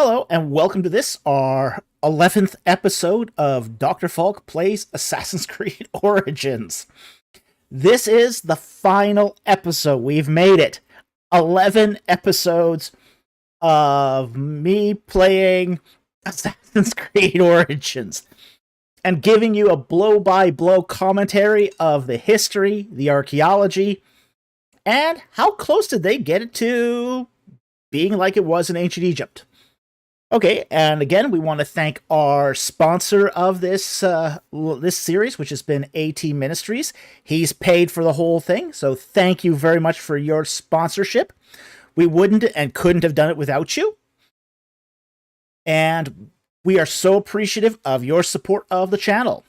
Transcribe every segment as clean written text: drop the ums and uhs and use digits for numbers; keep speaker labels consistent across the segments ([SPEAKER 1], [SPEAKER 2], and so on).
[SPEAKER 1] Hello, and welcome to this, our 11th episode of Dr. Falk Plays Assassin's Creed Origins. This is the final episode. We've made it. 11 episodes of me playing Assassin's Creed Origins and giving you a blow-by-blow commentary of the history, the archaeology, and how close did they get it to being like it was in ancient Egypt. Okay, and again, we want to thank our sponsor of this this series, which has been AT Ministries. He's paid for the whole thing, so thank you very much for your sponsorship. We wouldn't and couldn't have done it without you. And we are so appreciative of your support of the channel.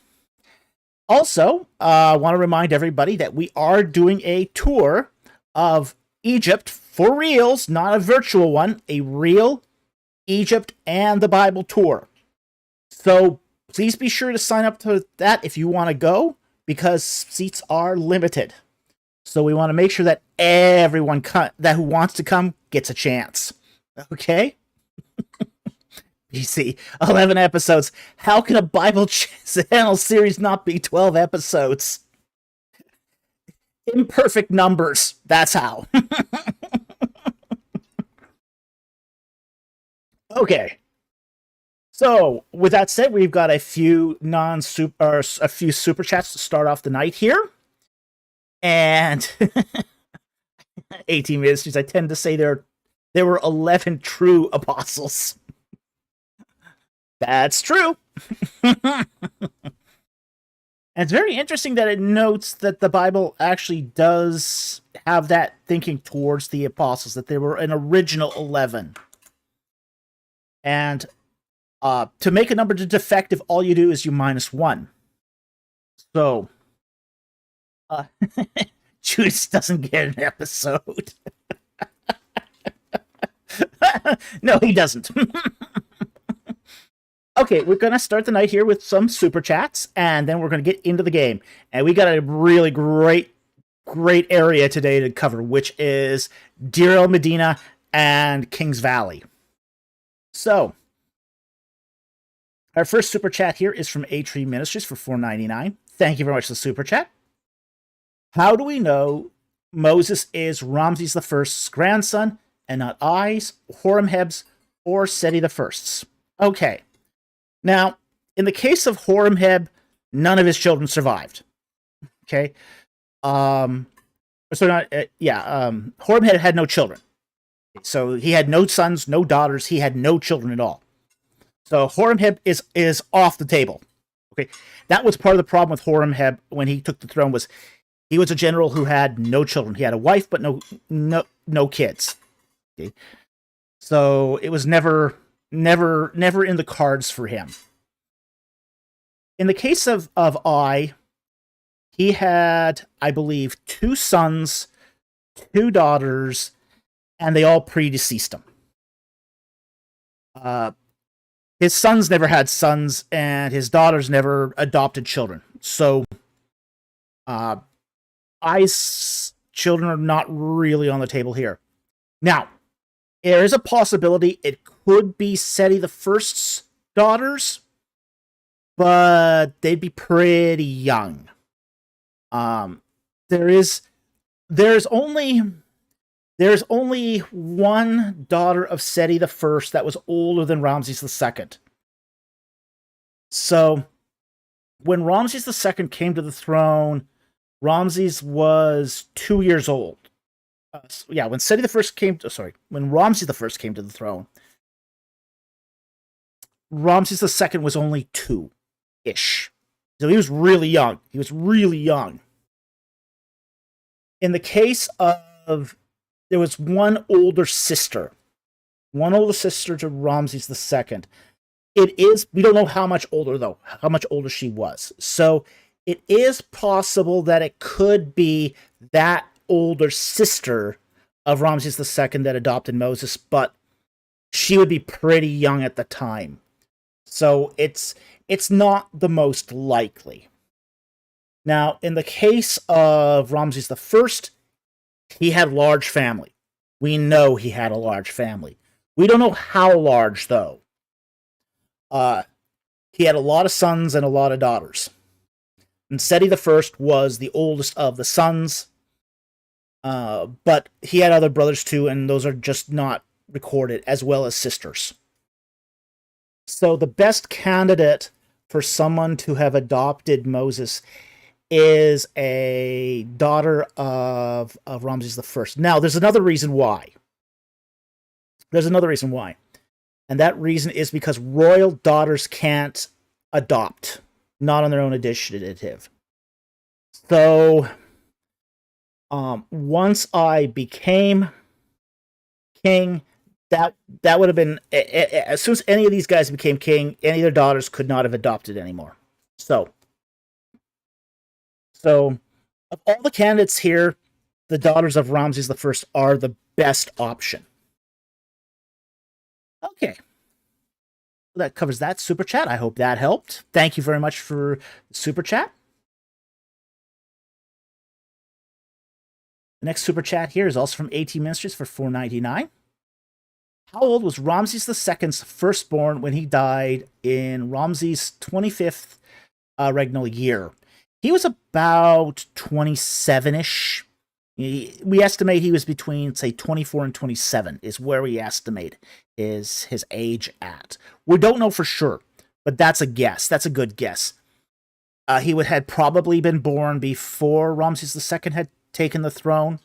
[SPEAKER 1] Also, I want to remind everybody that we are doing a tour of Egypt for reals, not a virtual one, a real Egypt and the Bible tour. So please be sure to sign up to that if you want to go, because seats are limited. So we want to make sure that everyone who wants to come gets a chance. Okay? You see, 11 episodes. How can a Bible channel series not be 12 episodes? Imperfect numbers. That's how. Okay, so with that said, we've got a few super chats to start off the night here, and 18 ministries. I tend to say there were 11 true apostles. That's true. And it's very interesting that it notes that the Bible actually does have that thinking towards the apostles, that there were an original 11. And to make a number defective, all you do is you minus 1. So, Judas doesn't get an episode. No, he doesn't. Okay, we're going to start the night here with some super chats, and then we're going to get into the game. And we got a really great area today to cover, which is Deir el-Medina and Kings Valley. So, our first super chat here is from AT Ministries for $4.99. Thank you very much for the super chat. How do we know Moses is Ramses I's grandson and not I's, Horemheb's, or Seti I's? Okay. Now, in the case of Horemheb, none of his children survived. Okay. Horemheb had no children. So he had no sons, no daughters. He had no children at all. So Horemheb is off the table. Okay, that was part of the problem with Horemheb when he took the throne. Was he was a general who had no children. He had a wife, but no kids. Okay, so it was never in the cards for him. In the case of I, he had, I believe, 2 sons, 2 daughters, and they all predeceased him. His sons never had sons, and his daughters never adopted children. So, I's children are not really on the table here. Now, there is a possibility it could be Seti I's daughters, but they'd be pretty young. There's only one daughter of Seti I that was older than Ramses II. So, when Ramses II came to the throne, Ramses was 2 years old. When Ramses I came to the throne, Ramses II was only 2-ish. So he was really young. In the case of, there was one older sister to Ramses II. We don't know how much older she was. So it is possible that it could be that older sister of Ramses II that adopted Moses, but she would be pretty young at the time. So it's not the most likely. Now, in the case of Ramses I, he had a large family. We know he had a large family. We don't know how large, though. He had a lot of sons and a lot of daughters. And Seti I was the oldest of the sons, but he had other brothers too, and those are just not recorded, as well as sisters. So the best candidate for someone to have adopted Moses is a daughter of Ramses I. Now, there's another reason why. And that reason is because royal daughters can't adopt, not on their own initiative. So, once I became king, that would have been, as soon as any of these guys became king, any of their daughters could not have adopted anymore. So of all the candidates here, the daughters of Ramses I are the best option. Okay. That covers that super chat. I hope that helped. Thank you very much for the super chat. The next super chat here is also from AT Ministries for $4.99. How old was Ramses II's firstborn when he died in Ramses' 25th regnal year? He was about 27-ish. We estimate he was between, say, 24 and 27 is where we estimate is his age at. We don't know for sure, but that's a guess. That's a good guess. He had probably been born before Ramses II had taken the throne,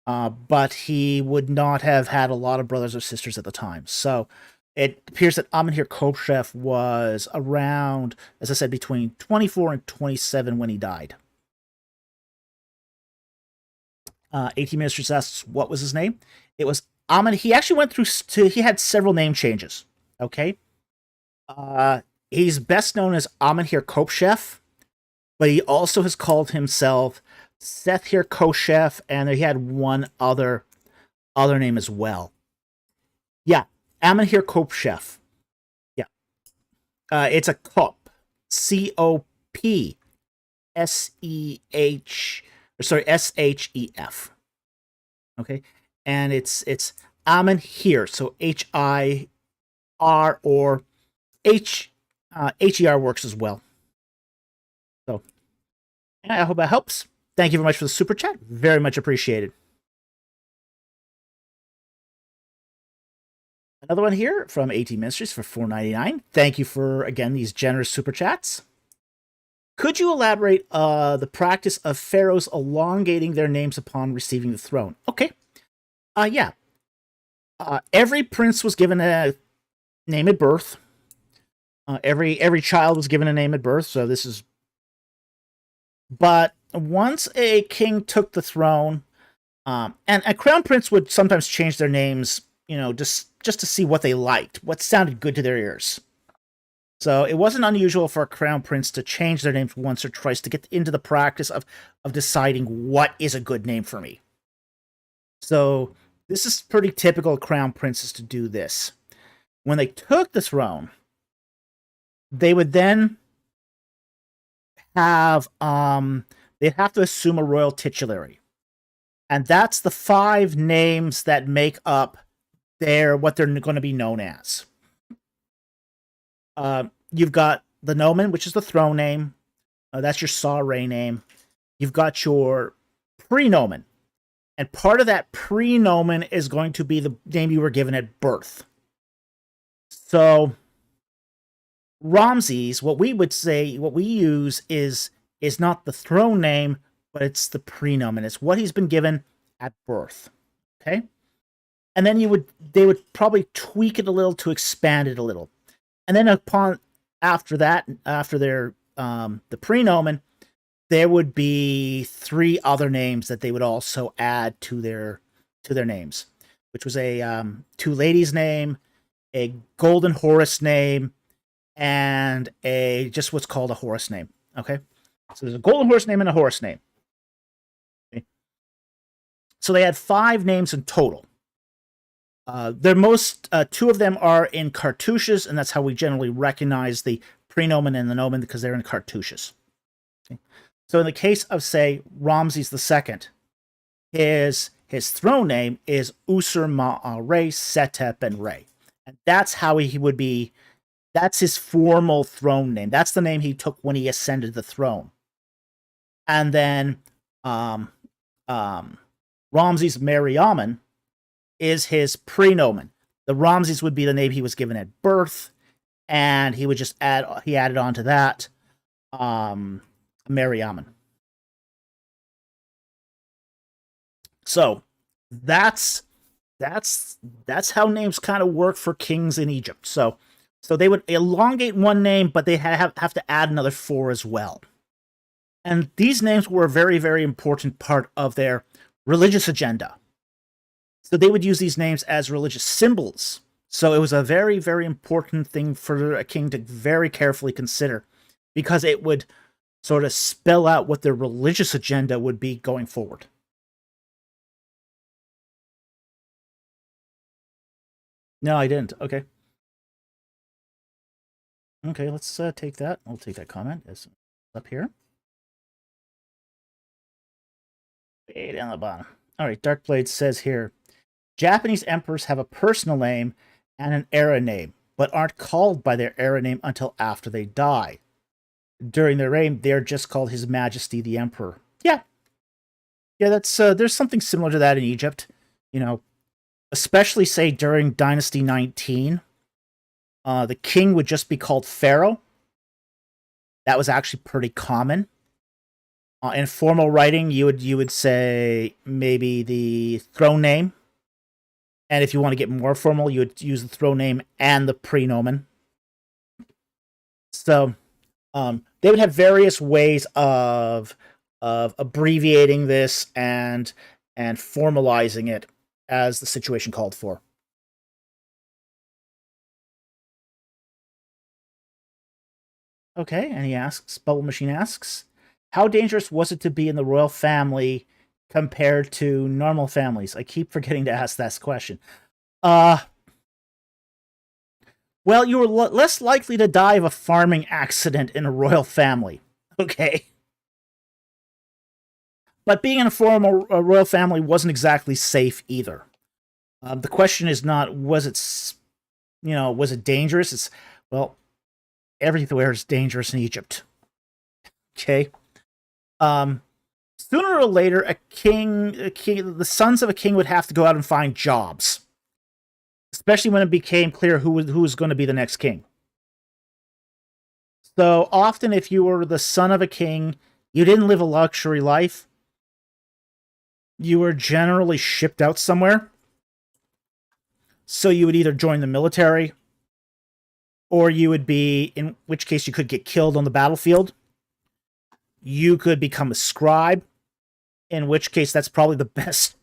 [SPEAKER 1] but he would not have had a lot of brothers or sisters at the time. So it appears that Amenhotep Khosrou was around, as I said, between 24 and 27 when he died. AT Ministries asks, what was his name? It was Amenhotep. He actually went through, he had several name changes. Okay. He's best known as Amenhotep Khosrou, but he also has called himself Sethir Khosrou, and he had one other name as well. Yeah, Amenhotep Khosrou. Yeah. It's a Cop. C-O-P. S-E-H... Sorry, S-H-E-F. Okay? And it's Amenhotep, so H-I-R or H-E-R works as well. So, I hope that helps. Thank you very much for the super chat. Very much appreciated. Another one here from AT Ministries for $4.99. Thank you for, again, these generous super chats. Could you elaborate the practice of pharaohs elongating their names upon receiving the throne? Okay. Yeah. Every prince was given a name at birth. Every child was given a name at birth, so this is... But once a king took the throne, and a crown prince would sometimes change their names, just to see what they liked, what sounded good to their ears. So it wasn't unusual for a crown prince to change their names once or twice to get into the practice of deciding what is a good name for me. So this is pretty typical of crown princes to do this. When they took the throne, they would then have they'd have to assume a royal titulary. And that's the 5 names that make up what they're going to be known as. You've got the nomen, which is the throne name. That's your Saray name. You've got your prenomen. And part of that prenomen is going to be the name you were given at birth. So, Ramses, what we use is not the throne name, but it's the prenomen. It's what he's been given at birth. Okay? And then they would probably tweak it a little to expand it a little. And then after their the prenomen, there would be 3 other names that they would also add to their names, which was a 2 ladies name, a golden Horus name, and just what's called a Horus name. Okay, so there's a golden Horus name and a Horus name. Okay. So they had 5 names in total. Their most 2 of them are in cartouches, and that's how we generally recognize the prenomen and the nomen, because they're in cartouches. Okay. So in the case of, say, Ramses II, his his throne name is Usur Ma'are Setep and Re. And that's how he would be. That's his formal throne name. That's the name he took when he ascended the throne. And then Ramses Meriamun is his prenomen. The Ramses would be the name he was given at birth, and he would just added on to that Meriamun. So that's how names kind of work for kings in Egypt. So they would elongate one name, but they have to add another 4 as well. And these names were a very, very important part of their religious agenda. So they would use these names as religious symbols. So it was a very, very important thing for a king to very carefully consider, because it would sort of spell out what their religious agenda would be going forward. No, I didn't. Okay. Okay, let's take that. I'll take that comment. It's up here. Way down the bottom. All right, Darkblade says here, Japanese emperors have a personal name and an era name, but aren't called by their era name until after they die. During their reign, they're just called His Majesty the Emperor. Yeah. Yeah, that's there's something similar to that in Egypt. You know, especially, say, during Dynasty 19, the king would just be called Pharaoh. That was actually pretty common. In formal writing, you would say maybe the throne name. And if you want to get more formal, you would use the throne name and the prenomen. So they would have various ways of abbreviating this and formalizing it as the situation called for. Okay, and he asks, Bubble Machine asks, how dangerous was it to be in the royal family compared to normal families? I keep forgetting to ask that question. Well, you were less likely to die of a farming accident in a royal family. Okay. But being in a formal royal family wasn't exactly safe either. The question is not, was it dangerous? It's, well, everywhere is dangerous in Egypt. Okay. Sooner or later, the sons of a king would have to go out and find jobs, especially when it became clear who was going to be the next king. So often, if you were the son of a king, you didn't live a luxury life. You were generally shipped out somewhere. So you would either join the military, or you would be, in which case you could get killed on the battlefield. You could become a scribe, in which case that's probably the best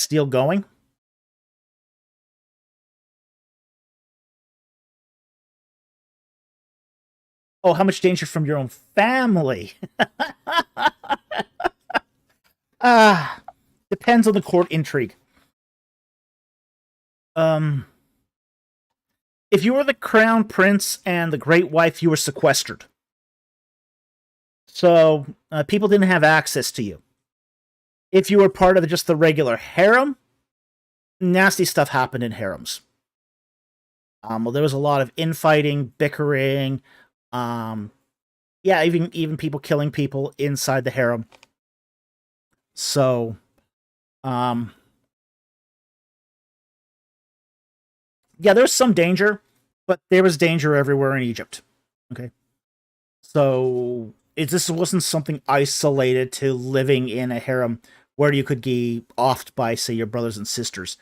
[SPEAKER 1] deal going. Oh, how much danger from your own family? Depends on the court intrigue. If you were the crown prince and the great wife, you were sequestered. So people didn't have access to you. If you were part of just the regular harem, nasty stuff happened in harems. Well, there was a lot of infighting, bickering, even people killing people inside the harem. So, there's some danger, but there was danger everywhere in Egypt. Okay, so this wasn't something isolated to living in a harem where you could be offed by, say, your brothers and sisters.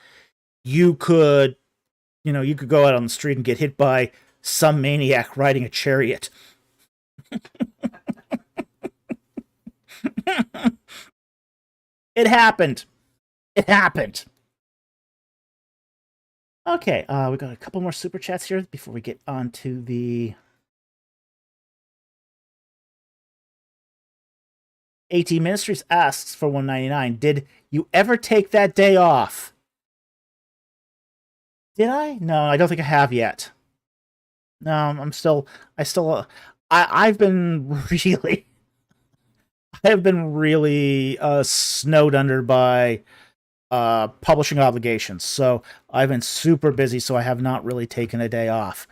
[SPEAKER 1] You could go out on the street and get hit by some maniac riding a chariot. It happened. Okay, we got a couple more super chats here before we get on to the AT Ministries asks for $1.99. Did you ever take that day off? Did I? No, I don't think I have yet. No, I've been really snowed under by publishing obligations. So I've been super busy, so I have not really taken a day off.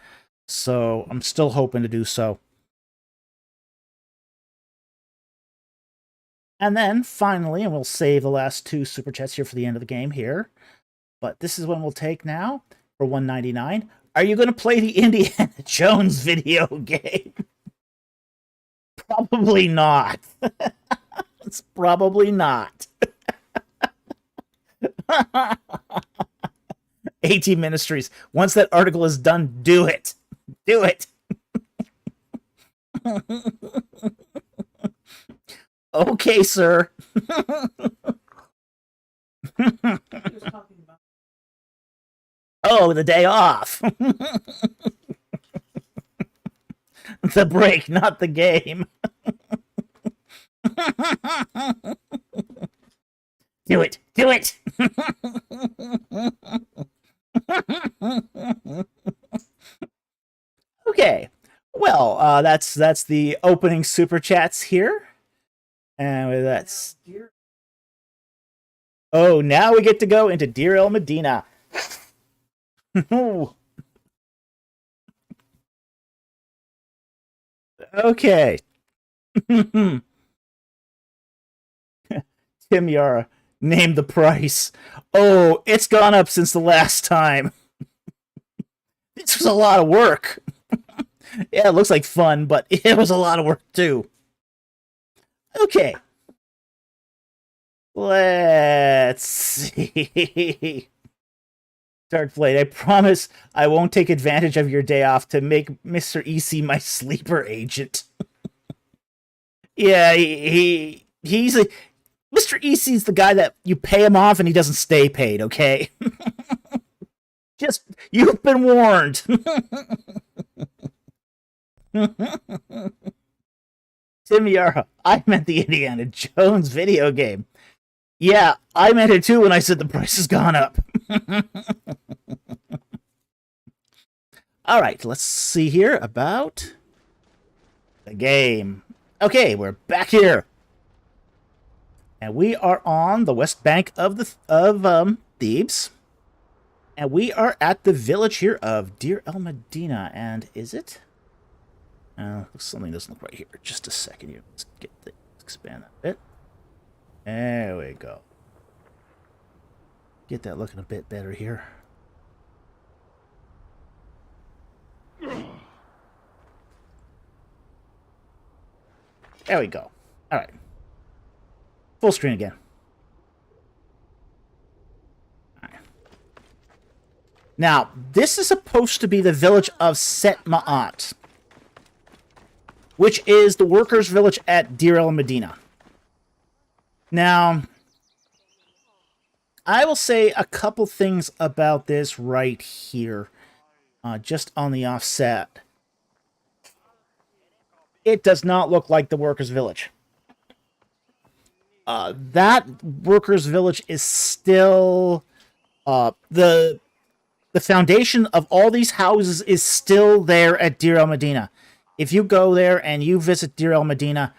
[SPEAKER 1] So I'm still hoping to do so. And then finally, and we'll save the last 2 super chats here for the end of the game here. But this is one we'll take now for $1.99. Are you going to play the Indiana Jones video game? Probably not. It's probably not. AT Ministries. Once that article is done, do it. Do it. Okay, sir. Oh, the day off. The break, not the game. Do it. Do it. Okay. Well, that's the opening super chats here. And that's... Oh, now we get to go into Deir el-Medina. Okay. Tim Yara, name the price. Oh, it's gone up since the last time. This was a lot of work. Yeah, it looks like fun, but it was a lot of work too. Okay. Let's see. Dark Blade, I promise I won't take advantage of your day off to make Mr. EC my sleeper agent. Yeah, he's a... Mr. EC's the guy that you pay him off and he doesn't stay paid, okay? Just, you've been warned. Tim Yara, I meant the Indiana Jones video game. Yeah, I meant it too when I said the price has gone up. Alright, let's see here about the game. Okay, we're back here. And we are on the west bank of Thebes. And we are at the village here of Deir el-Medina. And is it? Something doesn't look right here. Just a second here. Let's expand that a bit. There we go. Get that looking a bit better here. There we go. All right. Full screen again. All right. Now, this is supposed to be the village of Set Ma'at, which is the workers' village at Deir el-Medina. Now, I will say a couple things about this right here, just on the offset. It does not look like the workers' village. That workers' village is still... the foundation of all these houses is still there at Deir el-Medina. If you go there and you visit Deir el-Medina,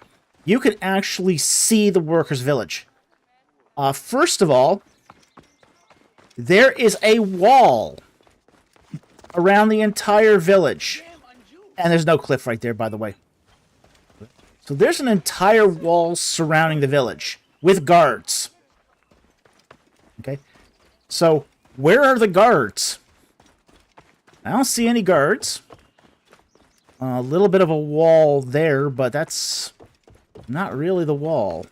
[SPEAKER 1] you can actually see the workers' village. First of all, there is a wall around the entire village. And there's no cliff right there, by the way. So there's an entire wall surrounding the village with guards. Okay. So where are the guards? I don't see any guards. A little bit of a wall there, but that's not really the wall.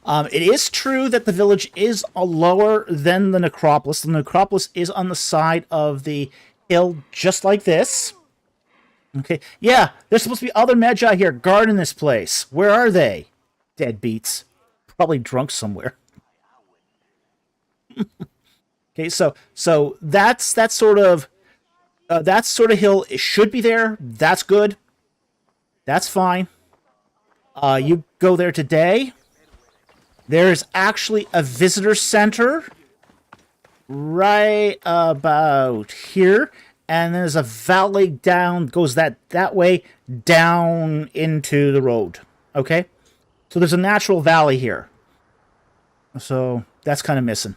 [SPEAKER 1] It is true that the village is lower than the necropolis. The necropolis is on the side of the hill, just like this. Okay, yeah, there's supposed to be other magi here guarding this place. Where are they? Deadbeats. Probably drunk somewhere. Okay, so that's that sort of hill. It should be there. That's good. That's fine. You go there today. There's actually a visitor center right about here. and there's a valley down, goes that way, down into the road. Okay? So there's a natural valley here. So that's kind of missing.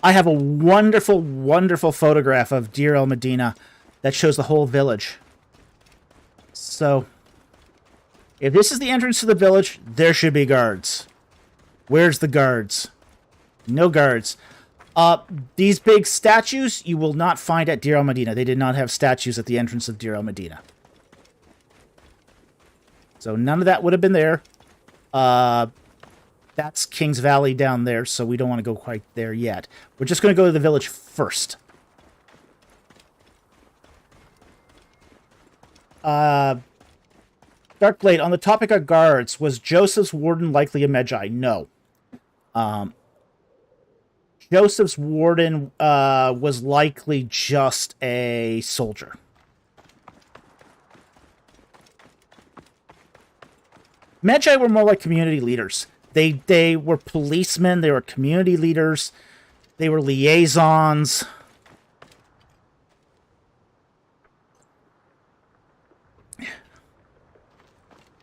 [SPEAKER 1] I have a wonderful, wonderful photograph of Deir el-Medina that shows the whole village. So, if this is the entrance to the village, there should be guards. Where's the guards? No guards. These big statues you will not find at Deir el-Medina. They did not have statues at the entrance of Deir el-Medina. So none of that would have been there. That's King's Valley down there, so we don't want to go quite there yet. We're just going to go to the village first. Darkblade, on the topic of guards, was Joseph's warden likely a Magi? No. Joseph's warden was likely just a soldier. Magi were more like community leaders. They were policemen, they were community leaders, they were liaisons.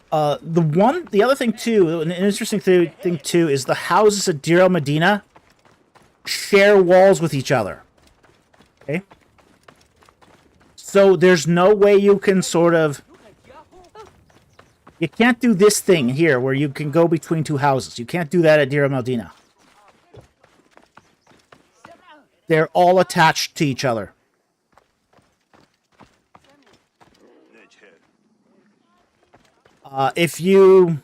[SPEAKER 1] The other thing too, an interesting thing too, is the houses at Deir el-Medina share walls with each other. Okay? So there's no way you can sort of... You can't do this thing here where you can go between two houses. You can't do that at Deir el-Medina. They're all attached to each other. If you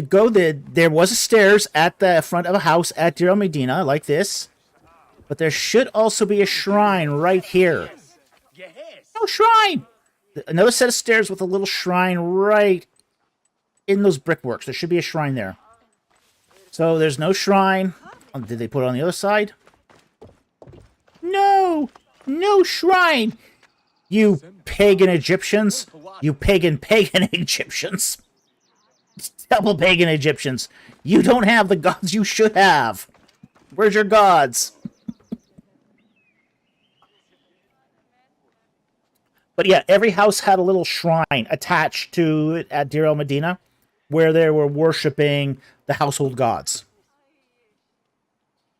[SPEAKER 1] go there was a stairs at the front of a house at Deir el-Medina, like this. But there should also be a shrine right here. No shrine! Another set of stairs with a little shrine right in those brickworks. There should be a shrine there. So there's no shrine. Did they put it on the other side? No! No shrine! You pagan Egyptians. You pagan Egyptians. Double pagan Egyptians. You don't have the gods you should have. Where's your gods? But yeah, every house had a little shrine attached to it at Deir el-Medina where they were worshipping the household gods.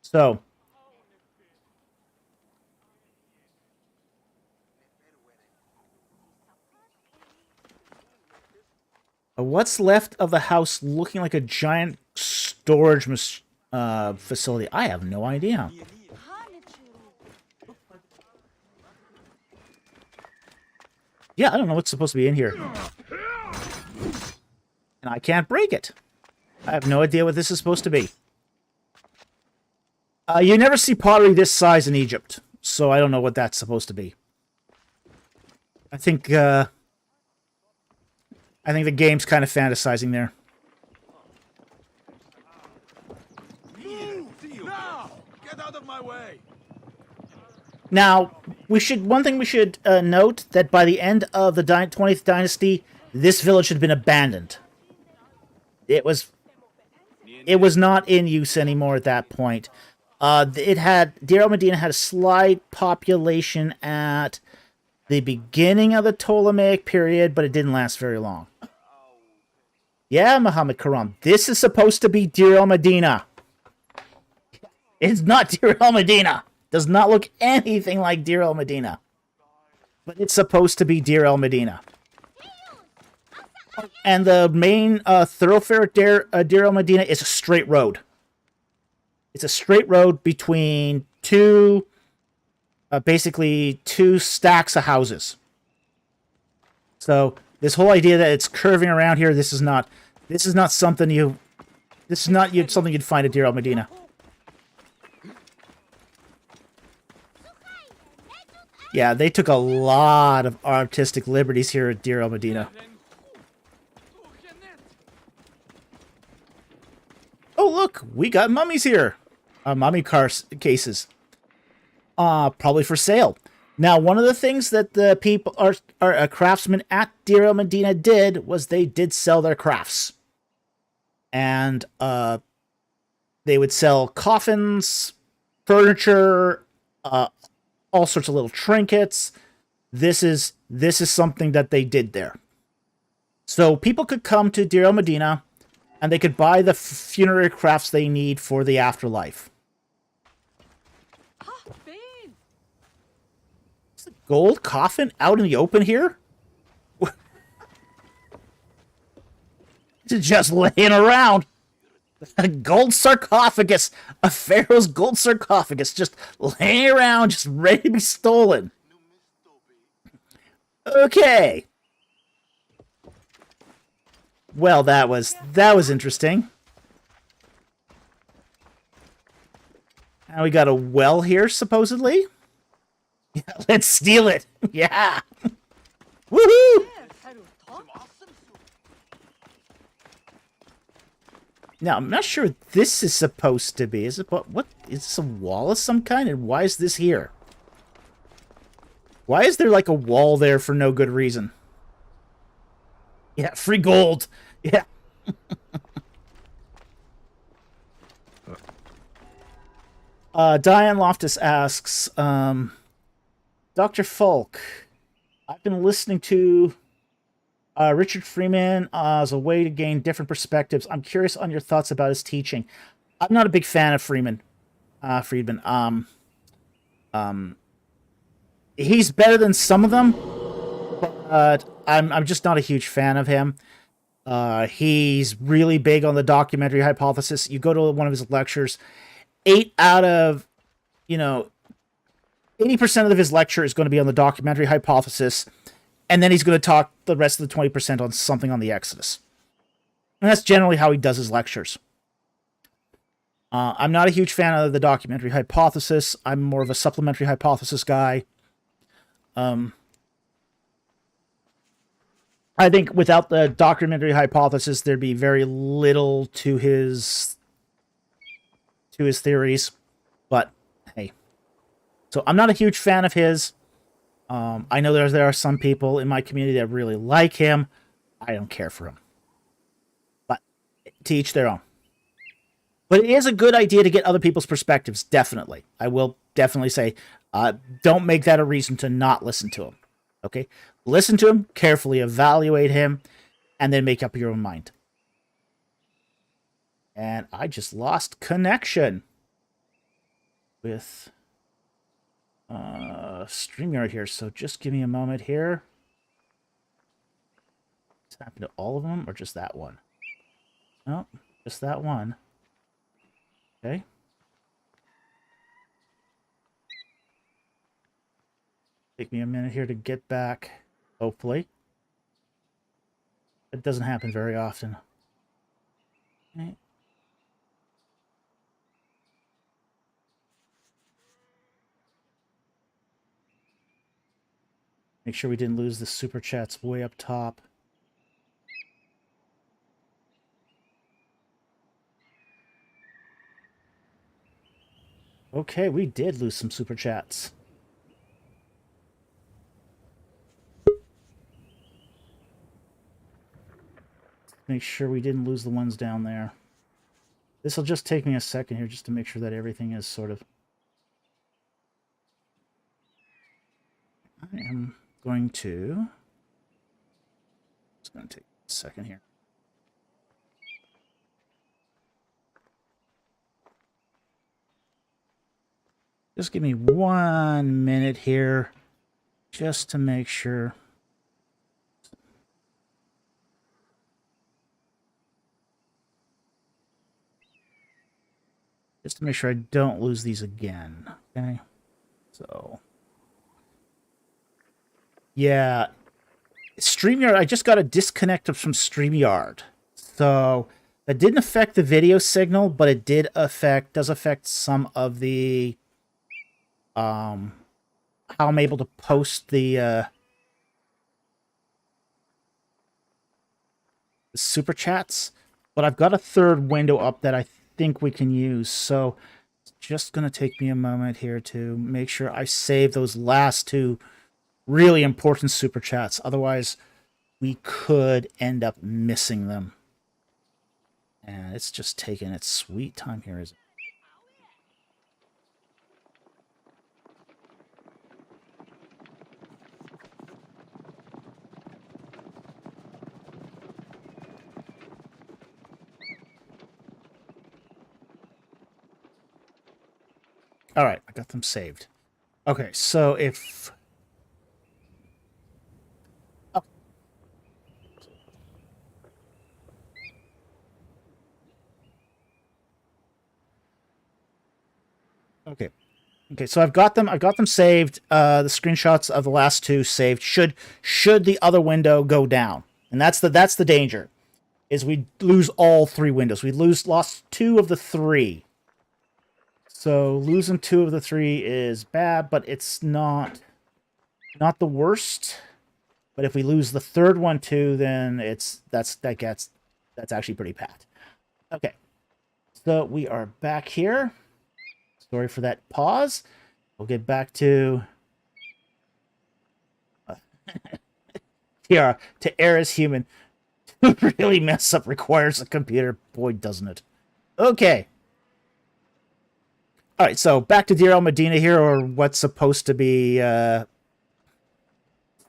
[SPEAKER 1] So, what's left of the house looking like a giant storage facility? I have no idea. Yeah, I don't know what's supposed to be in here. And I can't break it. I have no idea what this is supposed to be. You never see pottery this size in Egypt, so I don't know what that's supposed to be. I think the game's kind of fantasizing there. Get out of my way. Now, one thing we should note that by the end of the 20th dynasty, this village had been abandoned. It was not in use anymore at that point. Deir el-Medina had a slight population at the beginning of the Ptolemaic period, but it didn't last very long. Yeah, Muhammad Karam, this is supposed to be Deir el-Medina. It's not Deir el-Medina. Does not look anything like Deir el-Medina. But it's supposed to be Deir el-Medina. And the main thoroughfare at Deir el-Medina is a straight road. It's a straight road between basically two stacks of houses. So this whole idea that it's curving around here, this is not something something you'd find at Deir el-Medina. Yeah, they took a lot of artistic liberties here at Deir el-Medina. Oh, look! We got mummies here! Mummy cases. Probably for sale. Now, one of the things that the people, craftsmen at Deir el-Medina did was they did sell their crafts. And, they would sell coffins, furniture, all sorts of little trinkets. This is something that they did there. So people could come to Deir el-Medina and they could buy the funerary crafts they need for the afterlife. Is a gold coffin out in the open here? It's just laying around. A gold sarcophagus. A pharaoh's gold sarcophagus just laying around, just ready to be stolen. Okay. Well, that was interesting. Now we got a well here, supposedly. Yeah, let's steal it. Yeah. Woohoo! Now, I'm not sure what this is supposed to be. Is it what is this, a wall of some kind? And why is this here? Why is there like a wall there for no good reason? Yeah, free gold. Yeah. Diane Loftus asks, Dr. Falk, I've been listening to Richard Freeman as a way to gain different perspectives. I'm curious on your thoughts about his teaching. I'm not a big fan of Friedman. He's better than some of them, but I'm just not a huge fan of him. He's really big on the documentary hypothesis. You go to one of his lectures, 8 out of, 80% of his lecture is going to be on the documentary hypothesis, and then he's going to talk the rest of the 20% on something on the Exodus. And that's generally how he does his lectures. I'm not a huge fan of the documentary hypothesis. I'm more of a supplementary hypothesis guy. I think without the documentary hypothesis, there'd be very little to his theories. But hey, so I'm not a huge fan of his. I know there are some people in my community that really like him. I don't care for him. But to each their own. But it is a good idea to get other people's perspectives, definitely. I will definitely say, don't make that a reason to not listen to him. Okay? Listen to him, carefully evaluate him, and then make up your own mind. And I just lost connection with StreamYard here, so just give me a moment here. What's happened to all of them, or just that one? No, just that one. Okay. Take me a minute here to get back, hopefully. It doesn't happen very often. Okay. Make sure we didn't lose the super chats way up top. Okay, we did lose some super chats. Make sure we didn't lose the ones down there. This will just take me a second here just to make sure that everything is sort of... I am going to... It's going to take a second here. Just give me 1 minute here just to make sure. Just to make sure I don't lose these again. Okay. So. Yeah. StreamYard, I just got a disconnect from StreamYard. So that didn't affect the video signal, but it does affect some of the how I'm able to post the super chats. But I've got a third window up that I think we can use. So it's just going to take me a moment here to make sure I save those last two really important super chats. Otherwise, we could end up missing them. And it's just taking its sweet time here, isn't it? All right, I got them saved. Okay, so if... Oh. Okay. Okay, so I've got them. I've got them saved. The screenshots of the last two saved. Should the other window go down, and that's the danger, is we lose all three windows. We lost two of the three. So losing two of the three is bad, but it's not the worst. But if we lose the third one too, then that's actually pretty bad. Okay, so we are back here. Sorry for that pause. We'll get back to yeah, to err as human. To really mess up requires a computer. Boy, doesn't it. Okay. All right, so back to Deir el-Medina here, or what's supposed to be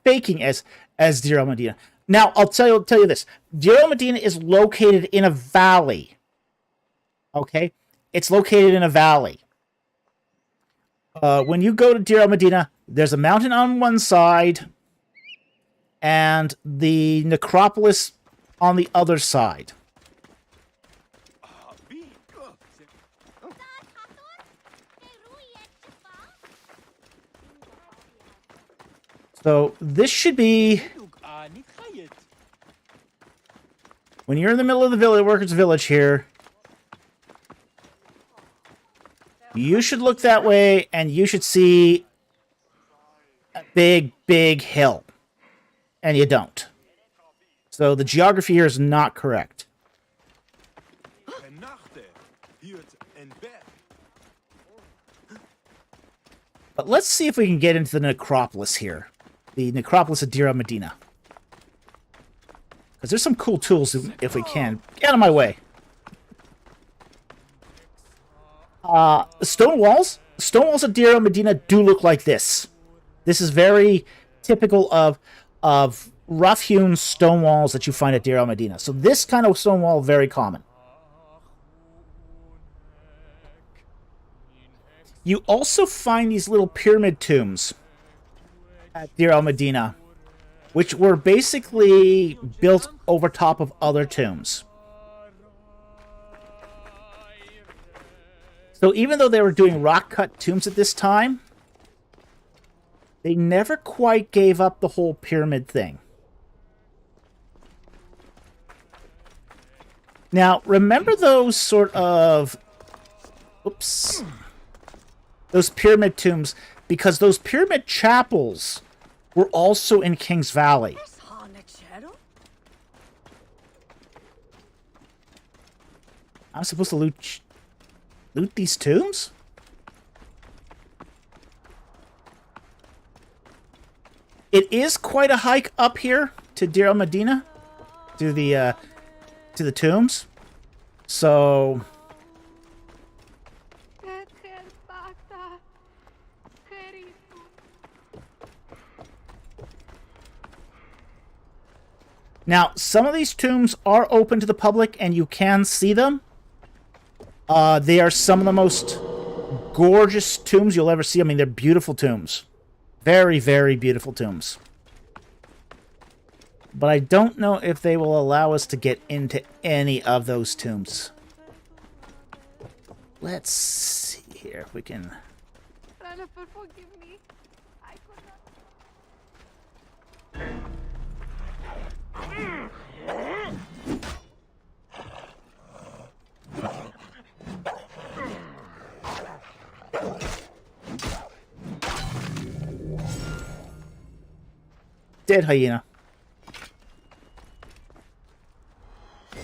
[SPEAKER 1] faking as Deir el-Medina. Now, I'll tell you this. Deir el-Medina is located in a valley. Okay? It's located in a valley. When you go to Deir el-Medina, there's a mountain on one side and the necropolis on the other side. So this should be... When you're in the middle of the village, workers' village here, you should look that way, and you should see a big, big hill. And you don't. So the geography here is not correct. But let's see if we can get into the necropolis here. The necropolis of Deir el-Medina. Because there's some cool tools if we can. Get out of my way. Stone walls of Deir el-Medina do look like this. This is very typical of rough-hewn stone walls that you find at Deir el-Medina. So this kind of stone wall, very common. You also find these little pyramid tombs at Deir el-Medina, which were basically built over top of other tombs. So even though they were doing rock-cut tombs at this time, they never quite gave up the whole pyramid thing. Now, remember those sort of... Oops. Those pyramid tombs, because those pyramid chapels were also in King's Valley. I'm supposed to loot these tombs? It is quite a hike up here to Deir el-Medina, to the tombs. So now, some of these tombs are open to the public, and you can see them. They are some of the most gorgeous tombs you'll ever see. I mean, they're beautiful tombs. Very, very beautiful tombs. But I don't know if they will allow us to get into any of those tombs. Let's see here if we can...
[SPEAKER 2] Forgive me. I could
[SPEAKER 1] Dead hyena.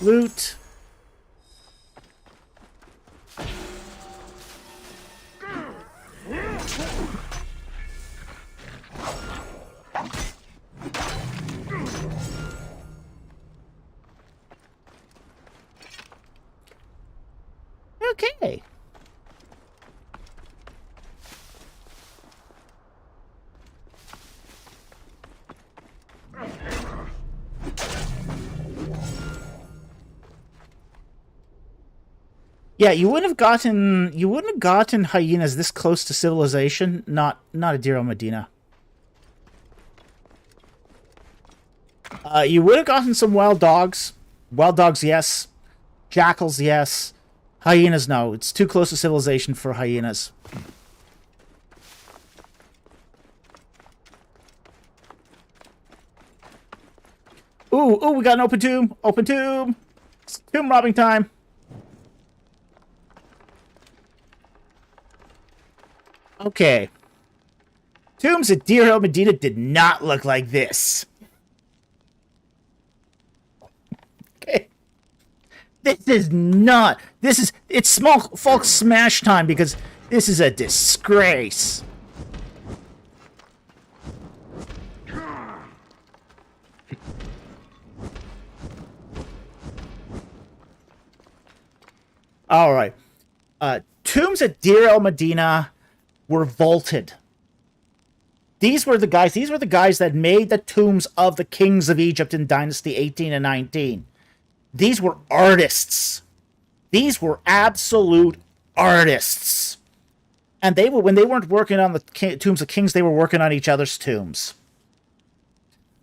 [SPEAKER 1] Loot. Okay. Yeah, you wouldn't have gotten hyenas this close to civilization. Not a Deir el-Medina. You would have gotten some wild dogs. Wild dogs, yes. Jackals, yes. Hyenas, no. It's too close to civilization for hyenas. Ooh, we got an open tomb. Open tomb. It's tomb robbing time. Okay. Tombs at Deir el-Medina did not look like this. Okay. This is not. It's small Falk smash time because this is a disgrace. All right. Tombs at Deir el-Medina were vaulted. These were the guys that made the tombs of the kings of Egypt in Dynasty 18 and 19. These were artists. These were absolute artists. And when they weren't working on the tombs of kings, they were working on each other's tombs.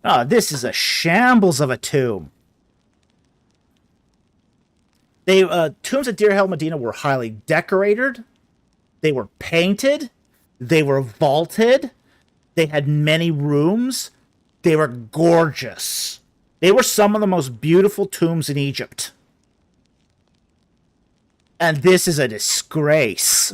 [SPEAKER 1] Oh, this is a shambles of a tomb. Tombs at Deir el-Medina were highly decorated. They were painted. They were vaulted. They had many rooms. They were gorgeous. They were some of the most beautiful tombs in Egypt. And this is a disgrace.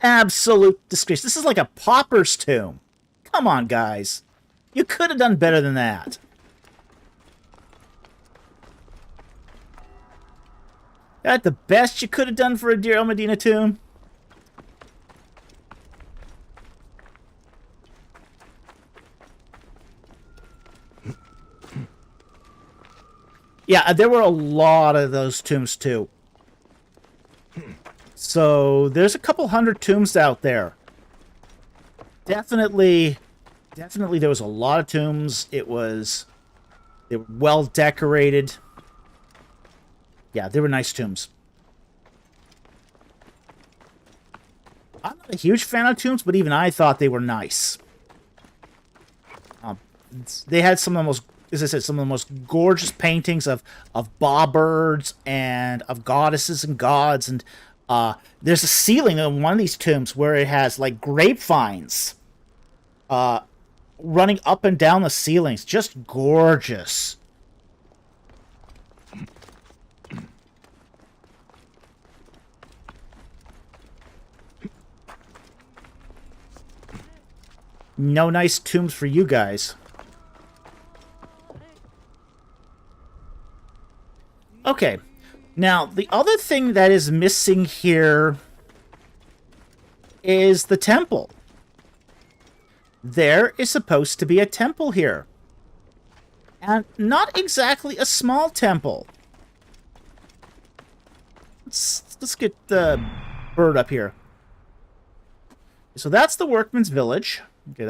[SPEAKER 1] Absolute disgrace. This is like a pauper's tomb. Come on, guys. You could have done better than that. That the best you could have done for a Deir el-Medina tomb? Yeah, there were a lot of those tombs too. So there's a couple hundred tombs out there. Definitely there was a lot of tombs. They were well decorated. Yeah, they were nice tombs. I'm not a huge fan of tombs, but even I thought they were nice. They had some of the most, as I said, some of the most gorgeous paintings of bawbirds and of goddesses and gods. And there's a ceiling in one of these tombs where it has like grapevines running up and down the ceilings. Just gorgeous. No nice tombs for you guys. Okay. Now, the other thing that is missing here is the temple. There is supposed to be a temple here. And not exactly a small temple. Let's get the bird up here. So that's the workman's village. Okay,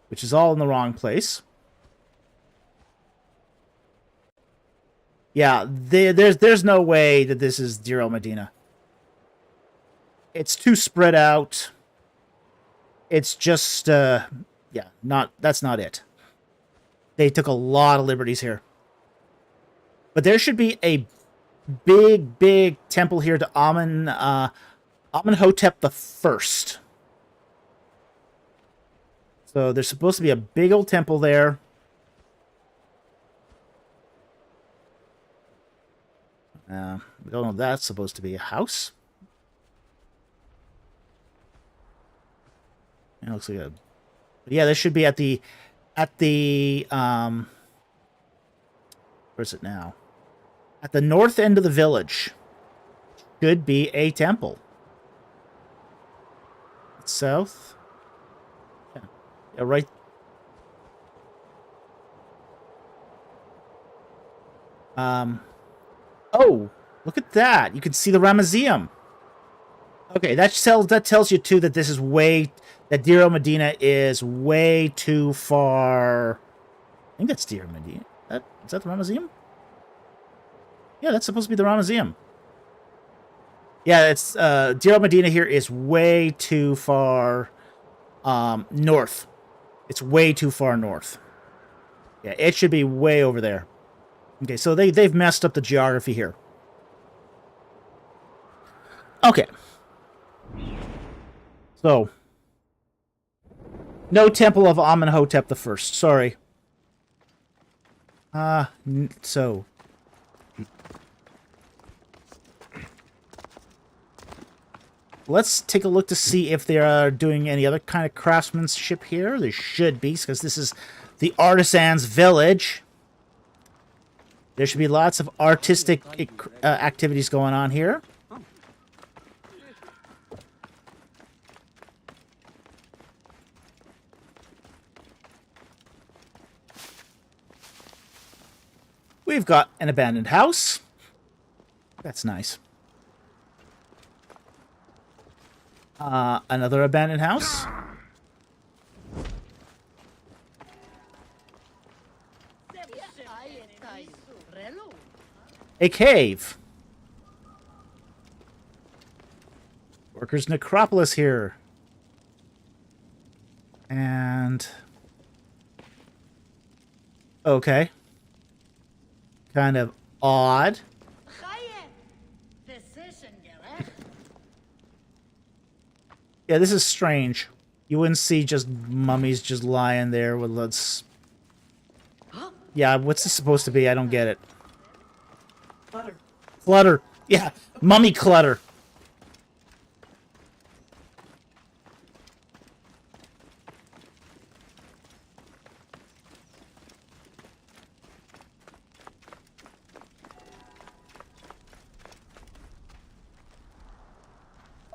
[SPEAKER 1] which is all in the wrong place. Yeah, there's no way that this is Deir el-Medina. It's too spread out. It's just, yeah, that's not it. They took a lot of liberties here. But there should be a big temple here to Amenhotep the First. So there's supposed to be a big old temple there. We don't know if that's supposed to be a house. It looks like a... Yeah, this should be at the where's it now? At the north end of the village. Should be a temple. South. Yeah, right. Oh, look at that. You can see the Ramesseum. Okay, that tells you too that this is that Deir el-Medina is way too far I think that's Deir el-Medina. Is that the Museum? Yeah, that's supposed to be the Museum. Yeah, it's Deir el-Medina here is way too far north. It's way too far north. Yeah, it should be way over there. Okay, so they've messed up the geography here. Okay. So, no Temple of Amenhotep the First. Sorry. So let's take a look to see if they are doing any other kind of craftsmanship here. There should be, because this is the artisans' village. There should be lots of artistic activities going on here. We've got an abandoned house. That's nice. Another abandoned house. A cave. Workers' necropolis here. And... okay. Kind of odd. Yeah, this is strange. You wouldn't see just mummies just lying there with let's... yeah, what's this supposed to be? I don't get it.
[SPEAKER 3] Clutter.
[SPEAKER 1] Clutter. Yeah, mummy clutter.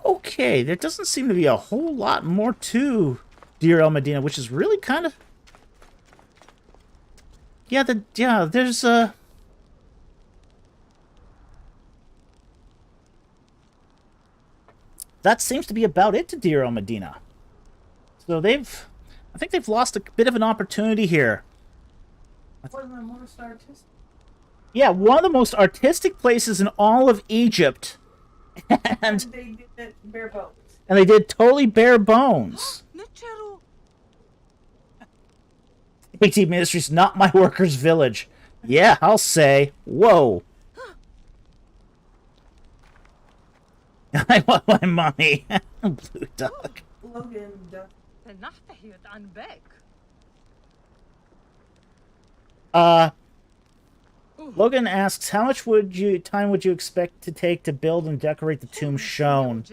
[SPEAKER 1] Okay, there doesn't seem to be a whole lot more to Deir el-Medina, which is really kind of... yeah, there's that seems to be about it to Deir el-Medina. So I think they've lost a bit of an opportunity here.
[SPEAKER 3] One of the most artistic.
[SPEAKER 1] Yeah, one of the most artistic places in all of Egypt. And
[SPEAKER 3] they did it bare bones.
[SPEAKER 1] And they did totally bare bones. AT Ministries, not my workers' village. Yeah, I'll say. Whoa. I want my money. Blue duck.
[SPEAKER 3] Logan duck.
[SPEAKER 1] Logan asks, how much time would you expect to take to build and decorate the tomb shown?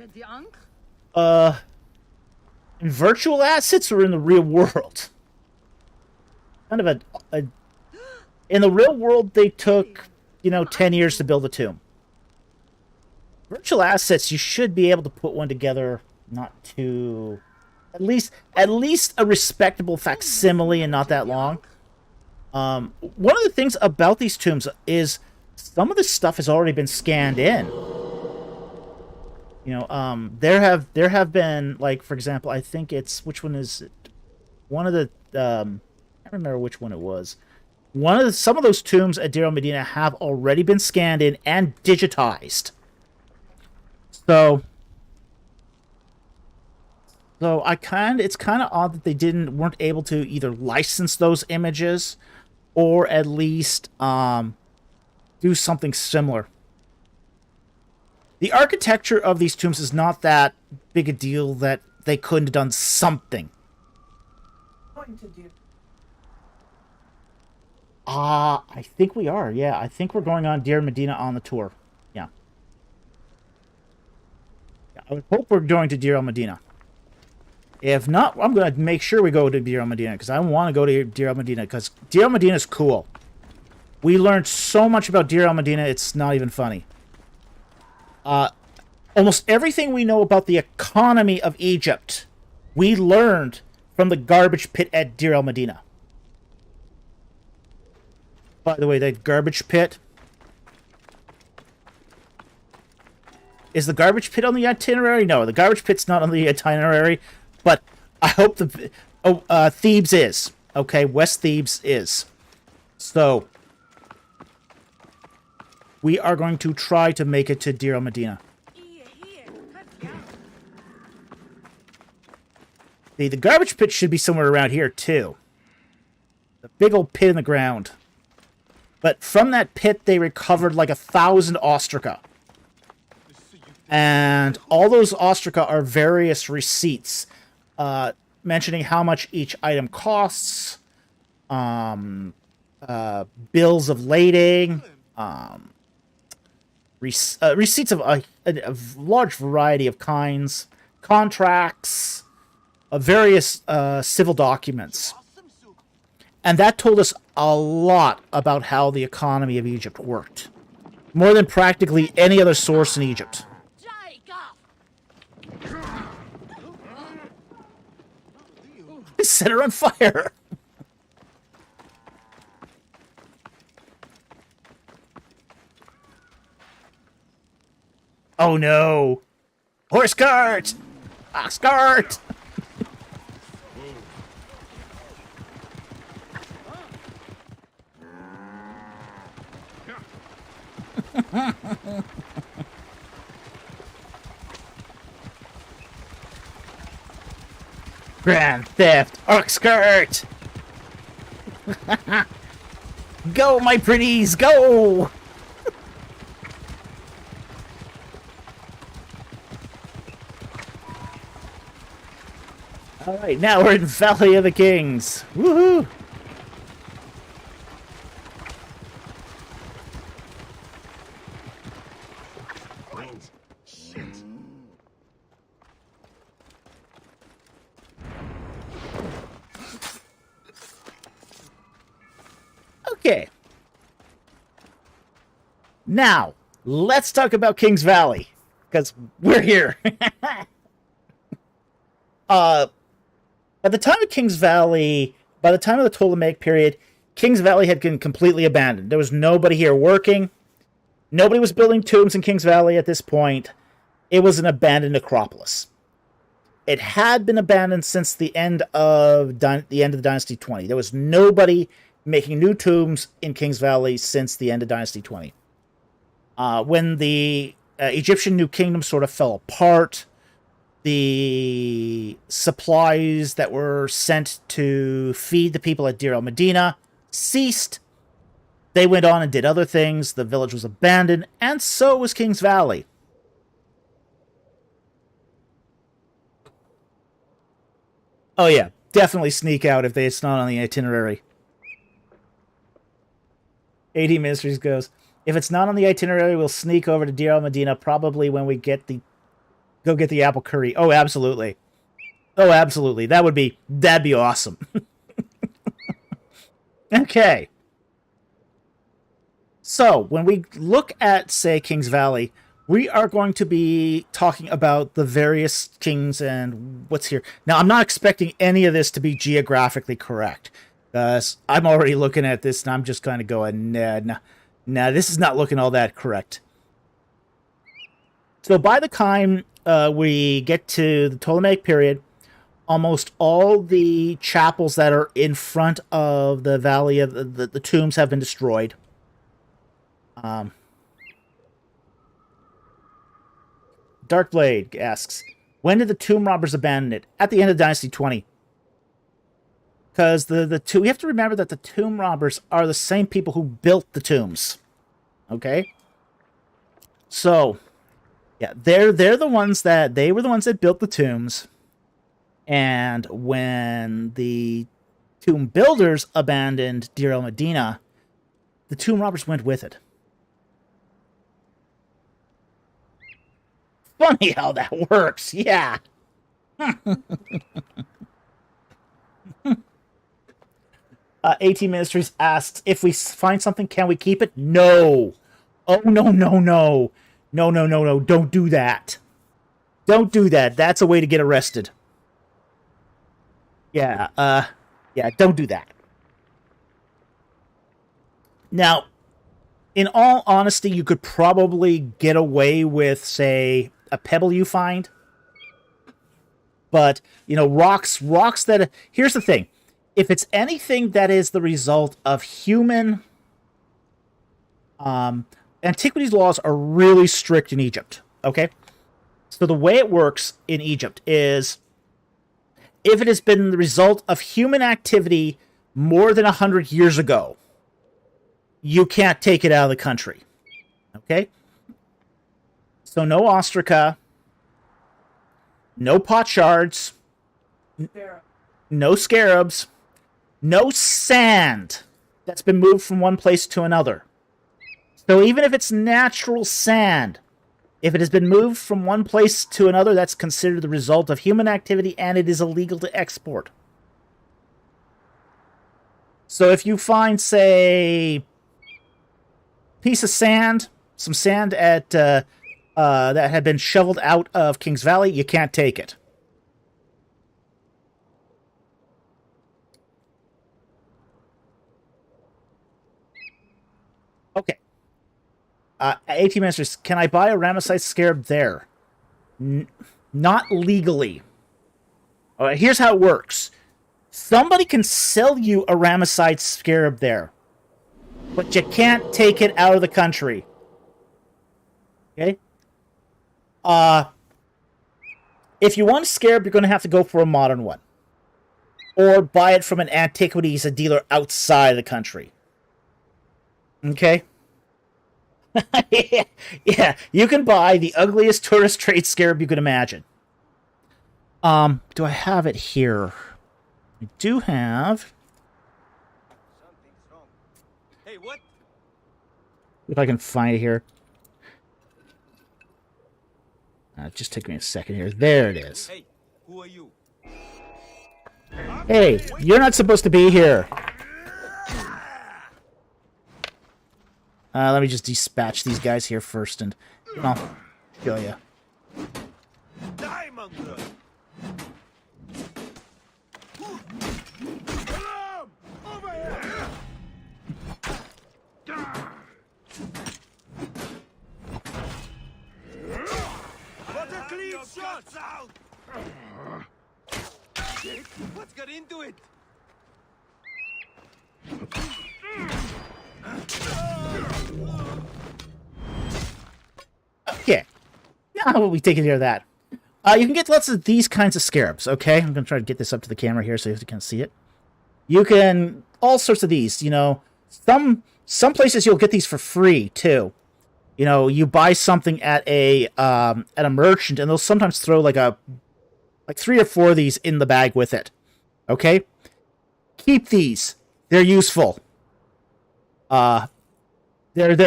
[SPEAKER 1] In virtual assets or in the real world? Kind of in the real world, they took, 10 years to build a tomb. Virtual assets, you should be able to put one together, not too... At least a respectable facsimile and not that long. One of the things about these tombs is some of this stuff has already been scanned in. There have been, like, for example, I think it's, which one is it? One of the, I don't remember which one it was. Some of those tombs at Deir el-Medina have already been scanned in and digitized. So it's kind of odd that they weren't able to either license those images or at least do something similar. The architecture of these tombs is not that big a deal that they couldn't have done something.
[SPEAKER 3] Going to do.
[SPEAKER 1] I think we are. Yeah, I think we're going on Deir el-Medina on the tour. Yeah. I would hope we're going to Deir el-Medina. If not, I'm going to make sure we go to Deir el-Medina, because I want to go to Deir el-Medina, because Deir el-Medina is cool. We learned so much about Deir el-Medina, it's not even funny. Almost everything we know about the economy of Egypt, we learned from the garbage pit at Deir el-Medina. By the way, that garbage pit... Is the garbage pit on the itinerary? No, the garbage pit's not on the itinerary. But I hope Thebes is. Okay, West Thebes is. So, we are going to try to make it to Deir el-Medina. The garbage pit should be somewhere around here, too. The big old pit in the ground. But from that pit, they recovered like 1,000 ostraca. And all those ostraca are various receipts, mentioning how much each item costs, bills of lading, receipts of a large variety of kinds, contracts, various civil documents. And that told us a lot about how the economy of Egypt worked. More than practically any other source in Egypt. Set her on fire! Oh no! Horse cart! Ox cart! Grand Theft Ox cart! Go, my pretties, go! Alright, now we're in Valley of the Kings. Woohoo! Okay. Now, let's talk about Kings Valley, because we're here. At the time of Kings Valley, by the time of the Ptolemaic period, Kings Valley had been completely abandoned. There was nobody here working. Nobody was building tombs in Kings Valley at this point. It was an abandoned necropolis. It had been abandoned since the end of the Dynasty 20. There was nobody making new tombs in Kings Valley since the end of Dynasty 20. When the Egyptian New Kingdom sort of fell apart, the supplies that were sent to feed the people at Deir el-Medina ceased. They went on and did other things. The village was abandoned, and so was Kings Valley. Oh yeah, definitely sneak out if it's not on the itinerary. AD Ministries goes, if it's not on the itinerary, we'll sneak over to Deir el-Medina probably when we go get the apple curry. Oh, absolutely. Oh, absolutely. That'd be awesome. Okay. So, when we look at, say, Kings Valley, we are going to be talking about the various kings and what's here. Now, I'm not expecting any of this to be geographically correct. I'm already looking at this, and I'm just kind of going, nah, this is not looking all that correct. So, by the time we get to the Ptolemaic period, almost all the chapels that are in front of the Valley of the tombs have been destroyed. Darkblade asks, when did the tomb robbers abandon it? At the end of Dynasty 20. Because we have to remember that the tomb robbers are the same people who built the tombs. Okay? So, yeah, they were the ones that built the tombs. And when the tomb builders abandoned Deir el-Medina, the tomb robbers went with it. Funny how that works, yeah. AT Ministries asks, if we find something, can we keep it? No. Oh, no. No, don't do that. Don't do that. That's a way to get arrested. Yeah, don't do that. Now, in all honesty, you could probably get away with, say, a pebble you find. But, rocks that... Here's the thing. if it's anything that is the result of human... antiquities laws are really strict in Egypt, okay? So the way it works in Egypt is if it has been the result of human activity more than 100 years ago, you can't take it out of the country, okay? So no ostraca, no potsherds,
[SPEAKER 3] There.
[SPEAKER 1] no scarabs, no sand that's been moved from one place to another. So even if it's natural sand, if it has been moved from one place to another, that's considered the result of human activity and it is illegal to export. So if you find, say, piece of sand, some sand at that had been shoveled out of Kings Valley, you can't take it. Okay. 18 ministers, can I buy a Ramesside scarab there? Not legally. All right, here's how it works. Somebody can sell you a Ramesside scarab there, but you can't take it out of the country. Okay? If you want a scarab, you're going to have to go for a modern one. Or buy it from an antiquities dealer outside the country. Okay? Yeah, you can buy the ugliest tourist trade scarab you can imagine. Do I have it here? I do have.
[SPEAKER 4] Something's wrong. Hey, what?
[SPEAKER 1] If I can find it here. Just take me a second here. There it is.
[SPEAKER 4] Hey, who are you?
[SPEAKER 1] Hey, you're not supposed to be here. Let me just dispatch these guys here first, and I'll kill you.
[SPEAKER 4] Die, mongrel! Over here! What a clean shot! Out! What's got into it?
[SPEAKER 1] Okay. Now we'll be taking care of that. You can get lots of these kinds of scarabs, okay? I'm going to try to get this up to the camera here so you can see it. You can... all sorts of these, you know. Some places you'll get these for free, too. You know, you buy something at a merchant, and they'll sometimes throw like 3 or 4 of these in the bag with it. Okay? Keep these. They're useful. They're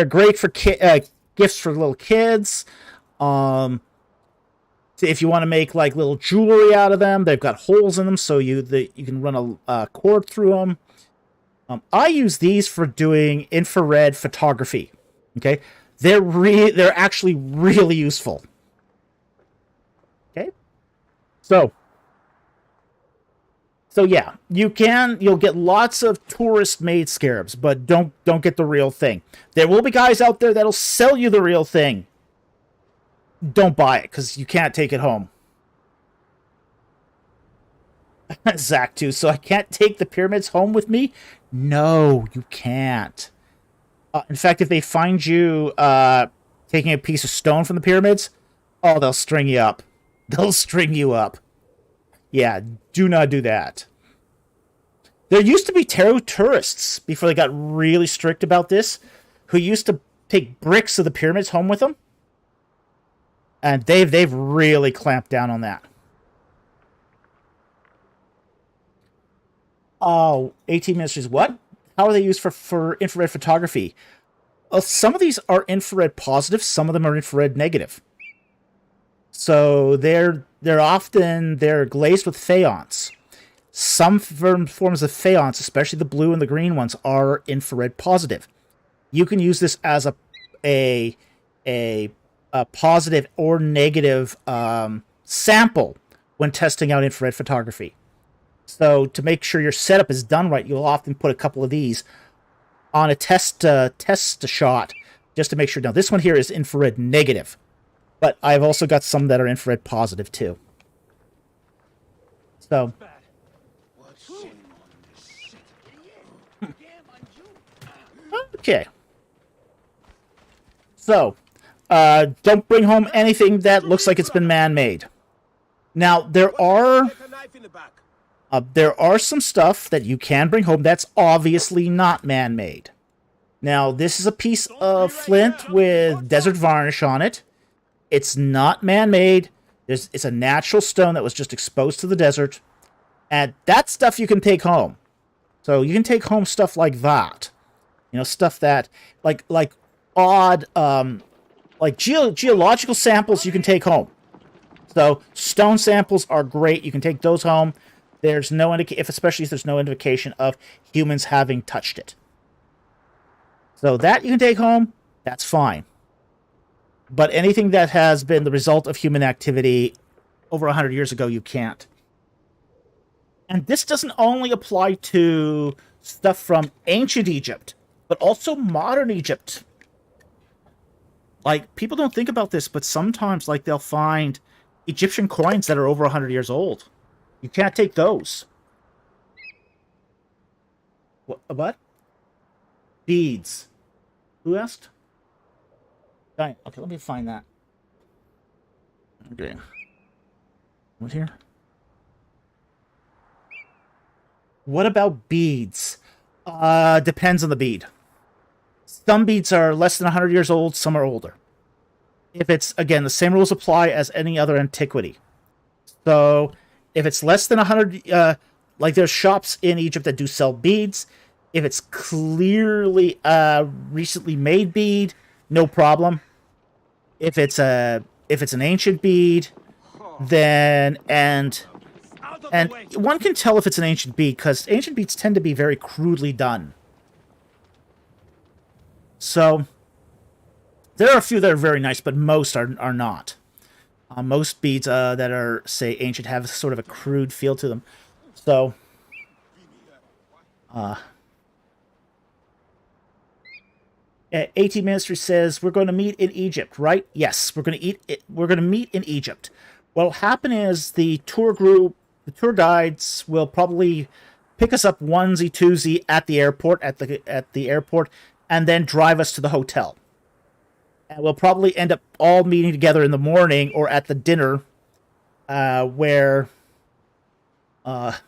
[SPEAKER 1] great for gifts for little kids. If you want to make like little jewelry out of them, they've got holes in them so you can run a cord through them. I use these for doing infrared photography. Okay, they're actually really useful. Okay, so yeah, you'll get lots of tourist-made scarabs, but don't get the real thing. There will be guys out there that'll sell you the real thing. Don't buy it, because you can't take it home. Zach, too. So I can't take the pyramids home with me? No, you can't. In fact, if they find you taking a piece of stone from the pyramids, oh, they'll string you up. They'll string you up. Yeah, do not do that. There used to be tourists, before they got really strict about this, who used to take bricks of the pyramids home with them. And they've really clamped down on that. Oh, 18 ministries, what? How are they used for infrared photography? Well, some of these are infrared positive, some of them are infrared negative. So they're glazed with faience. Some forms of faience, especially the blue and the green ones, are infrared positive. You can use this as a positive or negative sample when testing out infrared photography. So to make sure your setup is done right, you'll often put a couple of these on a test shot just to make sure. Now this one here is infrared negative, but I've also got some that are infrared positive too. So Okay. So, don't bring home anything that looks like it's been man-made. Now, there are some stuff that you can bring home that's obviously not man-made. Now, this is a piece of flint with desert varnish on it. It's not man-made. It's a natural stone that was just exposed to the desert. And that stuff you can take home. So you can take home stuff like that. You know, stuff that, like odd, like geological samples you can take home. So stone samples are great. You can take those home. There's no especially if there's no indication of humans having touched it. So that you can take home. That's fine. But anything that has been the result of human activity over 100 years ago, you can't. And this doesn't only apply to stuff from ancient Egypt, but also modern Egypt. Like, people don't think about this, but sometimes, like, they'll find Egyptian coins that are over 100 years old. You can't take those. What? Beads. Who asked? Okay, let me find that. Okay. What here? What about beads? Depends on the bead. Some beads are less than 100 years old, some are older. If it's, again, the same rules apply as any other antiquity. So, if it's less than 100, like there's shops in Egypt that do sell beads. If it's clearly a recently made bead, no problem. If it's an ancient bead, then and one can tell if it's an ancient bead because ancient beads tend to be very crudely done. So there are a few that are very nice, but most are not. Most beads that are, say, ancient have sort of a crude feel to them. So, AT Ministry says we're going to meet in Egypt, right? Yes, we're going to meet in Egypt. What'll happen is the tour group, the tour guides will probably pick us up onesie twosie at the airport, and then drive us to the hotel. And we'll probably end up all meeting together in the morning or at the dinner, where that's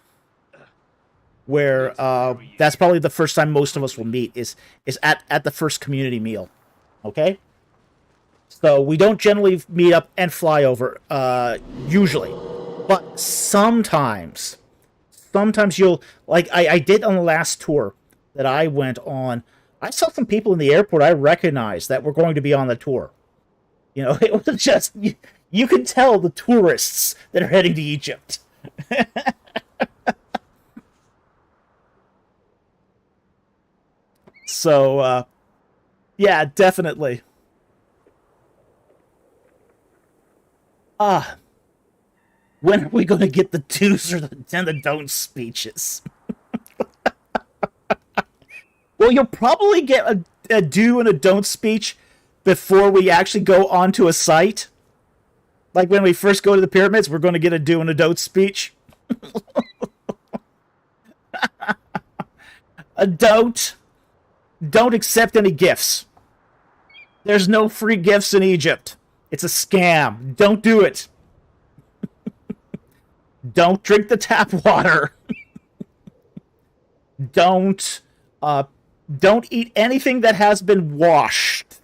[SPEAKER 1] probably the first time most of us will meet is at the first community meal. Okay? So we don't generally meet up and fly over, usually. But sometimes you'll, like I did on the last tour that I went on, I saw some people in the airport I recognized that were going to be on the tour. You know, it was just, you can tell the tourists that are heading to Egypt. So, yeah, definitely. When are we going to get the do's and the don'ts speeches? Well, you'll probably get a do and a don't speech before we actually go onto a site. Like when we first go to the pyramids, we're going to get a do and a don't speech. A don't accept any gifts. There's no free gifts in Egypt. It's a scam. Don't do it. Don't drink the tap water. Don't eat anything that has been washed.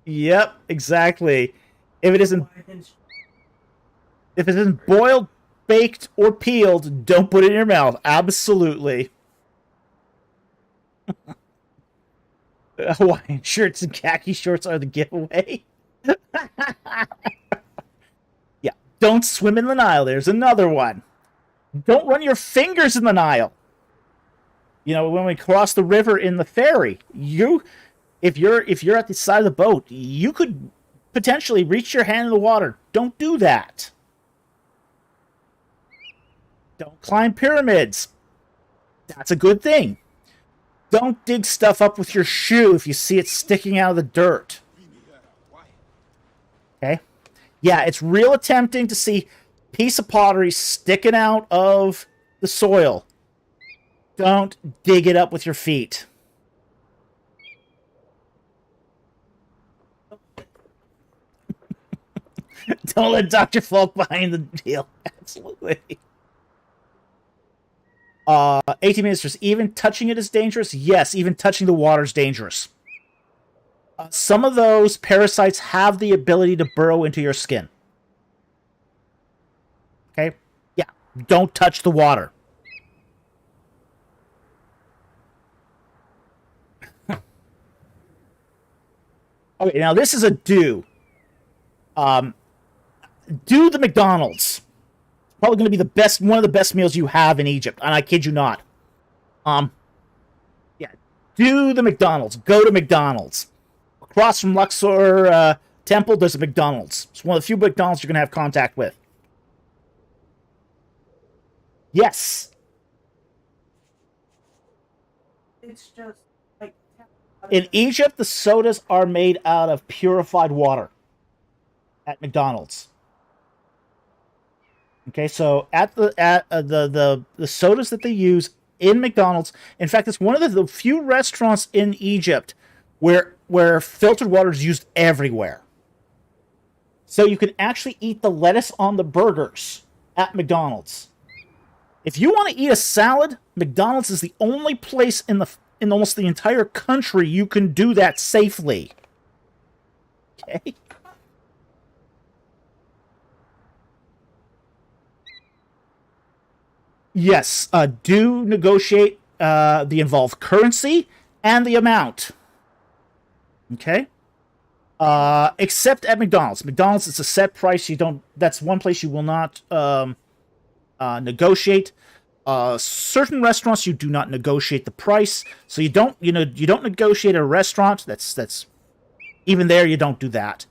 [SPEAKER 1] Yep, exactly. If it isn't boiled, baked, or peeled, don't put it in your mouth. Absolutely. Hawaiian shirts and khaki shorts are the giveaway. Yeah, don't swim in the Nile. There's another one. Don't run your fingers in the Nile. You know, when we cross the river in the ferry, if you're at the side of the boat, you could potentially reach your hand in the water. Don't do that. Don't climb pyramids. That's a good thing. Don't dig stuff up with your shoe if you see it sticking out of the dirt. Okay? Yeah, it's real tempting to see a piece of pottery sticking out of the soil. Don't dig it up with your feet. Don't let Dr. Falk behind the deal. Absolutely. 18 ministers. Even touching it is dangerous? Yes, even touching the water is dangerous. Some of those parasites have the ability to burrow into your skin. Okay? Yeah. Don't touch the water. Okay, now this is a do. Do the McDonald's. Probably going to be the best, one of the best meals you have in Egypt, and I kid you not. Yeah, do the McDonald's. Go to McDonald's. Across from Luxor Temple, there's a McDonald's. It's one of the few McDonald's you're going to have contact with. Yes.
[SPEAKER 3] It's just like
[SPEAKER 1] In Egypt, the sodas are made out of purified water at McDonald's. Okay, so at the sodas that they use in McDonald's, in fact, it's one of the few restaurants in Egypt where filtered water is used everywhere. So you can actually eat the lettuce on the burgers at McDonald's. If you want to eat a salad, McDonald's is the only place in almost the entire country you can do that safely. Okay. Yes, do negotiate the involved currency and the amount. Okay? Except at McDonald's. McDonald's, it's a set price. That's one place you will not negotiate. Certain restaurants you do not negotiate the price. So you don't negotiate at a restaurant. That's even there you don't do that.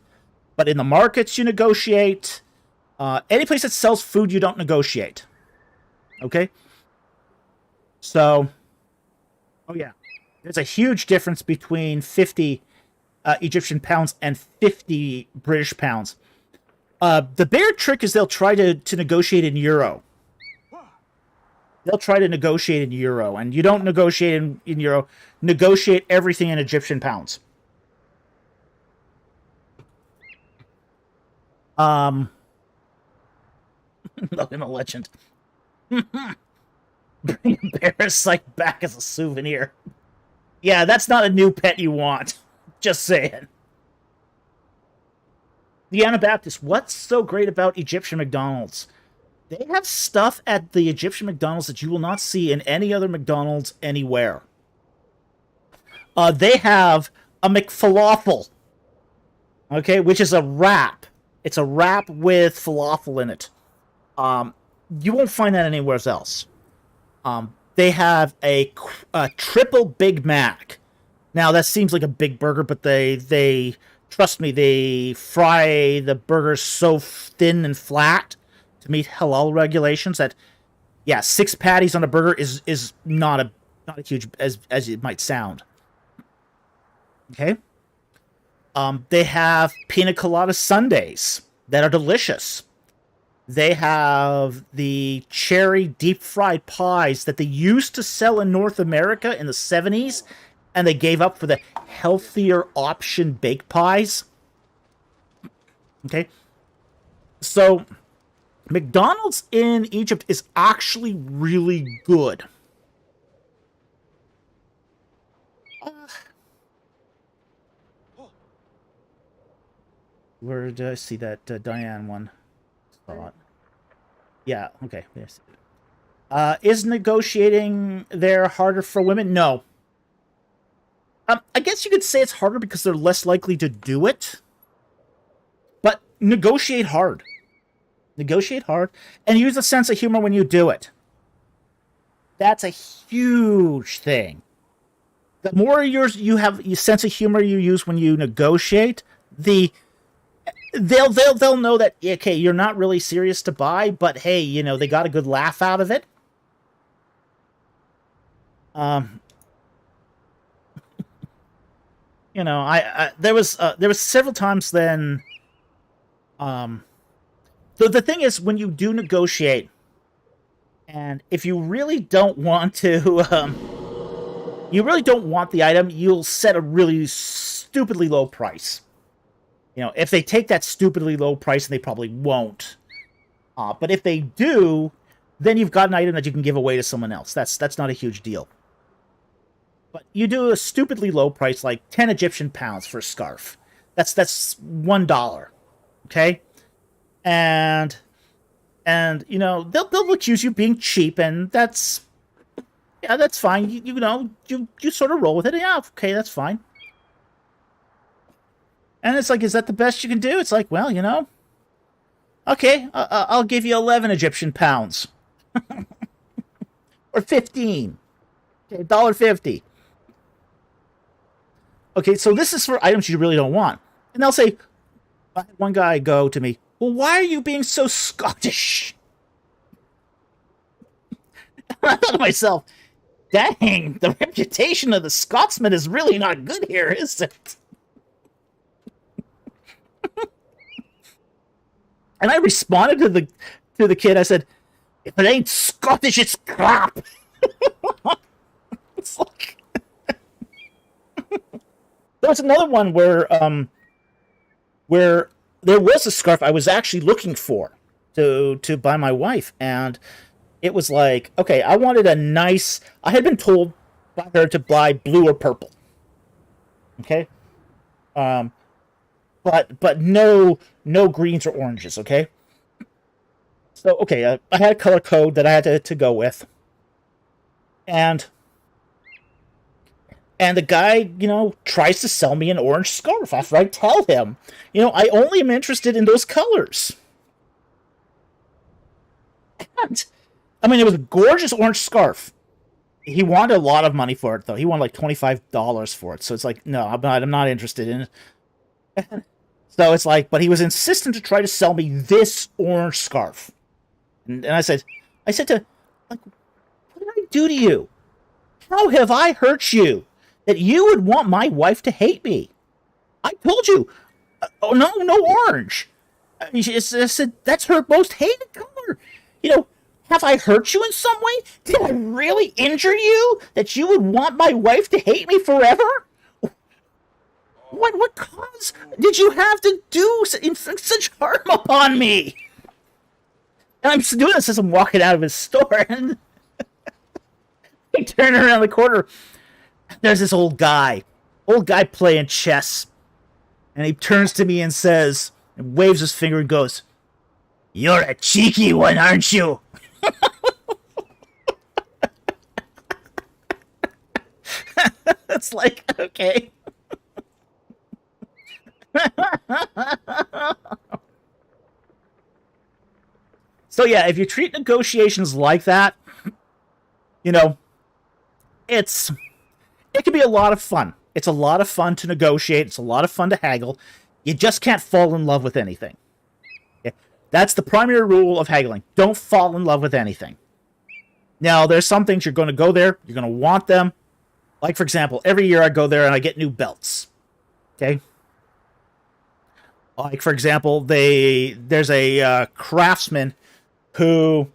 [SPEAKER 1] But in the markets you negotiate. Any place that sells food you don't negotiate. Okay? So, oh yeah. There's a huge difference between 50 Egyptian pounds and 50 British pounds. The bigger trick is they'll try to negotiate in euro. They'll try to negotiate in euro, and you don't negotiate in euro. Negotiate everything in Egyptian pounds. Logan a legend. Bring a parasite back as a souvenir. Yeah, that's not a new pet you want. Just saying. The Anabaptist, what's so great about Egyptian McDonald's? They have stuff at the Egyptian McDonald's that you will not see in any other McDonald's anywhere. They have a McFalafel. Okay, which is a wrap. It's a wrap with falafel in it. You won't find that anywhere else. They have a triple Big Mac. Now, that seems like a big burger, but they trust me, they fry the burgers so thin and flat to meet halal regulations that, yeah, 6 patties on a burger is not a huge as it might sound. Okay? They have pina colada sundaes that are delicious. They have the cherry deep-fried pies that they used to sell in North America in the 70s, and they gave up for the healthier option baked pies. Okay? So, McDonald's in Egypt is actually really good. Where did I see that Diane one? Thought. Yeah, okay. Yes. Is negotiating there harder for women? No. I guess you could say it's harder because they're less likely to do it. But negotiate hard. Negotiate hard. And use a sense of humor when you do it. That's a huge thing. The more you have a sense of humor you use when you negotiate, they'll know that, okay, you're not really serious to buy, but hey, you know, they got a good laugh out of it. You know, there was several times then. The thing is, when you do negotiate, And if you really don't want to, you really don't want the item, you'll set a really stupidly low price. You know, if they take that stupidly low price, and they probably won't. But if they do, then you've got an item that you can give away to someone else. That's not a huge deal. But you do a stupidly low price, like 10 Egyptian pounds for a scarf. That's $1. Okay? And you know, they'll accuse you of being cheap, and that's fine. You know, you sort of roll with it. Yeah, okay, that's fine. And it's like, is that the best you can do? It's like, well, you know, okay, I'll give you 11 Egyptian pounds. Or 15. Okay, $1.50. Okay, so this is for items you really don't want. And they'll say, I had one guy go to me, well, why are you being so Scottish? I thought to myself, dang, the reputation of the Scotsman is really not good here, is it? And I responded to the kid. I said, if it ain't Scottish, it's crap. It's like... There was another one where there was a scarf I was actually looking for to buy my wife, and it was like, okay, I wanted a nice... I had been told by her to buy blue or purple. Okay? But no greens or oranges, okay? So, okay, I had a color code that I had to go with. And the guy, you know, tries to sell me an orange scarf after I tell him, you know, I only am interested in those colors. And, I mean, it was a gorgeous orange scarf. He wanted a lot of money for it, though. He wanted like $25 for it. So it's like, no, I'm not interested in it. So it's like, but he was insistent to try to sell me this orange scarf. And I said to, like, what did I do to you? How have I hurt you that you would want my wife to hate me? I told you, oh no orange. I said that's her most hated color. You know, have I hurt you in some way? Did I really injure you that you would want my wife to hate me forever? What cause did you have to do inflict such harm upon me? And I'm doing this as I'm walking out of his store, and I turn around the corner. There's this old guy playing chess, and he turns to me and says, and waves his finger and goes, "You're a cheeky one, aren't you?" It's like, okay. So yeah, if you treat negotiations like that, you know, it can be a lot of fun. It's a lot of fun to negotiate. It's a lot of fun to haggle. You just can't fall in love with anything. Okay? That's the primary rule of haggling. Don't fall in love with anything. Now, there's some things you're going to go there. You're going to want them. Like, for example, every year I go there and I get new belts. Okay? Like, for example, there's a craftsman who,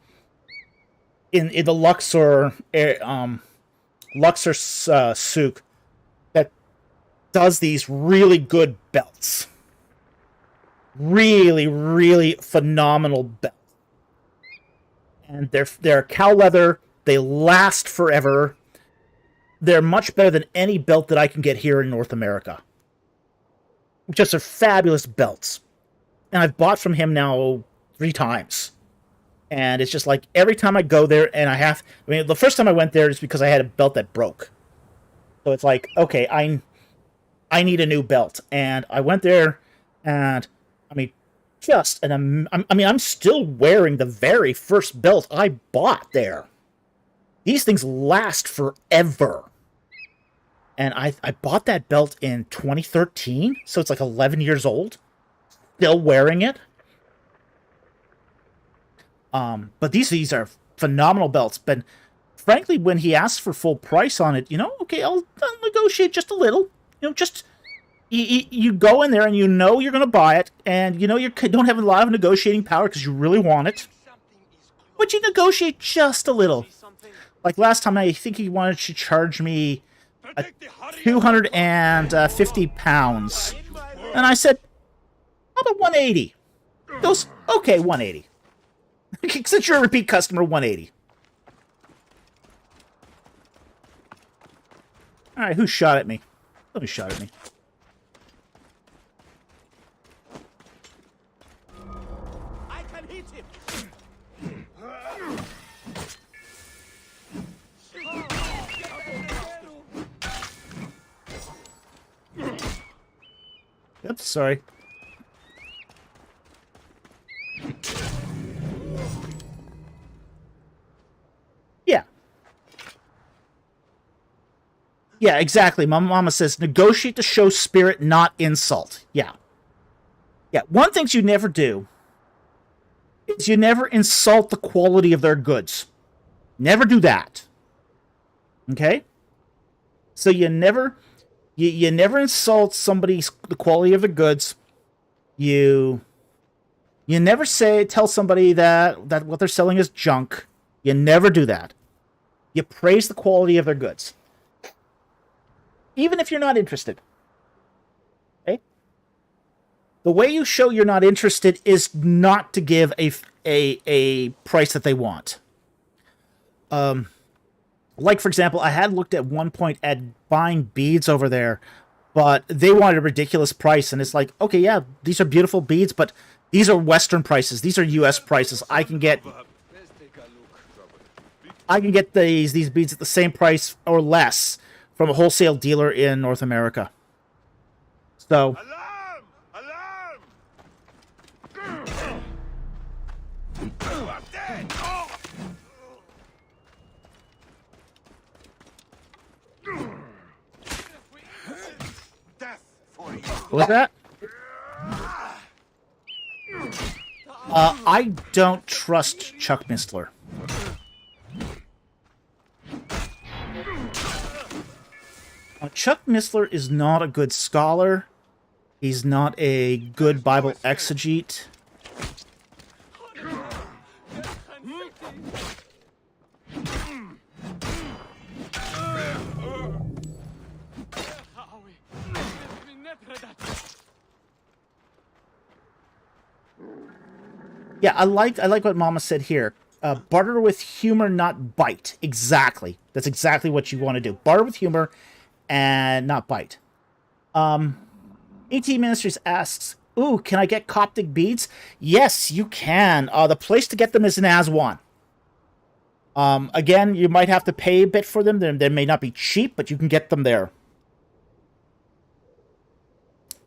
[SPEAKER 1] in the Luxor souk, that does these really good belts. Really, really phenomenal belts. And they're cow leather. They last forever. They're much better than any belt that I can get here in North America. Just are fabulous belts. And I've bought from him now 3 times. And it's just like, every time I go there, and the first time I went there is because I had a belt that broke. So it's like, okay, I need a new belt. And I went there, and, I mean, I'm still wearing the very first belt I bought there. These things last forever. And I bought that belt in 2013, so it's like 11 years old. Still wearing it. But these are phenomenal belts. But frankly, when he asks for full price on it, you know, okay, I'll negotiate just a little. You know, just you go in there and you know you're going to buy it, and you know you don't have a lot of negotiating power because you really want it. Would you negotiate just a little?
[SPEAKER 4] See something?
[SPEAKER 1] Like last time, I think he wanted to charge me
[SPEAKER 4] Protect the Harrier.
[SPEAKER 1] 250 pounds. And I said, how about 180? He goes, okay, 180. Since you're a repeat customer, 180. Alright, who shot at me? Who shot at me?
[SPEAKER 4] I can hit him.
[SPEAKER 1] Oops, sorry. Yeah. Yeah, exactly. My mama says, negotiate to show spirit, not insult. Yeah. Yeah, one thing you never do is you never insult the quality of their goods. Never do that. Okay? So you never insult somebody's the quality of the goods. You never tell somebody that what they're selling is junk. You never do that. You praise the quality of their goods. Even if you're not interested. Okay? The way you show you're not interested is not to give a price that they want. Like, for example, I had looked at one point at buying beads over there, but they wanted a ridiculous price, and it's like, okay, yeah, these are beautiful beads, but these are Western prices. These are U.S. prices. I can get these beads at the same price or less from a wholesale dealer in North America. So,
[SPEAKER 4] Alarm! Alarm! You are dead! Oh! Death for you.
[SPEAKER 1] what was that? I don't trust Chuck Mistler. Chuck Mistler is not a good scholar. He's not a good Bible exegete. Yeah, I like what Mama said here. Barter with humor, not bite. Exactly. That's exactly what you want to do. Barter with humor and not bite. ET Ministries asks, ooh, can I get Coptic beads? Yes, you can. The place to get them is in Aswan. Again, you might have to pay a bit for them. They may not be cheap, but you can get them there.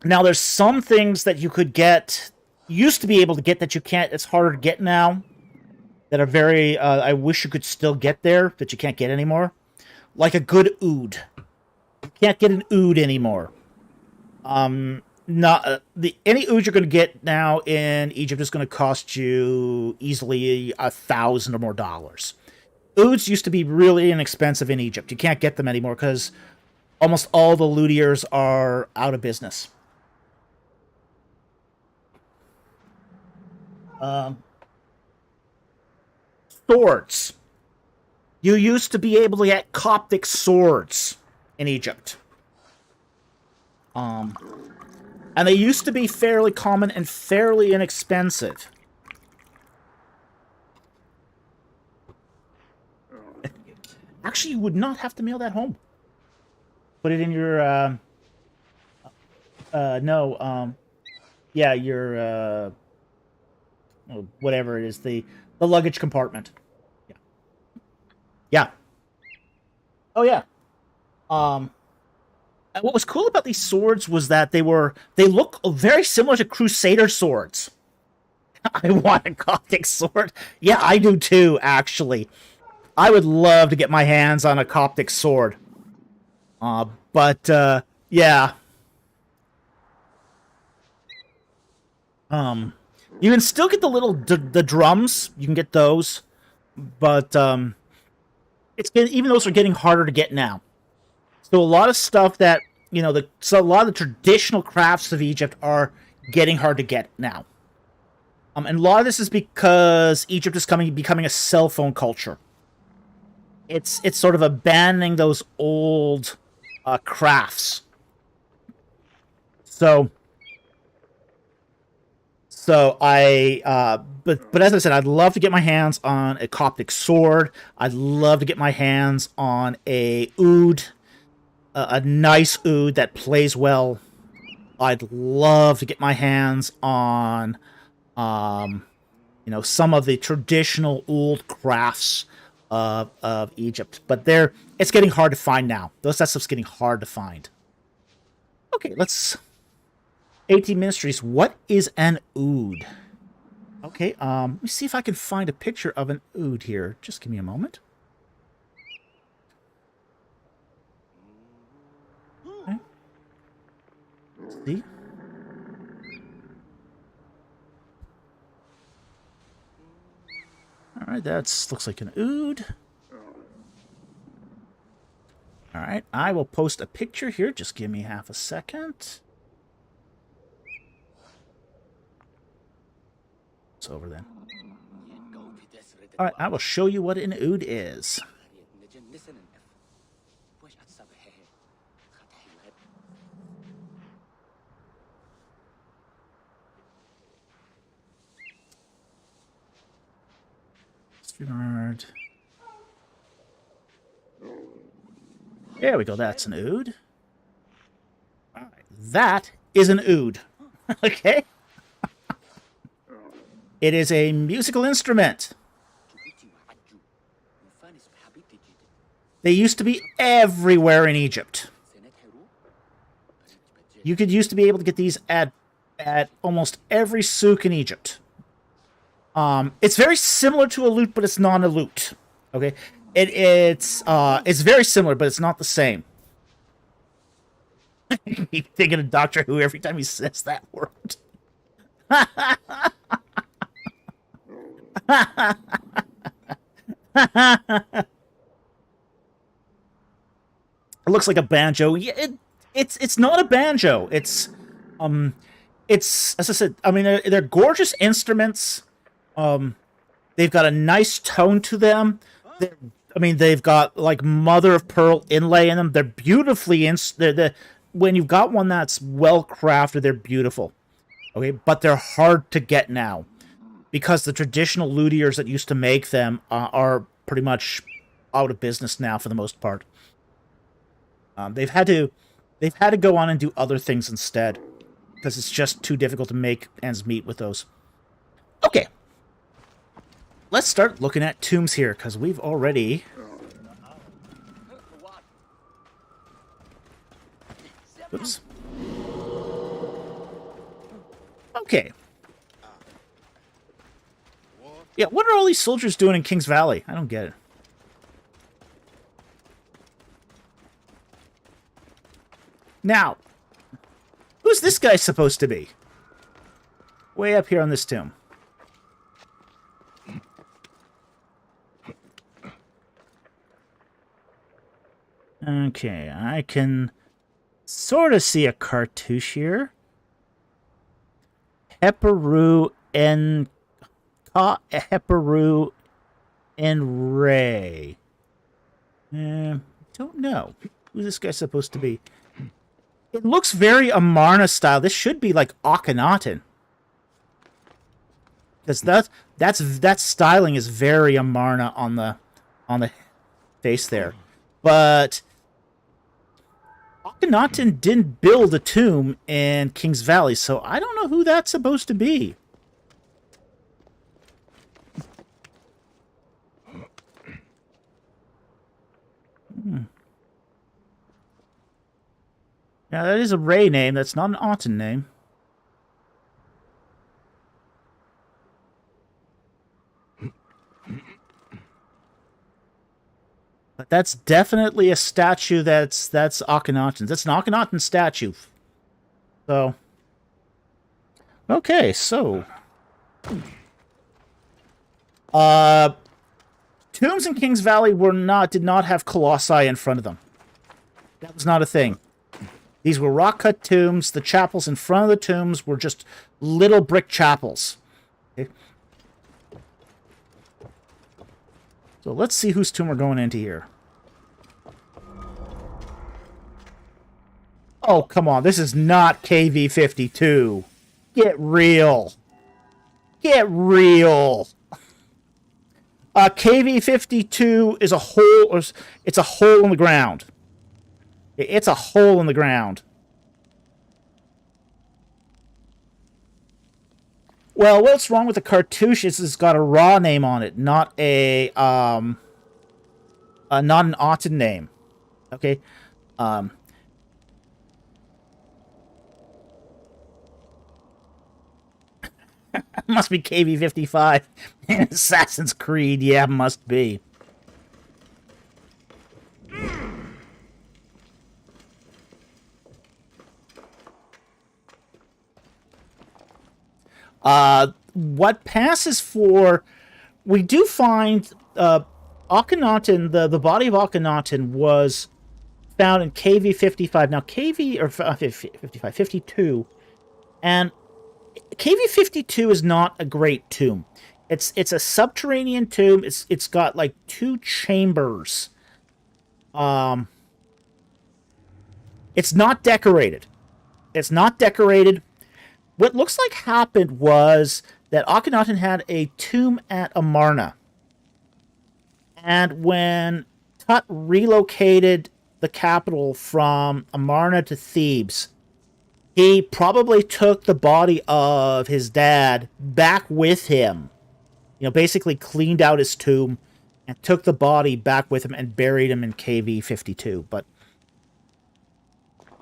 [SPEAKER 1] Now, there's some things that you could get, used to be able to get that you can't, it's harder to get now, that are very, I wish you could still get there, that you can't get anymore. Like a good oud. You can't get an oud anymore. Any oud you're going to get now in Egypt is going to cost you easily $1,000 or more dollars. Ouds used to be really inexpensive in Egypt. You can't get them anymore because almost all the luthiers are out of business. Swords. You used to be able to get Coptic swords in Egypt. And they used to be fairly common and fairly inexpensive. Actually, you would not have to mail that home. Put it in your, your, whatever it is, the luggage compartment. Yeah. Yeah. Oh, yeah. What was cool about these swords was that they look very similar to Crusader swords. I want a Coptic sword. Yeah, I do too, actually. I would love to get my hands on a Coptic sword. Yeah. You can still get the little the drums. You can get those, but even those are getting harder to get now. So a lot of stuff that a lot of the traditional crafts of Egypt are getting hard to get now. And a lot of this is because Egypt is becoming a cell phone culture. It's sort of abandoning those old crafts. So but as I said, I'd love to get my hands on a Coptic sword. I'd love to get my hands on a oud, a nice oud that plays well. I'd love to get my hands on, some of the traditional old crafts of Egypt. But it's getting hard to find now. That stuff's getting hard to find. Okay, let's... 18 Ministries. What is an oud? Okay, let me see if I can find a picture of an oud here. Just give me a moment. Okay. Let's see. Alright, looks like an oud. Alright, I will post a picture here. Just give me half a second. It's over then. Alright, I will show you what an oud is. Streamard. There we go, that's an oud. Alright, that is an oud. Okay? It is a musical instrument. They used to be everywhere in Egypt. You could used to be able to get these at almost every souk in Egypt. It's very similar to a lute, but it's not a lute. Okay, it's very similar, but it's not the same. I keep thinking of Doctor Who every time he says that word. It looks like a banjo. Yeah, it's not a banjo. It's as I said. I mean, they're gorgeous instruments. They've got a nice tone to them. They've got like mother of pearl inlay in them. They're beautifully when you've got one that's well crafted, they're beautiful. Okay, but they're hard to get now because the traditional luthiers that used to make them are pretty much out of business now for the most part. They've had to go on and do other things instead because it's just too difficult to make ends meet with those. Okay. Let's start looking at tombs here, because we've already... Oops. Okay. Yeah, what are all these soldiers doing in King's Valley? I don't get it. Now, who's this guy supposed to be? Way up here on this tomb. Okay, I can sort of see a cartouche here. Heperu and Ray. Don't know. Who's this guy supposed to be? It looks very Amarna style. This should be like Akhenaten. Because that styling is very Amarna on the face there. But Akhenaten didn't build a tomb in King's Valley, so I don't know who that's supposed to be. Now, that is a Ray name. That's not an Aten name. But that's definitely a statue that's Akhenaten's. That's an Akhenaten statue. So... Okay, so... Tombs in King's Valley did not have colossi in front of them. That was not a thing. These were rock-cut tombs. The chapels in front of the tombs were just little brick chapels. Okay. So let's see whose tomb we're going into here. Oh, come on. This is not KV-52. Get real. Get real. KV-52 is a hole. It's a hole in the ground. It's a hole in the ground. Well, what's wrong with the cartouche is it's got a raw name on it, not not an Autumn name. Okay. Must be KV-55. Assassin's Creed, yeah, must be. What passes for... We do find Akhenaten, the body of Akhenaten was found in KV-55. Now, KV, or 55, 52, and KV-52 is not a great tomb. It's a subterranean tomb. It's got like 2 chambers. It's not decorated. It's not decorated. What looks like happened was that Akhenaten had a tomb at Amarna. And when Tut relocated the capital from Amarna to Thebes, he probably took the body of his dad back with him. You know, basically cleaned out his tomb and took the body back with him and buried him in KV-52. But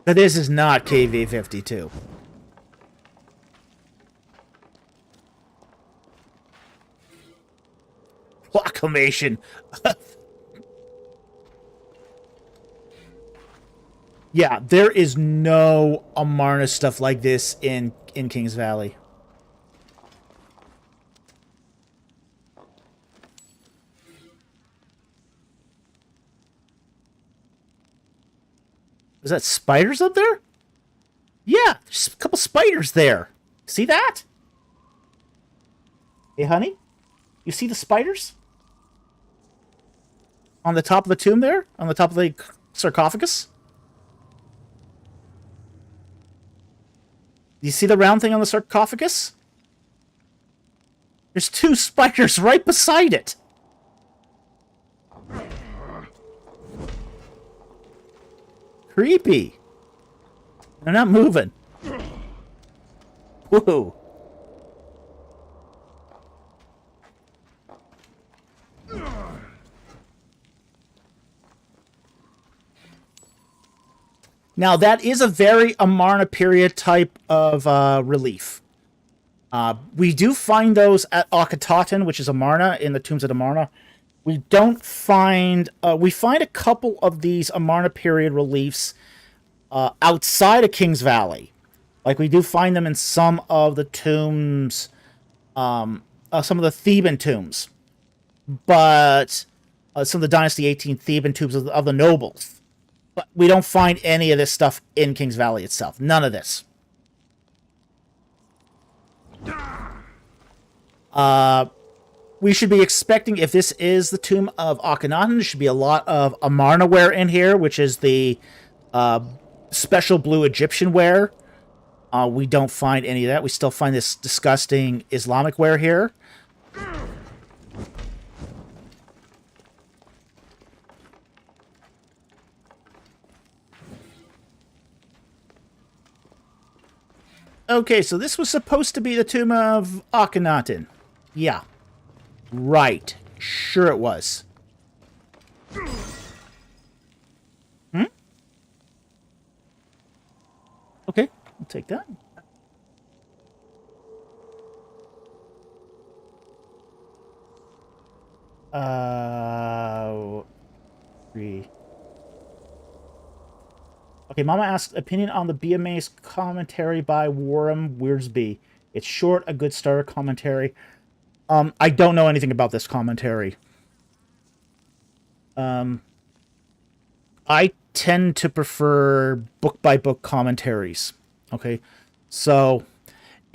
[SPEAKER 1] this is not KV-52. Proclamation. Yeah, there is no Amarna stuff like this in Kings Valley. Is that spiders up there? Yeah, there's a couple spiders there. See that? Hey, honey? You see the spiders? On the top of the tomb there? On the top of the sarcophagus? Do you see the round thing on the sarcophagus? There's 2 spiders right beside it. Creepy. They're not moving. Whoa. Now, that is a very Amarna period type of relief. We do find those at Akhenaten, which is Amarna, in the tombs at Amarna. We don't find... we find a couple of these Amarna period reliefs outside of Kings Valley. Like, we do find them in some of the tombs... some of the Theban tombs. But... some of the Dynasty 18 Theban tombs of the nobles. But we don't find any of this stuff in Kings Valley itself. None of this. We should be expecting, if this is the tomb of Akhenaten, there should be a lot of Amarna ware in here, which is the special blue Egyptian ware. We don't find any of that. We still find this disgusting Islamic ware here. Okay, so this was supposed to be the tomb of Akhenaten. Yeah. Right. Sure it was. Hmm? Okay, I'll take that. Three. Okay, Mama asks, opinion on the BMA's commentary by Warren Wiersbe. It's short, a good starter commentary. I don't know anything about this commentary. I tend to prefer book-by-book commentaries. Okay, so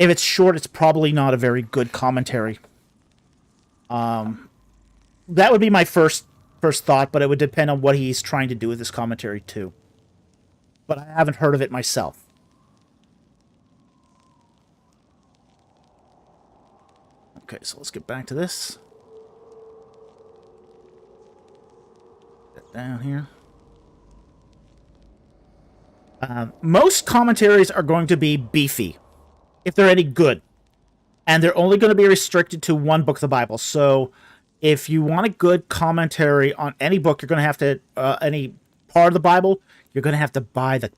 [SPEAKER 1] If it's short, it's probably not a very good commentary. That would be my first thought, but it would depend on what he's trying to do with this commentary too. But I haven't heard of it myself. Okay, so let's get back to this. Get down here. Most commentaries are going to be beefy, if they're any good. And they're only going to be restricted to one book of the Bible. So if you want a good commentary on any book, you're going to have to, any part of the Bible, you're going to have to buy the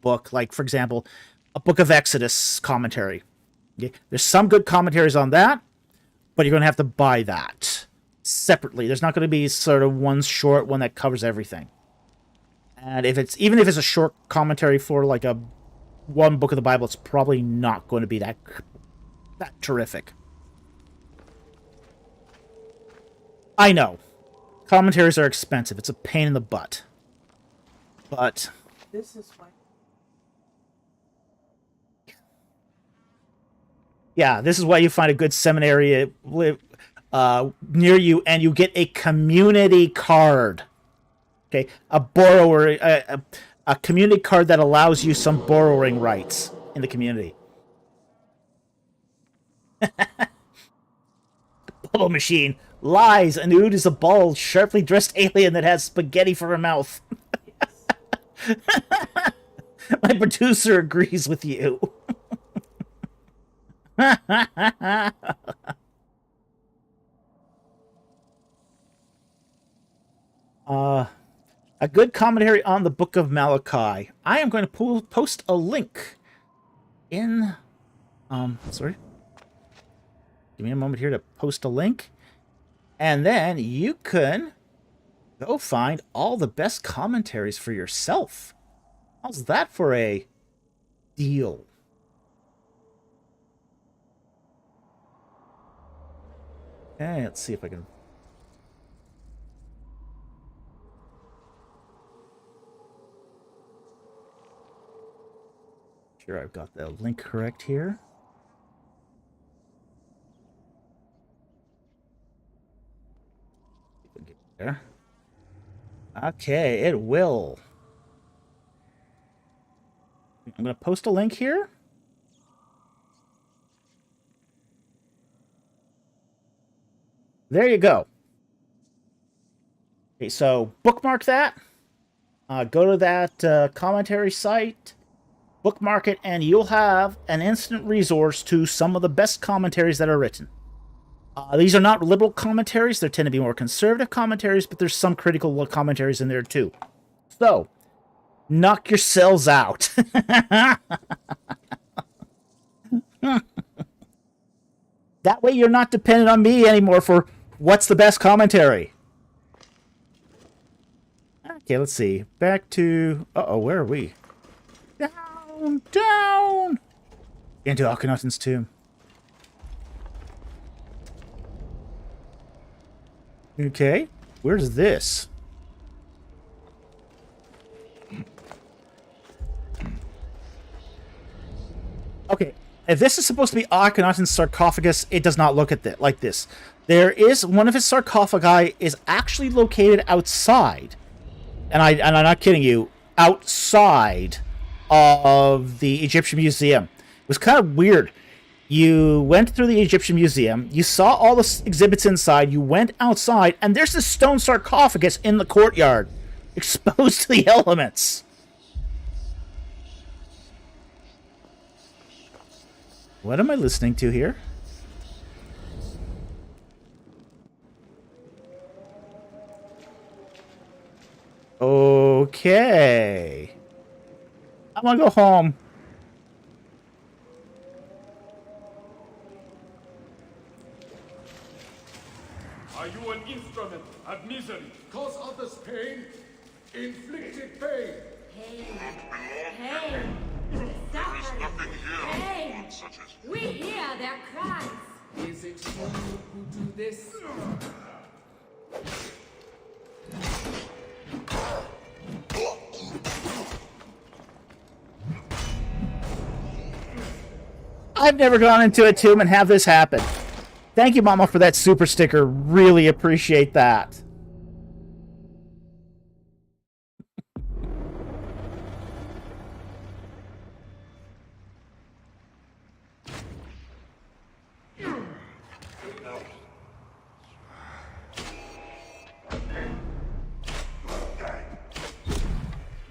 [SPEAKER 1] book. Like, for example, a Book of Exodus commentary. Okay? There's some good commentaries on that, but you're going to have to buy that separately. There's not going to be sort of one short one that covers everything. And even if it's a short commentary for like one book of the Bible, it's probably not going to be that terrific. I know. Commentaries are expensive. It's a pain in the butt. But
[SPEAKER 3] This is why.
[SPEAKER 1] yeah, this is why you find a good seminary near you, and you get a community card. Okay, a borrower, a community card that allows you some borrowing rights in the community. Bubble machine lies. An Ood is a bald, sharply dressed alien that has spaghetti for a mouth. My producer agrees with you. A good commentary on the Book of Malachi. I am going to post a link in... sorry. Give me a moment here to post a link. And then you can go find all the best commentaries for yourself. How's that for a deal? Okay, let's see if I can... Sure, I've got the link correct here. There. Okay, it will. I'm going to post a link here. There you go. Okay, so bookmark that. Go to that commentary site, bookmark it, and you'll have an instant resource to some of the best commentaries that are written. These are not liberal commentaries. They tend to be more conservative commentaries, but there's some critical commentaries in there too. So, knock yourselves out. That way you're not dependent on me anymore for what's the best commentary. Okay, let's see. Back to... Uh-oh, where are we? Down, down! Into Akhenaten's tomb. Okay, where's this? Okay, if this is supposed to be Akhenaten's sarcophagus, it does not look at like this. There is one of his sarcophagi is actually located outside, and I'm not kidding you, outside of the Egyptian Museum. It was kind of weird. You went through the Egyptian Museum, you saw all the exhibits inside, you went outside, and there's this stone sarcophagus in the courtyard, exposed to the elements. What am I listening to here? Okay. I'm gonna go home.
[SPEAKER 5] Are you an instrument of misery? Cause others pain? Inflicted pain?
[SPEAKER 6] Hey! Suffering! Hey! We hear their cries!
[SPEAKER 5] Is it you who do this?
[SPEAKER 1] I've never gone into a tomb and have this happen. Thank you, Mama, for that super sticker. Really appreciate that.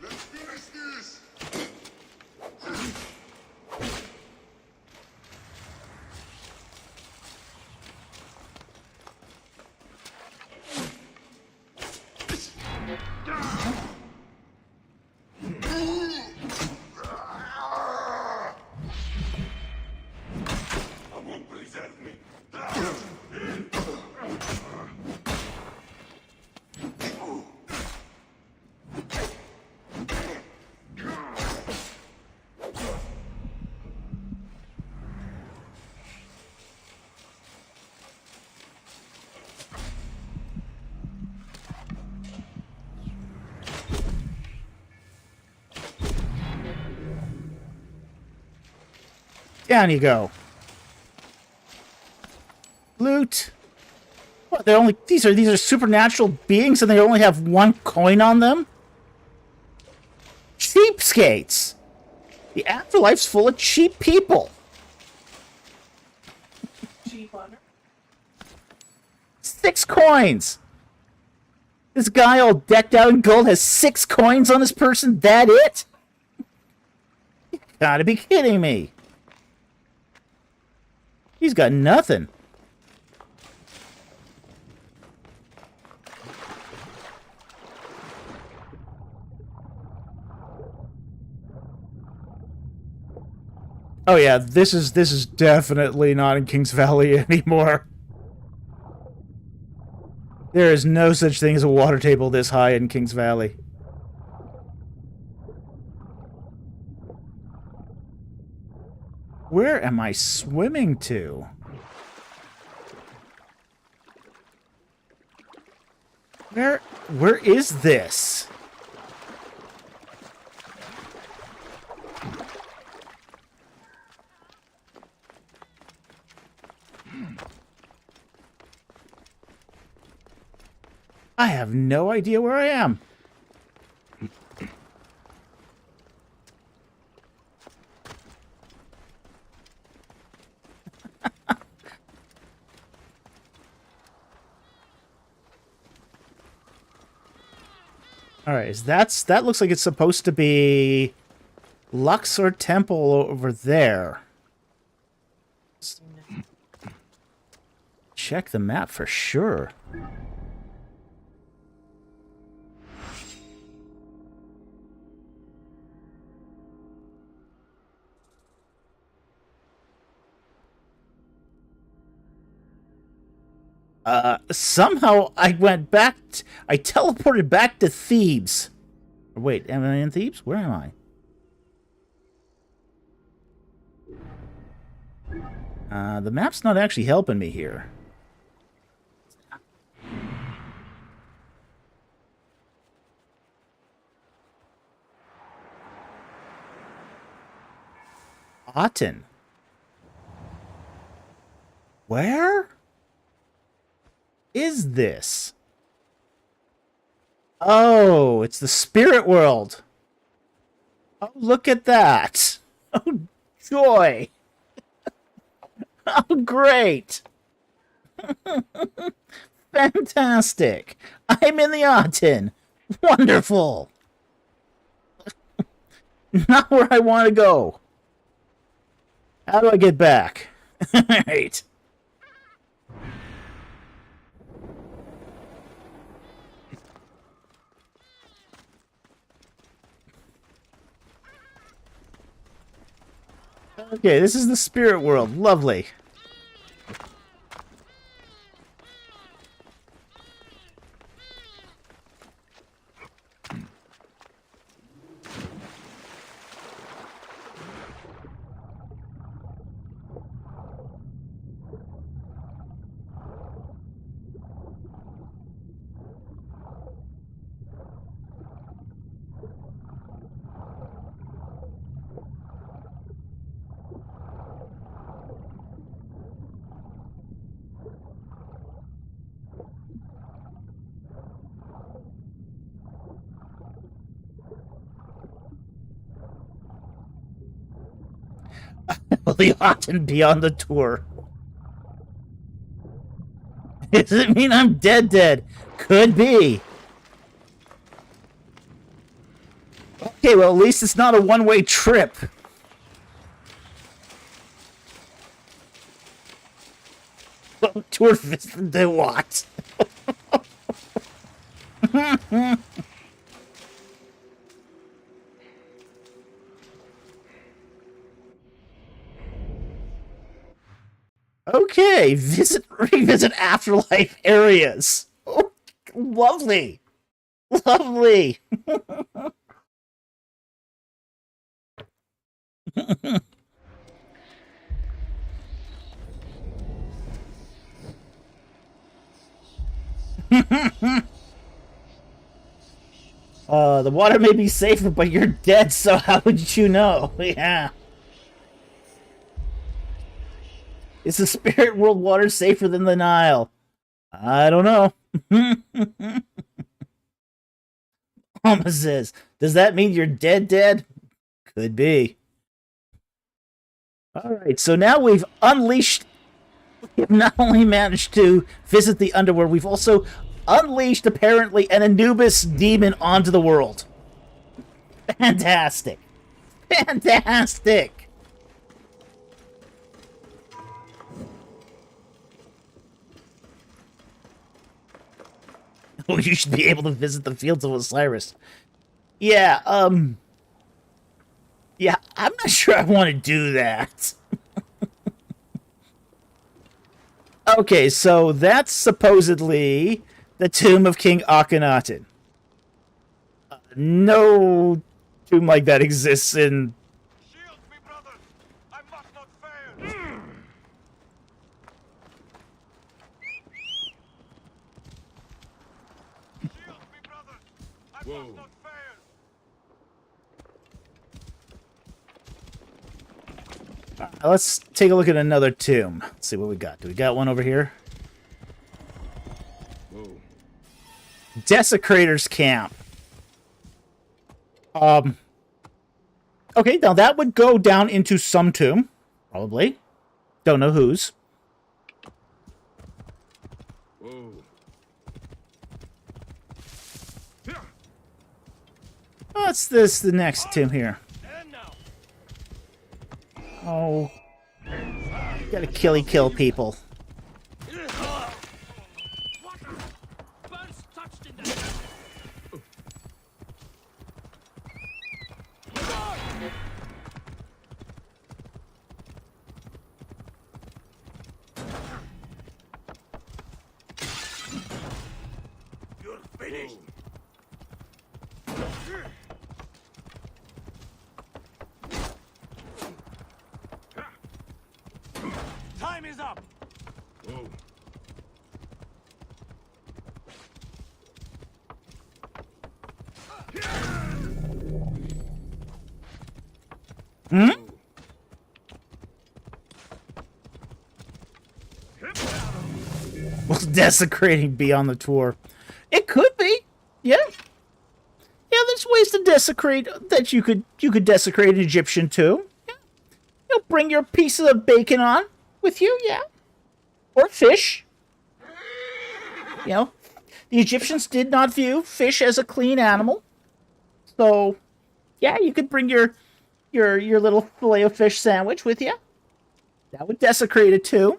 [SPEAKER 4] Let's finish this! I won't preserve me.
[SPEAKER 1] Down you go. Loot. What, they're only these are supernatural beings and they only have one coin on them? Cheapskates. The afterlife's full of cheap people.
[SPEAKER 3] cheap honor.
[SPEAKER 1] 6 coins. This guy all decked out in gold has 6 coins on his person? That it? You gotta be kidding me. He's got nothing. Oh yeah, this is definitely not in Kings Valley anymore. There is no such thing as a water table this high in Kings Valley. Where am I swimming to? Where is this? I have no idea where I am. Alright, that looks like it's supposed to be Luxor Temple over there. Check the map for sure. Somehow I went back. I teleported back to Thebes. Wait, am I in Thebes? Where am I? The map's not actually helping me here. Aten. Where is this? Oh, it's the spirit world. Oh, look at that. Oh, joy. Oh, great. Fantastic. I'm in the Aten. Wonderful. Not where I want to go. How do I get back? Right. Okay, this is the spirit world. Lovely. really hot and be on the tour. Does it mean I'm dead? Could be. Okay, well, at least it's not a one-way trip. Tour visit the what? Okay, revisit afterlife areas. Oh, lovely. Lovely. The water may be safer, but you're dead, so how would you know? Yeah. Is the spirit world water safer than the Nile? I don't know. Mama says, does that mean you're dead? Could be. Alright, so now we've unleashed... We've not only managed to visit the underworld, we've also unleashed, apparently, an Anubis demon onto the world. Fantastic. Fantastic! Oh, you should be able to visit the fields of Osiris. Yeah, yeah, I'm not sure I want to do that. Okay, so that's supposedly the tomb of King Akhenaten. No tomb like that exists in...
[SPEAKER 5] Shield me, brother! I must not fail! Shield me, brother! I must not fail!
[SPEAKER 1] Let's take a look at another tomb. Let's see what we got. Do we got one over here?
[SPEAKER 5] Whoa.
[SPEAKER 1] Desecrator's Camp. Okay, now that would go down into some tomb. Probably. Don't know whose.
[SPEAKER 5] Whoa.
[SPEAKER 1] What's this, the next tomb here?
[SPEAKER 5] And now.
[SPEAKER 1] Oh. Gotta kill people.
[SPEAKER 5] Burns touched in there. You're finished. Time is up. Whoa.
[SPEAKER 1] Hmm? Will desecrating be on the tour? It could be. Yeah. Yeah, there's ways to desecrate that you could desecrate an Egyptian tomb. Yeah. You'll bring your piece of bacon on with you, yeah. Or fish. You know, the Egyptians did not view fish as a clean animal. So, yeah, you could bring your little filet of fish sandwich with you. That would desecrate it too.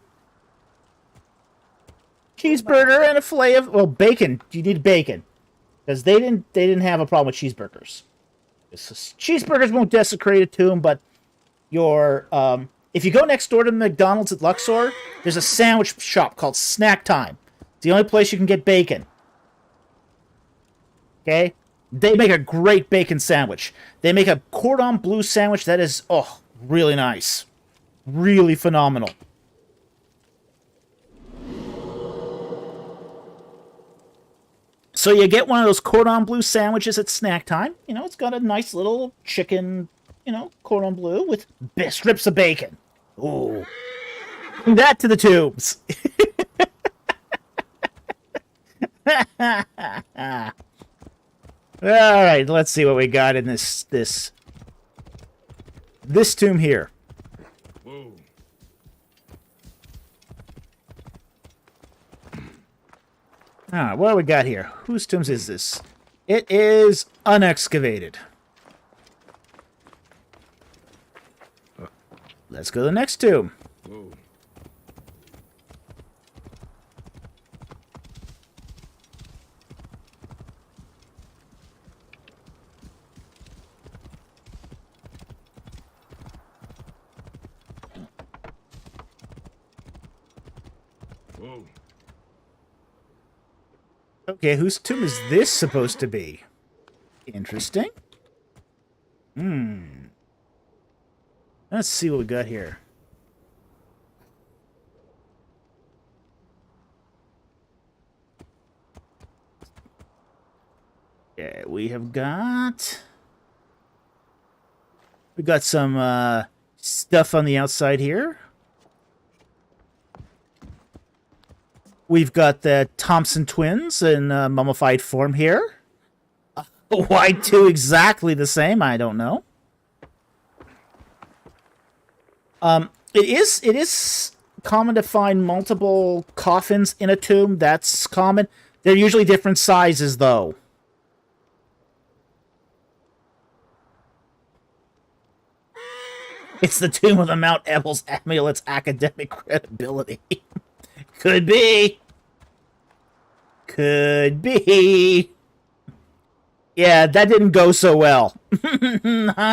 [SPEAKER 1] Cheeseburger and a filet of, well, bacon. You need bacon, because they didn't have a problem with cheeseburgers. Cheeseburgers won't desecrate a tomb, but your if you go next door to McDonald's at Luxor, there's a sandwich shop called Snack Time. It's the only place you can get bacon. Okay? They make a great bacon sandwich. They make a cordon bleu sandwich that is, oh, really nice. Really phenomenal. So you get one of those cordon bleu sandwiches at Snack Time. You know, it's got a nice little chicken, you know, cordon bleu with strips of bacon. Ooh. Bring that to the tubes. All right, let's see what we got in this tomb here.
[SPEAKER 5] Whoa.
[SPEAKER 1] Alright, what do we got here? Whose tombs is this? It is unexcavated. Let's go to the next tomb.
[SPEAKER 5] Whoa. Whoa.
[SPEAKER 1] Okay, whose tomb is this supposed to be? Interesting. Let's see what we got here. Yeah, we got some stuff on the outside here. We've got the Thompson twins in mummified form here. Why two exactly the same? I don't know. It is common to find multiple coffins in a tomb. That's common. They're usually different sizes, though. It's the tomb of the Mount Ebel's amulet's academic credibility. Could be. Could be. Yeah, that didn't go so well.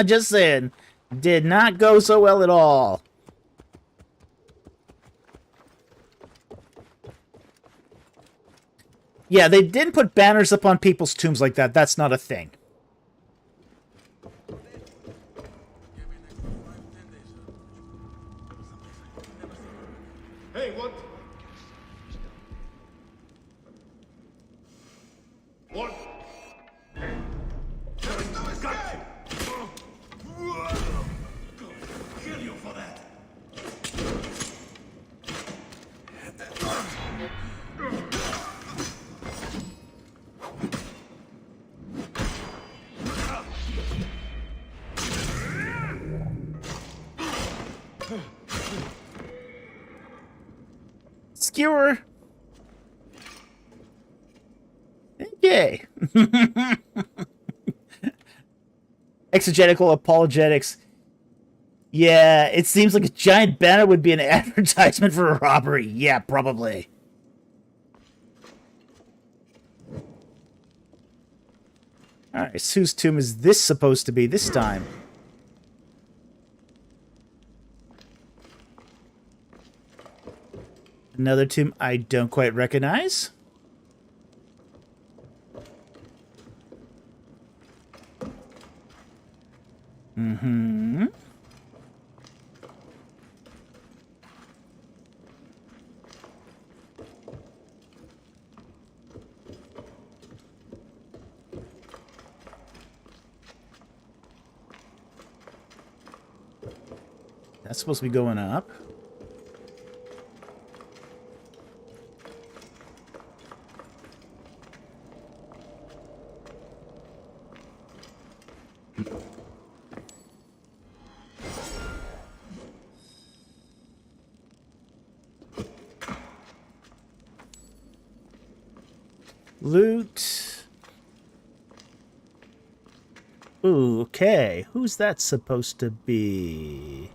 [SPEAKER 1] Just saying. Did not go so well at all. Yeah, they didn't put banners up on people's tombs like that. That's not a thing.
[SPEAKER 5] Hey, what? What? Kill you for that.
[SPEAKER 1] Skewer. Okay. Exegetical apologetics. Yeah, it seems like a giant banner would be an advertisement for a robbery. Yeah, probably. Alright, so whose tomb is this supposed to be this time? Another tomb I don't quite recognize. Mm-hmm. That's supposed to be going up. Loot. Ooh, okay. Who's that supposed to be?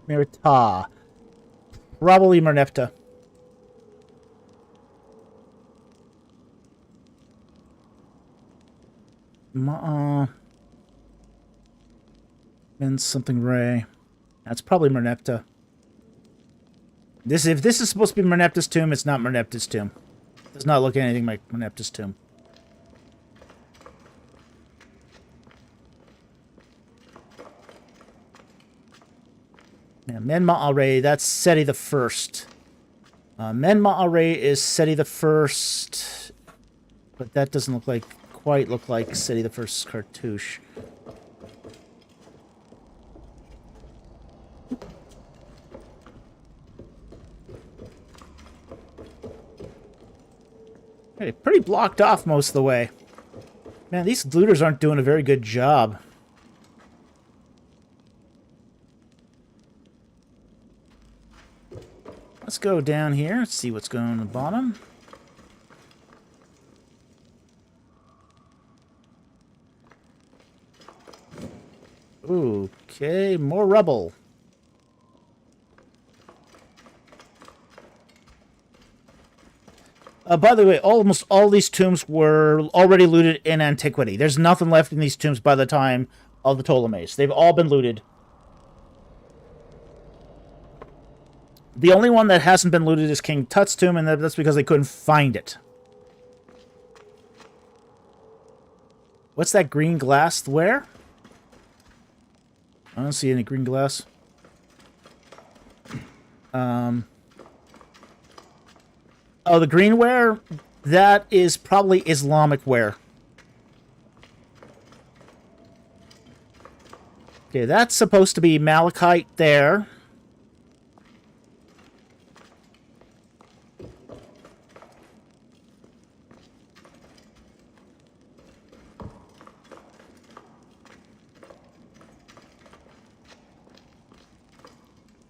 [SPEAKER 1] Merita. Probably Merneptah. And something Ray. That's probably Merneptah. If this is supposed to be Merneptah's tomb, it's not Merneptah's tomb. It does not look anything like Merneptah's tomb. Yeah, Menma Alray, that's Seti the First. Menma Alray is Seti the First, but that doesn't quite look like Seti the First's cartouche. Okay, pretty blocked off most of the way. Man, these looters aren't doing a very good job. Let's go down here. Let's see what's going on the bottom. Okay, more rubble. By the way, almost all these tombs were already looted in antiquity. There's nothing left in these tombs by the time of the Ptolemies. They've all been looted. The only one that hasn't been looted is King Tut's tomb, and that's because they couldn't find it. What's that green glass? Where? I don't see any green glass. Oh, the green ware? That is probably Islamic ware. Okay, that's supposed to be malachite there.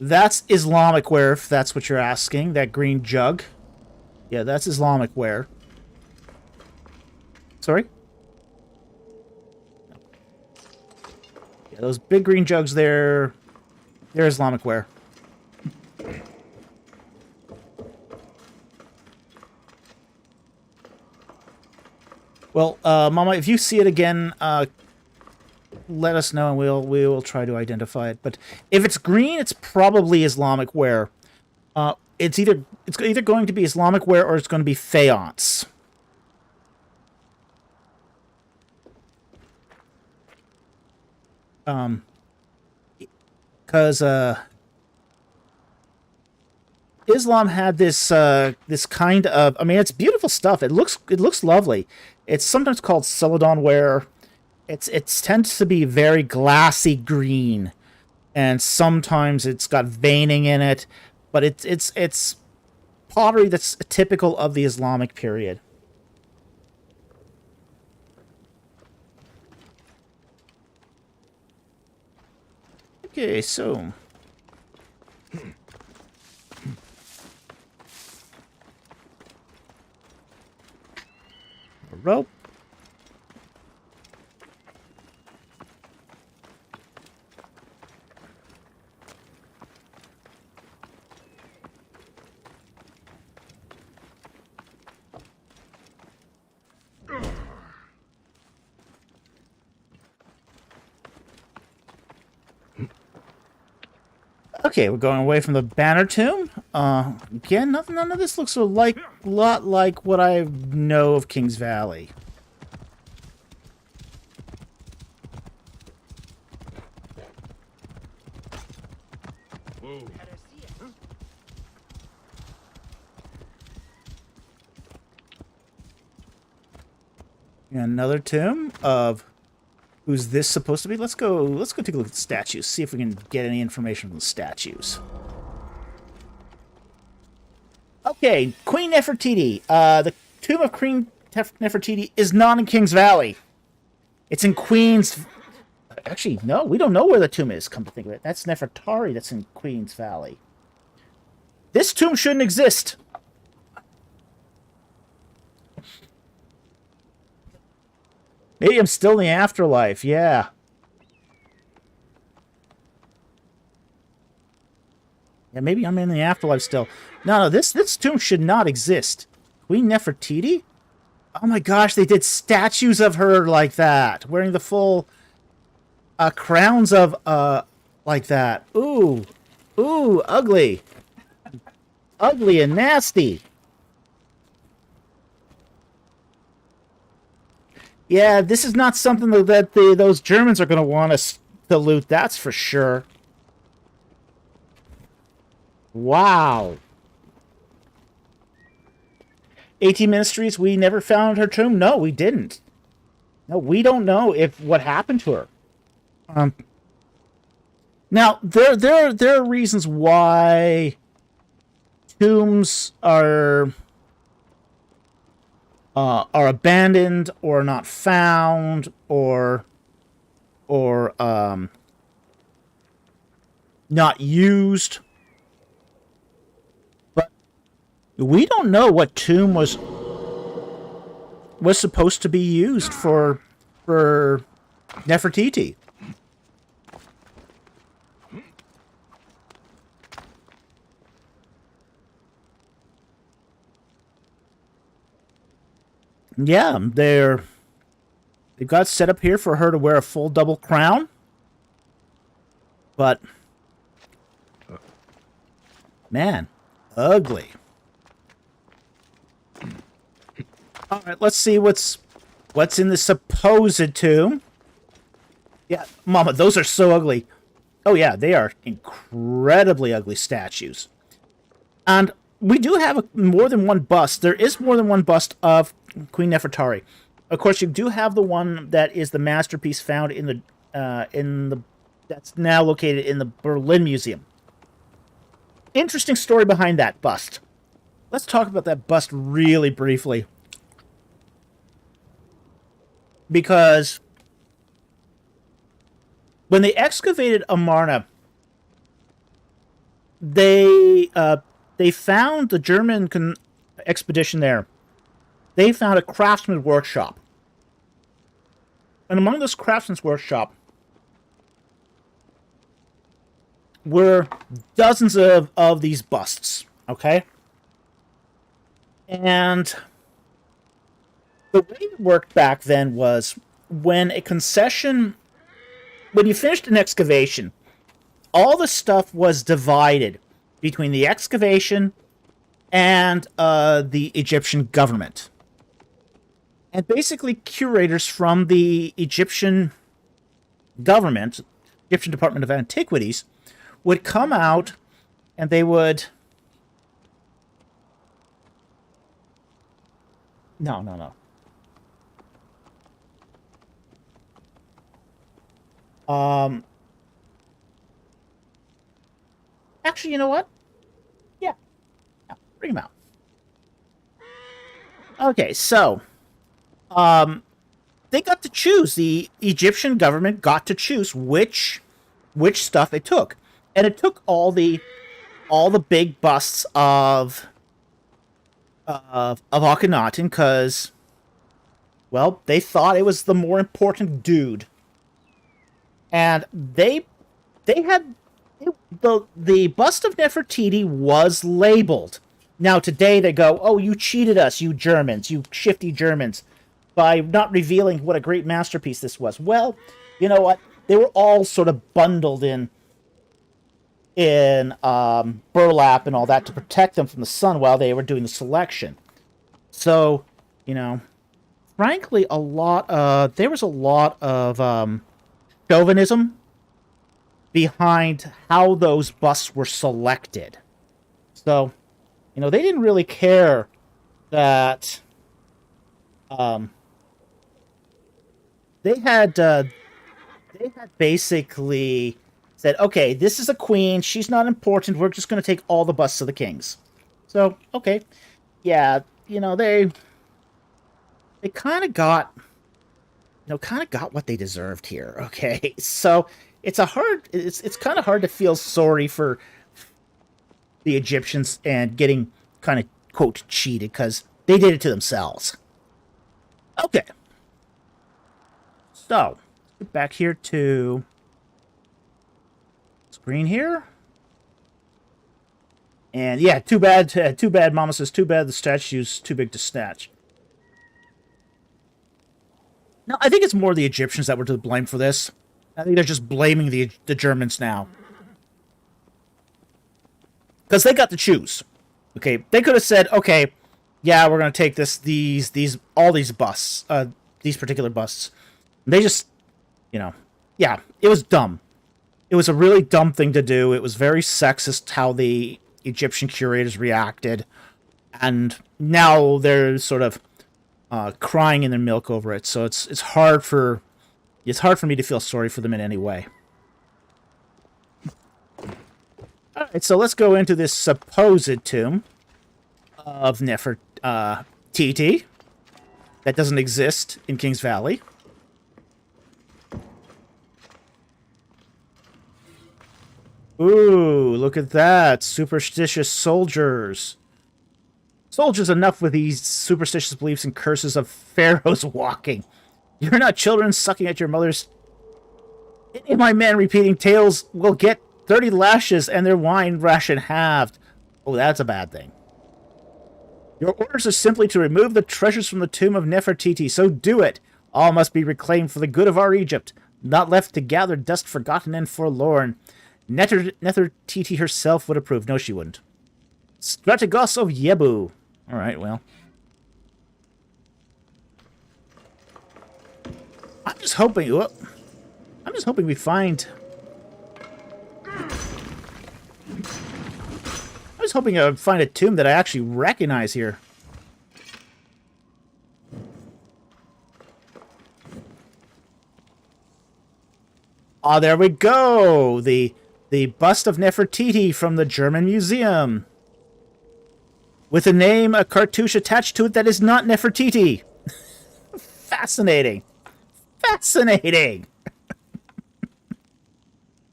[SPEAKER 1] That's Islamic ware, if that's what you're asking. That green jug. Yeah, that's Islamic ware. Sorry? Yeah, those big green jugs there, they're Islamic ware. Well, Mama, if you see it again, let us know and we will try to identify it. But if it's green, it's probably Islamic ware. It's either going to be Islamic ware or it's going to be faience. Because Islam had this this kind of, I mean, it's beautiful stuff. It looks lovely. It's sometimes called Celadon ware. It tends to be very glassy green, and sometimes it's got veining in it, but it's pottery that's typical of the Islamic period. Okay, so a rope. Okay, we're going away from the Banner Tomb. Again, none of this looks a lot like what I know of King's Valley.
[SPEAKER 5] Whoa.
[SPEAKER 1] Another tomb of who's this supposed to be? Let's go take a look at the statues, see if we can get any information from the statues. Okay, Queen Nefertiti. The tomb of Queen Nefertiti is not in King's Valley. It's in Queen's... Actually, no, we don't know where the tomb is, come to think of it. That's Nefertari that's in Queen's Valley. This tomb shouldn't exist. Maybe I'm still in the afterlife, yeah. Yeah, maybe I'm in the afterlife still. No, this tomb should not exist. Queen Nefertiti? Oh my gosh, they did statues of her like that, wearing the full crowns of like that. Ooh, ugly, ugly and nasty. Yeah, this is not something that those Germans are going to want us to loot. That's for sure. Wow. 18 Ministries, we never found her tomb? No, we didn't. No, we don't know what happened to her. Now, there are reasons why tombs are abandoned or not found or not used. We don't know what tomb was supposed to be used for Nefertiti. Yeah, they've got set up here for her to wear a full double crown, but man, ugly. All right, let's see what's in the supposed tomb. Yeah, Mama, those are so ugly. Oh yeah, they are incredibly ugly statues. And we do have more than one bust. There is more than one bust of Queen Nefertari. Of course, you do have the one that is the masterpiece found in the that's now located in the Berlin Museum. Interesting story behind that bust. Let's talk about that bust really briefly. Because when they excavated Amarna, they found the German expedition there. They found a craftsman's workshop. And among this craftsman's workshop were dozens of these busts, okay? And the way it worked back then was when you finished an excavation, all the stuff was divided between the excavation and the Egyptian government. And basically curators from the Egyptian government, Egyptian Department of Antiquities, would come out and they would... No. Actually, you know what? Yeah, bring him out. Okay, so, they got to choose. The Egyptian government got to choose which stuff it took, and it took all the big busts of Akhenaten because, well, they thought it was the more important dude. And they had the bust of Nefertiti was labeled. Now today they go, "Oh, you cheated us, you Germans, you shifty Germans, by not revealing what a great masterpiece this was." Well, you know what? They were all sort of bundled in burlap and all that to protect them from the sun while they were doing the selection. So, you know, frankly, there was a lot of chauvinism behind how those busts were selected. So, you know, they didn't really care that they had basically said, okay, this is a queen, she's not important, we're just going to take all the busts of the kings. So, okay, yeah, you know, they kind of got what they deserved here. Okay, so it's kind of hard to feel sorry for the Egyptians and getting kind of quote cheated because they did it to themselves. Okay, so get back here to screen here, and yeah, too bad. Mama says, too bad the statue's too big to snatch. No, I think it's more the Egyptians that were to blame for this. I think they're just blaming the Germans now. Because they got to choose. Okay, they could have said, okay, yeah, we're going to take all these busts, these particular busts. They just, you know, yeah, it was dumb. It was a really dumb thing to do. It was very sexist how the Egyptian curators reacted. And now they're sort of crying in their milk over it, so it's hard for me to feel sorry for them in any way. All right, so let's go into this supposed tomb of Nefertiti that doesn't exist in Kings Valley. Ooh, look at that! Superstitious soldiers. Soldiers, enough with these superstitious beliefs and curses of pharaohs walking. You're not children sucking at your mother's. Any of my men repeating tales will get 30 lashes and their wine ration halved. Oh, that's a bad thing. Your orders are simply to remove the treasures from the tomb of Nefertiti, so do it. All must be reclaimed for the good of our Egypt, not left to gather dust forgotten and forlorn. Nefertiti herself would approve. No, she wouldn't. Strategos of Yebu. All right, well. I'm just hoping we find. I was hoping I would find a tomb that I actually recognize here. Ah, there we go. The bust of Nefertiti from the German Museum. With a name, a cartouche attached to it that is not Nefertiti. Fascinating. Fascinating.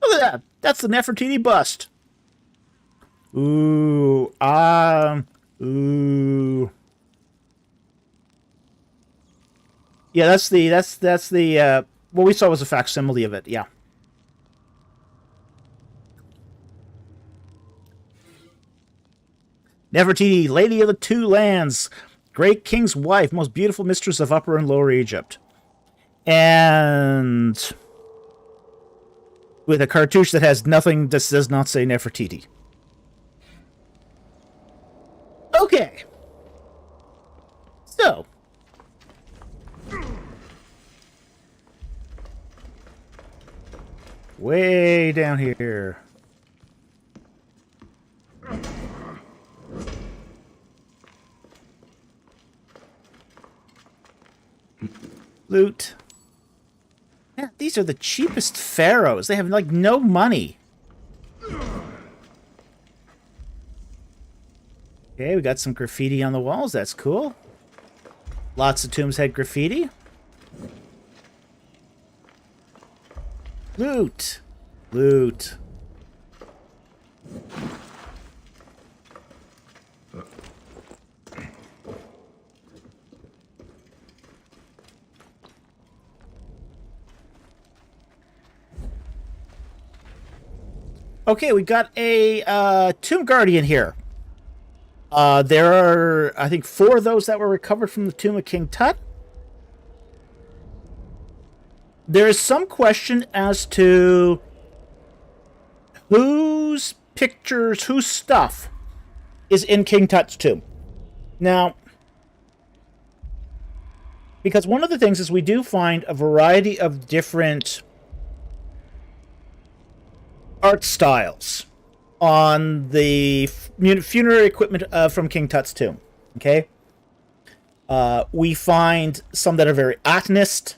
[SPEAKER 1] Look at that. That's the Nefertiti bust. Ooh. Ooh. Yeah, that's the what we saw was a facsimile of it, yeah. Nefertiti, Lady of the Two Lands, Great King's wife, most beautiful mistress of Upper and Lower Egypt. And with a cartouche that has nothing, this does not say Nefertiti. Okay. So. Way down here. Loot. Yeah, these are the cheapest pharaohs. They have, like, no money. Okay, we got some graffiti on the walls. That's cool. Lots of tombs had graffiti. Loot. Loot. Okay, we got a tomb guardian here. There are, I think, 4 of those that were recovered from the tomb of King Tut. There is some question as to whose pictures, whose stuff is in King Tut's tomb. Now, because one of the things is we do find a variety of different art styles on the funerary equipment from King Tut's tomb. Okay? We find some that are very Atenist.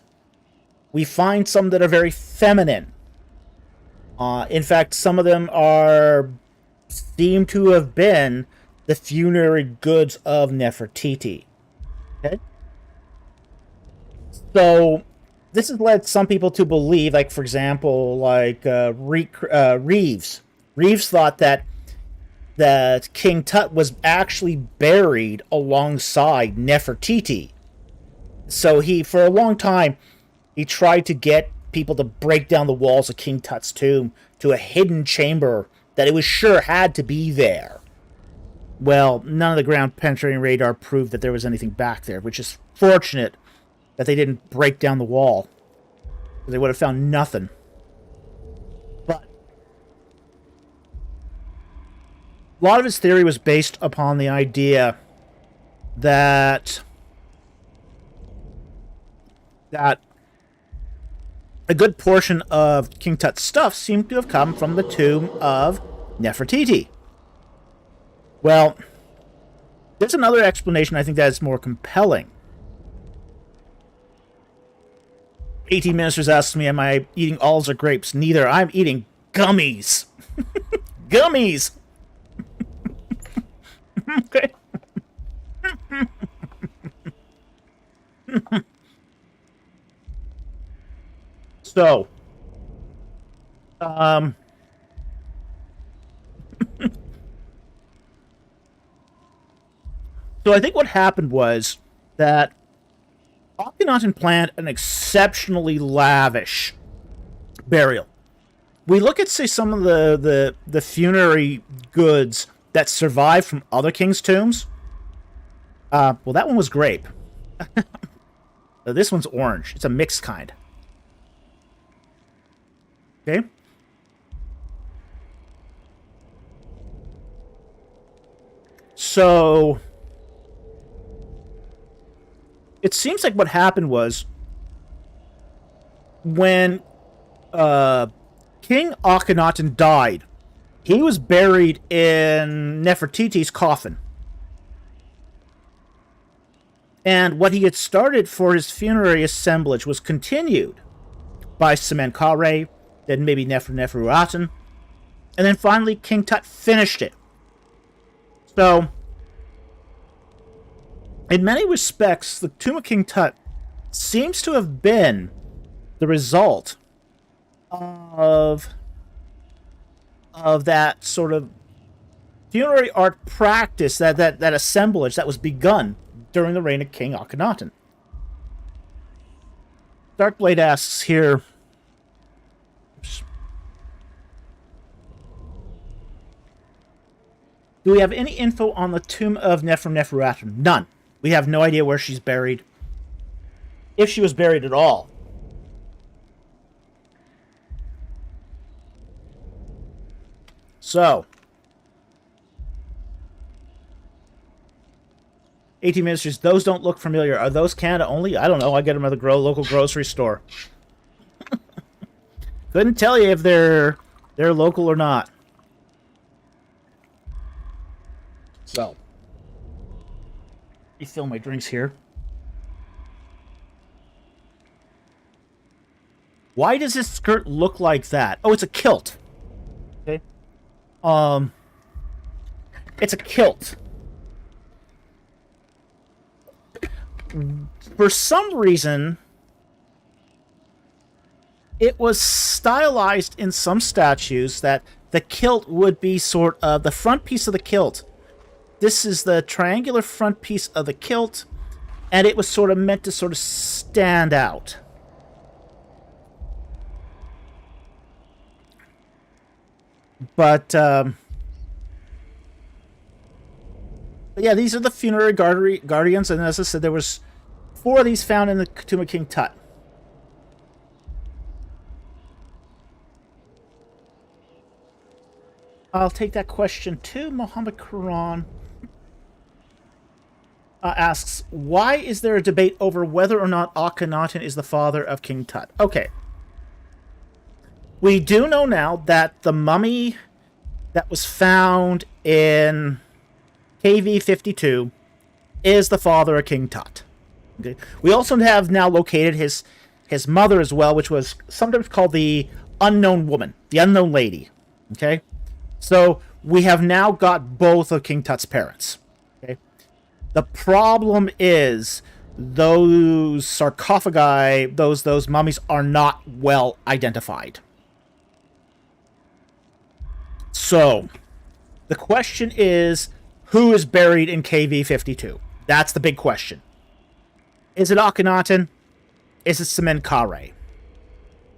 [SPEAKER 1] We find some that are very feminine. In fact, some of them seem to have been the funerary goods of Nefertiti. Okay? So, this has led some people to believe, like, for example, like Reeves. Reeves thought that King Tut was actually buried alongside Nefertiti. So for a long time, he tried to get people to break down the walls of King Tut's tomb to a hidden chamber that it was sure had to be there. Well, none of the ground penetrating radar proved that there was anything back there, which is fortunate that they didn't break down the wall. They would have found nothing. But a lot of his theory was based upon the idea that a good portion of King Tut's stuff seemed to have come from the tomb of Nefertiti. Well, there's another explanation I think that is more compelling. 18 ministers asked me, am I eating olives or grapes? Neither. I'm eating gummies. Gummies! Okay. So, So I think what happened was that Akhenaten planned an exceptionally lavish burial. We look at, say, some of the funerary goods that survived from other kings' tombs. Well, that one was grape. This one's orange. It's a mixed kind. Okay. So it seems like what happened was when King Akhenaten died, he was buried in Nefertiti's coffin. And what he had started for his funerary assemblage was continued by Semenkhare, then maybe Neferuaten, and then finally King Tut finished it. So, in many respects, the tomb of King Tut seems to have been the result of that sort of funerary art practice, that assemblage that was begun during the reign of King Akhenaten. Darkblade asks here, do we have any info on the tomb of Neferuaten? None. We have no idea where she's buried. If she was buried at all. So, 18 Ministries, those don't look familiar. Are those Canada only? I don't know. I get them at the local grocery store. Couldn't tell you if they're local or not. So, refill my drinks here. Why does this skirt look like that? Oh, it's a kilt. Okay. It's a kilt. For some reason, it was stylized in some statues that the kilt would be sort of the front piece of the kilt. This is the triangular front piece of the kilt, and it was sort of meant to sort of stand out. But yeah, these are the funerary guardians, and as I said, there was 4 of these found in the tomb of King Tut. I'll take that question too. Mohammed Quran asks, why is there a debate over whether or not Akhenaten is the father of King Tut? Okay. We do know now that the mummy that was found in KV-52 is the father of King Tut. Okay. We also have now located his mother as well, which was sometimes called the unknown woman, the unknown lady. Okay? So we have now got both of King Tut's parents. Okay? The problem is those sarcophagi, those mummies are not well identified. So the question is, who is buried in KV-52? That's the big question. Is it Akhenaten? Is it Semenkhare?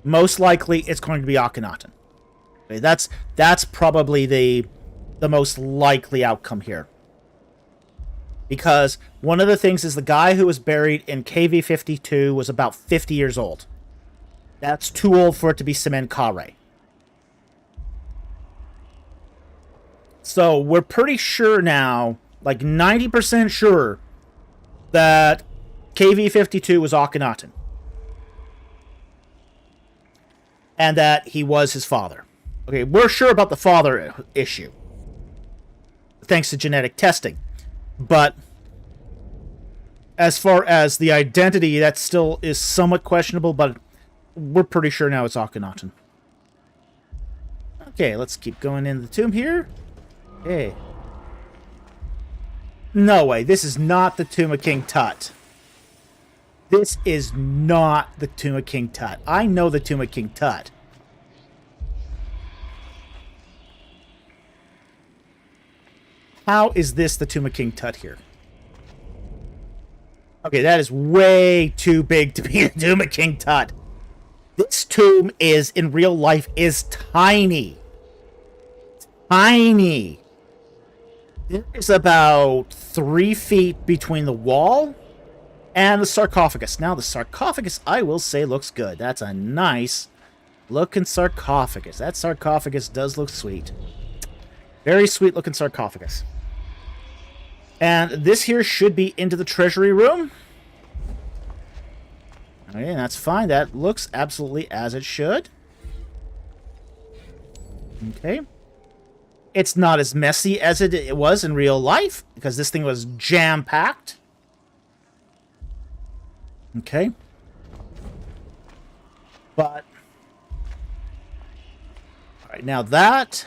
[SPEAKER 1] Most likely, it's going to be Akhenaten. Okay, that's probably the most likely outcome here. Because one of the things is the guy who was buried in KV-52 was about 50 years old. That's too old for it to be Semenkhare. So we're pretty sure now, like 90% sure, that KV-52 was Akhenaten. And that he was his father. Okay, we're sure about the father issue, thanks to genetic testing. But as far as the identity, that still is somewhat questionable, but we're pretty sure now it's Akhenaten. Okay, let's keep going in the tomb here. Okay. No way, this is not the tomb of King Tut. This is not the tomb of King Tut. I know the tomb of King Tut. How is this the tomb of King Tut here? Okay, that is way too big to be the tomb of King Tut. This tomb is, in real life, is tiny. Tiny. There's about 3 feet between the wall and the sarcophagus. Now, the sarcophagus, I will say, looks good. That's a nice looking sarcophagus. That sarcophagus does look sweet. Very sweet looking sarcophagus. And this here should be into the treasury room. Okay, that's fine. That looks absolutely as it should. Okay. It's not as messy as it was in real life, because this thing was jam-packed. Okay. But... Alright, now that...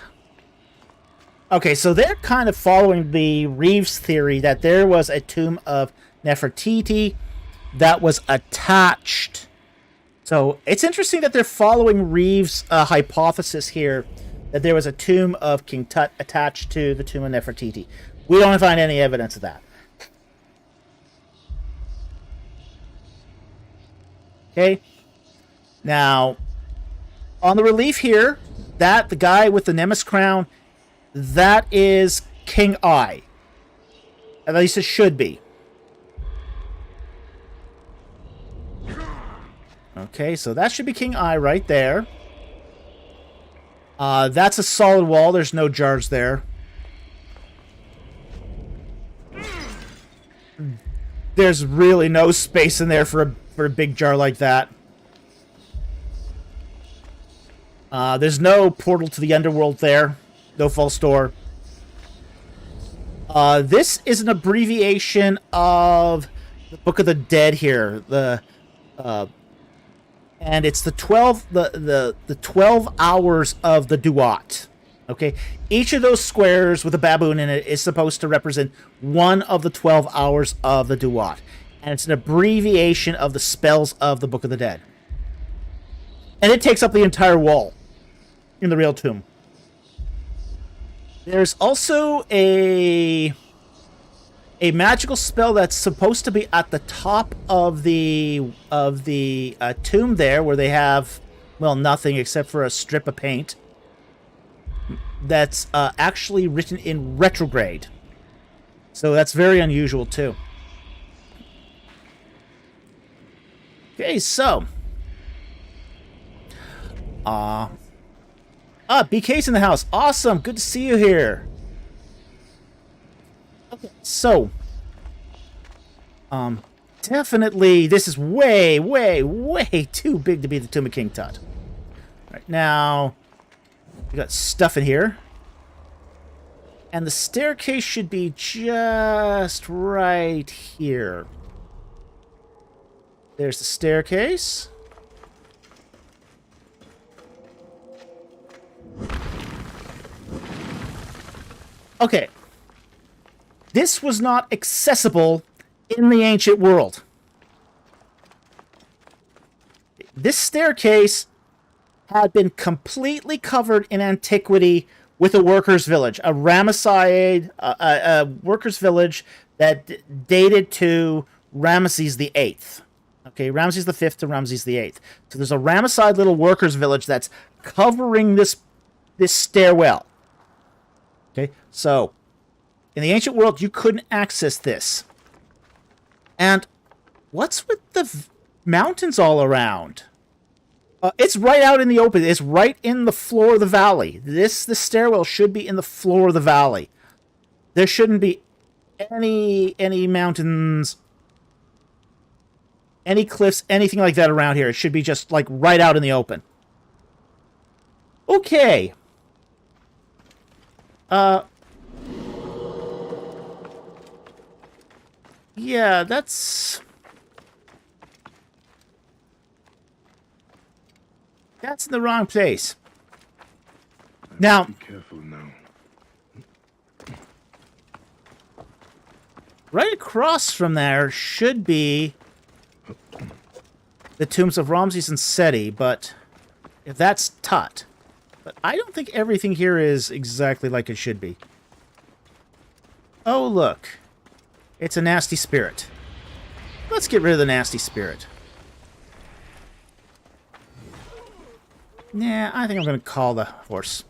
[SPEAKER 1] Okay, so they're kind of following the Reeves theory that there was a tomb of Nefertiti that was attached. So it's interesting that they're following Reeves' hypothesis here, that there was a tomb of King Tut attached to the tomb of Nefertiti. We don't find any evidence of that. Okay. Now, on the relief here, that the guy with the Nemesis crown, that is King I. At least it should be. Okay, so that should be King I right there. That's a solid wall. There's no jars there. There's really no space in there for a big jar like that. There's no portal to the underworld there. No false door. This is an abbreviation of the Book of the Dead here. And it's the 12 hours of the Duat. Okay, each of those squares with a baboon in it is supposed to represent one of the 12 hours of the Duat, and it's an abbreviation of the spells of the Book of the Dead. And it takes up the entire wall in the real tomb. There's also a magical spell that's supposed to be at the top of the tomb there, where they have, well, nothing except for a strip of paint. That's actually written in retrograde. So that's very unusual too. Okay, so BK's in the house. Awesome, good to see you here. Okay, so definitely this is way too big to be the tomb of King Tut. Right now, we got stuff in here, and the staircase should be just right here. There's the staircase. Okay. This was not accessible in the ancient world. This staircase had been completely covered in antiquity with a workers' village, a Ramesside workers' village that dated to Ramesses the Eighth. Okay, Ramesses the Fifth to Ramesses the Eighth. So there's a Ramesside little workers' village that's covering this stairwell. Okay, so in the ancient world, you couldn't access this. And what's with the mountains all around? It's right out in the open. It's right in the floor of the valley. The stairwell should be in the floor of the valley. There shouldn't be any mountains, any cliffs, anything like that around here. It should be just like right out in the open. Okay. Yeah, that's in the wrong place. Now,
[SPEAKER 4] Be careful now.
[SPEAKER 1] right across from there should be the tombs of Ramses and Seti, but if that's Tut. But I don't think everything here is exactly like it should be. Oh, look. It's a nasty spirit. Let's get rid of the nasty spirit. Nah, I think I'm going to call the horse.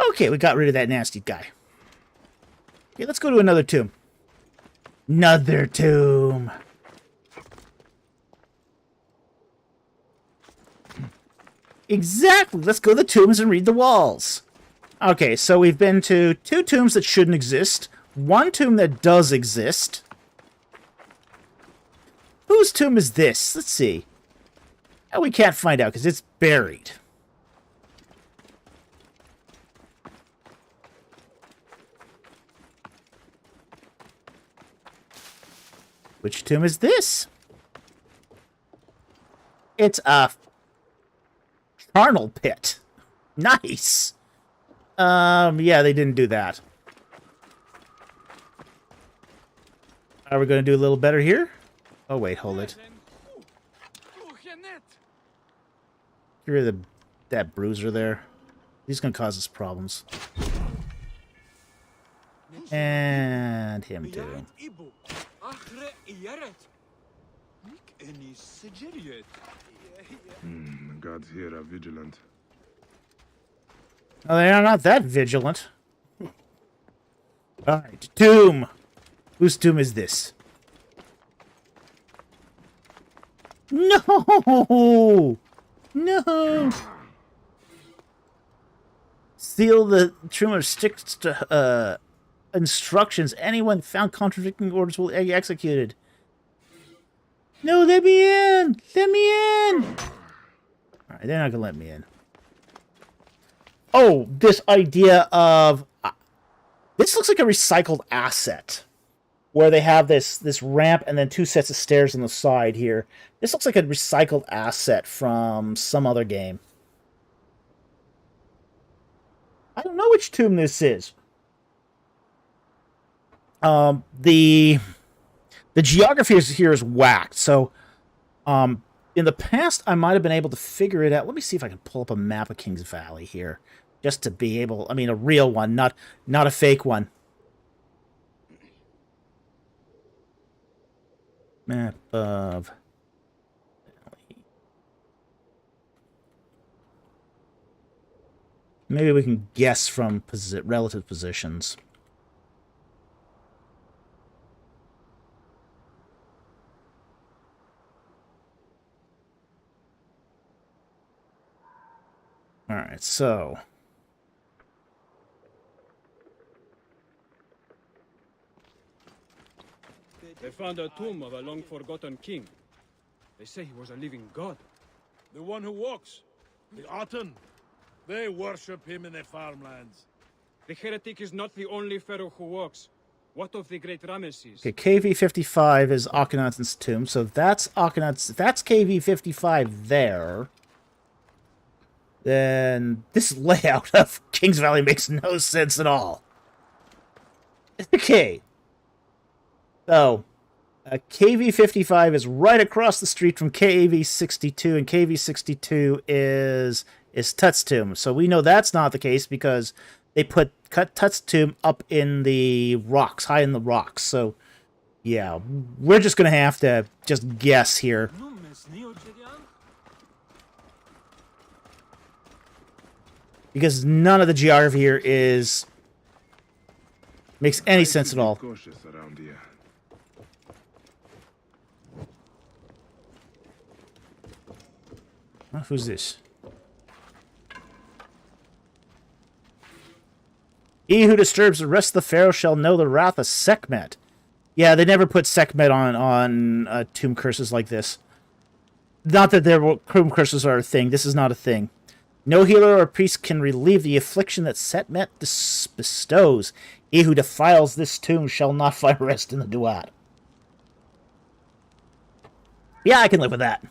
[SPEAKER 1] Okay, we got rid of that nasty guy. Okay, let's go to another tomb. Another tomb. Exactly. Let's go to the tombs and read the walls. Okay, so we've been to 2 tombs that shouldn't exist. 1 tomb that does exist. Whose tomb is this? Let's see. Oh, we can't find out because it's buried. Which tomb is this? It's a charnel pit. Nice. Yeah, they didn't do that. Are we going to do a little better here? Oh, wait, hold it. Get rid of that bruiser there. He's going to cause us problems. And him too.
[SPEAKER 4] The gods here are vigilant.
[SPEAKER 1] Oh, they are not that vigilant. Alright, tomb. Whose tomb is this? No! No! Seal the tomb or sticks to instructions. Anyone found contradicting orders will be executed. No, let me in! Let me in! Alright, they're not gonna let me in. Oh, this idea of... this looks like a recycled asset. Where they have this ramp and then 2 sets of stairs on the side here. This looks like a recycled asset from some other game. I don't know which tomb this is. The geography here is whacked. So, in the past, I might have been able to figure it out. Let me see if I can pull up a map of Kings Valley here. Just to be able... I mean, a real one, not a fake one. Map of... Maybe we can guess from relative positions. Alright, so...
[SPEAKER 7] They found a tomb of a long-forgotten king. They say he was a living god.
[SPEAKER 5] The one who walks. The Aten. They worship him in their farmlands.
[SPEAKER 7] The heretic is not the only pharaoh who walks. What of the great Ramesses?
[SPEAKER 1] Okay, KV-55 is Akhenaten's tomb, so that's Akhenaten's... If that's KV-55 there... then this layout of Kings Valley makes no sense at all. Okay. So, KV-55 is right across the street from KV-62, and KV-62 is Tut's tomb. So we know that's not the case because they cut Tut's tomb up in the rocks, high in the rocks. So, yeah, we're just going to have to just guess here. Because none of the geography here is Makes any sense at all.
[SPEAKER 4] Cautious around here.
[SPEAKER 1] Who's this? He who disturbs the rest of the pharaoh shall know the wrath of Sekhmet. Yeah, they never put Sekhmet on tomb curses like this. Not that tomb curses are a thing. This is not a thing. No healer or priest can relieve the affliction that Sekhmet bestows. He who defiles this tomb shall not find rest in the Duat. Yeah, I can live with that.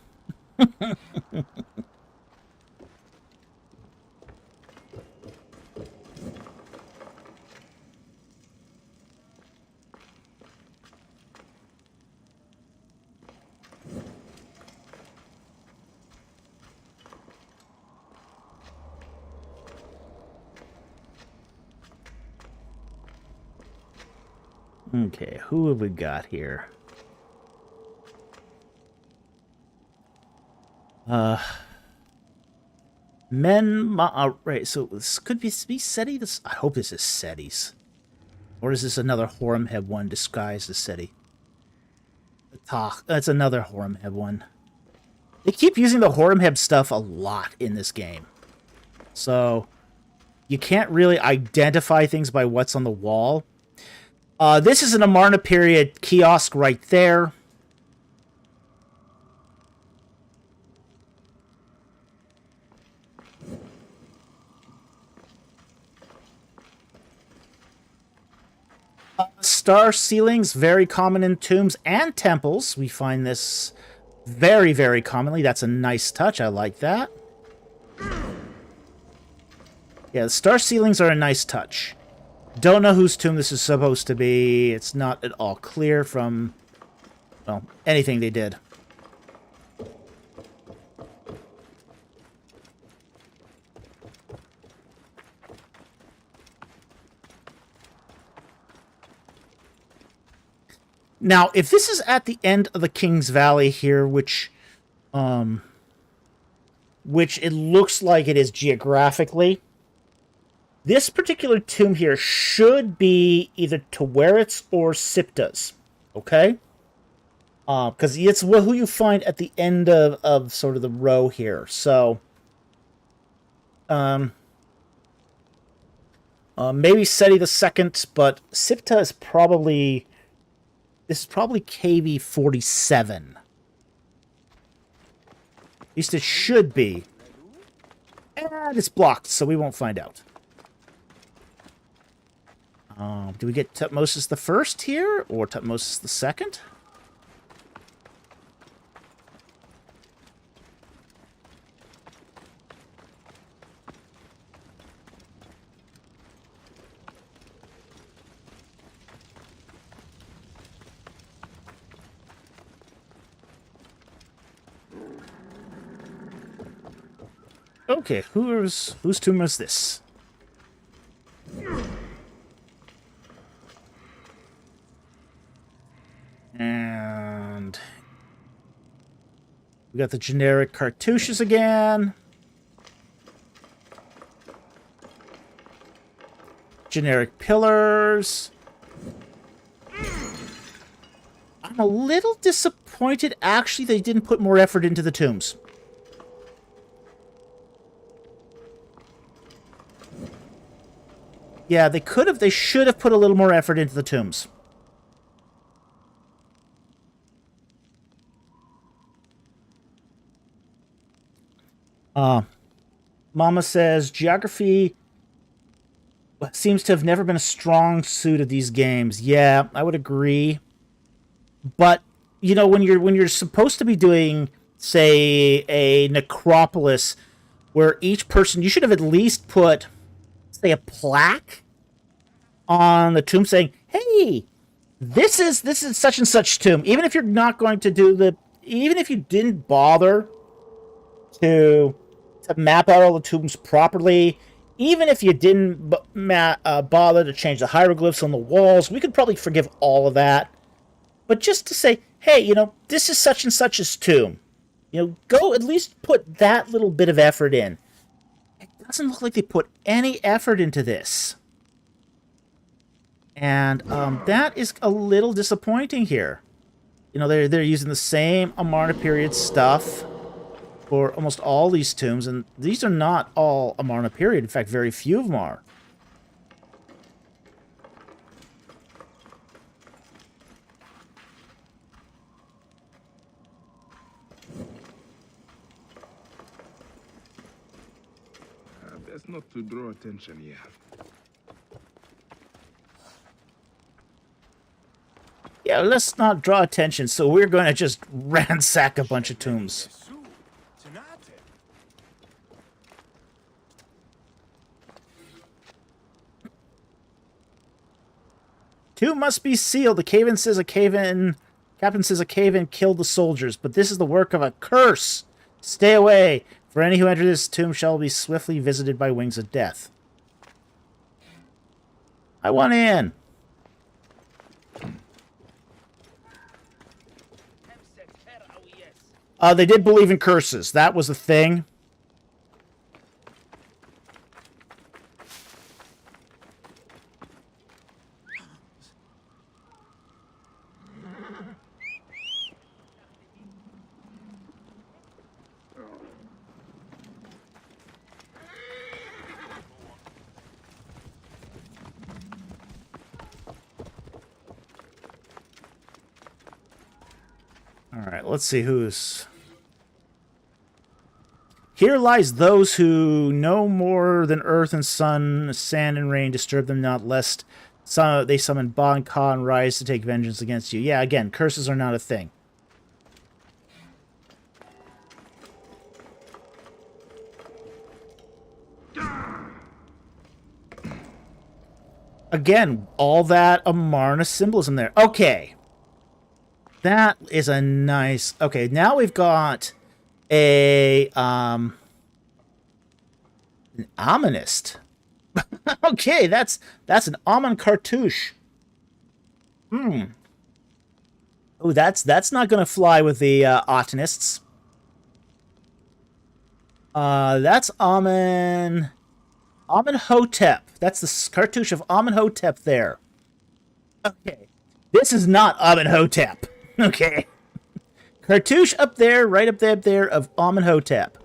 [SPEAKER 1] Okay, who have we got here? Right, so this could be Seti? I hope this is Seti's. Or is this another Horemheb one disguised as Seti? That's another Horemheb one. They keep using the Horemheb stuff a lot in this game. So, you can't really identify things by what's on the wall. This is an Amarna period kiosk right there. Star ceilings, very common in tombs and temples. We find this very, very commonly. That's a nice touch. I like that. Yeah, the star ceilings are a nice touch. Don't know whose tomb this is supposed to be. It's not at all clear from, well, anything they did. Now, if this is at the end of the King's Valley here, which it looks like it is geographically, this particular tomb here should be either Taweret's or Sipta's, okay? Because it's who you find at the end of sort of the row here. So, maybe Seti the Second, but Sipta is probably... This is probably KB 47. At least it should be. And it's blocked, so we won't find out. Do we get Tutmosis the First here, or Tutmosis the Second? Okay, whose tomb is this? And we got the generic cartouches again. Generic pillars. I'm a little disappointed, actually, they didn't put more effort into the tombs. Yeah, they could have. They should have put a little more effort into the tombs. Mama says geography seems to have never been a strong suit of these games. Yeah, I would agree. But you know, when you're supposed to be doing, say, a necropolis, where each person, you should have at least put, say, a plaque on the tomb saying, "Hey, this is such and such tomb." Even if you're not going to do even if you didn't bother to map out all the tombs properly, even if you didn't bother to change the hieroglyphs on the walls, we could probably forgive all of that. But just to say, hey, you know, this is such and such's tomb. You know, go at least put that little bit of effort in. It doesn't look like they put any effort into this. And that is a little disappointing here. You know, they're using the same Amarna period stuff for almost all these tombs, and these are not all Amarna period. In fact, very few of them are.
[SPEAKER 4] Best not to draw attention here.
[SPEAKER 1] Yeah, let's not draw attention, so we're going to just ransack a bunch of tombs. Tomb must be sealed. The cave-in says a cave-in... Captain says a cave-in killed the soldiers, but this is the work of a curse. Stay away. For any who enter this tomb shall be swiftly visited by wings of death. I want in. They did believe in curses. That was a thing. Alright, let's see who's... Here lies those who know more than earth and sun, sand and rain, disturb them not, lest they summon Bon Ka and rise to take vengeance against you. Yeah, again, curses are not a thing. Again, all that Amarna symbolism there. Okay. That is a nice... Okay, now we've got a... an ominist. Okay, that's an Amun cartouche. Oh, that's not going to fly with the Otanists. That's Amenhotep. That's the cartouche of Amenhotep there. Okay. This is not Amenhotep. Okay. Cartouche up there, right up there of Amenhotep.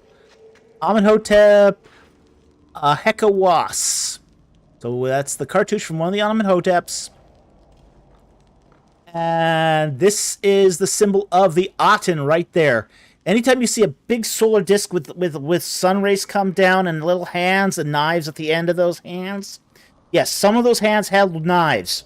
[SPEAKER 1] Amenhotep Hekawas. So that's the cartouche from one of the Amenhoteps. And this is the symbol of the Aten right there. Anytime you see a big solar disk with sun rays come down and little hands and knives at the end of those hands, yes, some of those hands have knives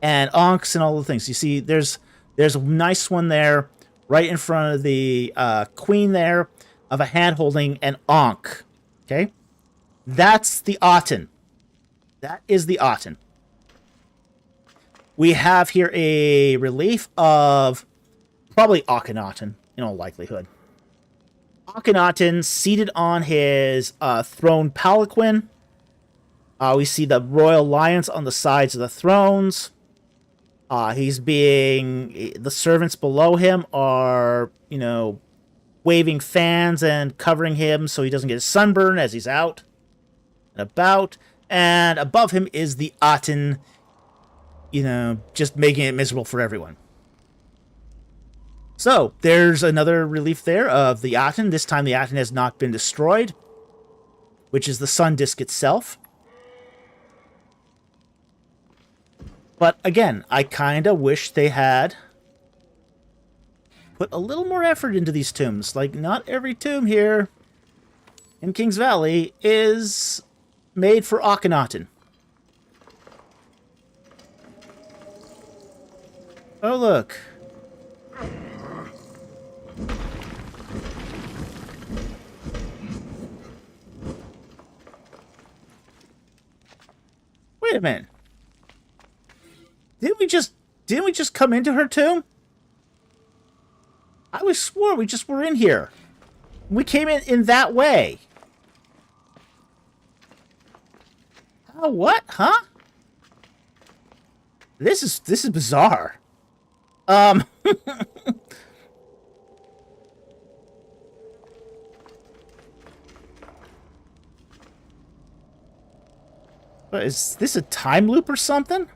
[SPEAKER 1] and ankhs and all the things. You see, there's a nice one there right in front of the queen there of a hand holding an ankh. Okay, that's the Aten. That is the Aten. We have here a relief of probably Akhenaten, in all likelihood. Akhenaten seated on his throne palanquin. We see the royal lions on the sides of the thrones. The servants below him are, waving fans and covering him so he doesn't get a sunburn as he's out and about. And above him is the Aten, just making it miserable for everyone. So, there's another relief there of the Aten. This time the Aten has not been destroyed, which is the sun disk itself. But again, I kind of wish they had put a little more effort into these tombs. Like, not every tomb here in Kings Valley is made for Akhenaten. Oh, look. Wait a minute. Didn't we just come into her tomb? I was swore we just were in here. We came in that way. Oh, what? Huh? This is bizarre. But is this a time loop or something?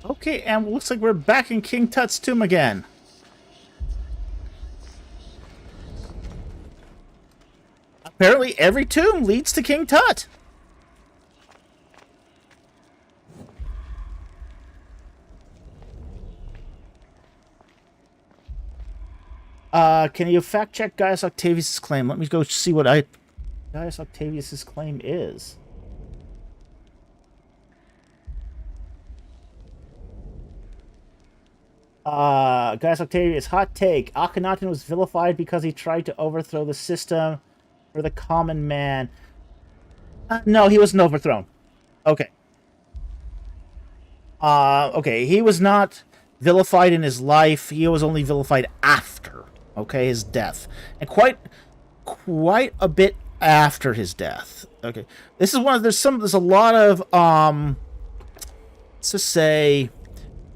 [SPEAKER 1] Okay, and looks like we're back in King Tut's tomb again. Apparently every tomb leads to King Tut. Can you fact check Gaius Octavius' claim? Let me go see what Gaius Octavius' claim is. Gaius Octavius, hot take. Akhenaten was vilified because he tried to overthrow the system for the common man. No, he wasn't overthrown. Okay. Okay, he was not vilified in his life. He was only vilified after, okay, his death. And quite a bit after his death. Okay. This is one of, there's a lot of, let's just say,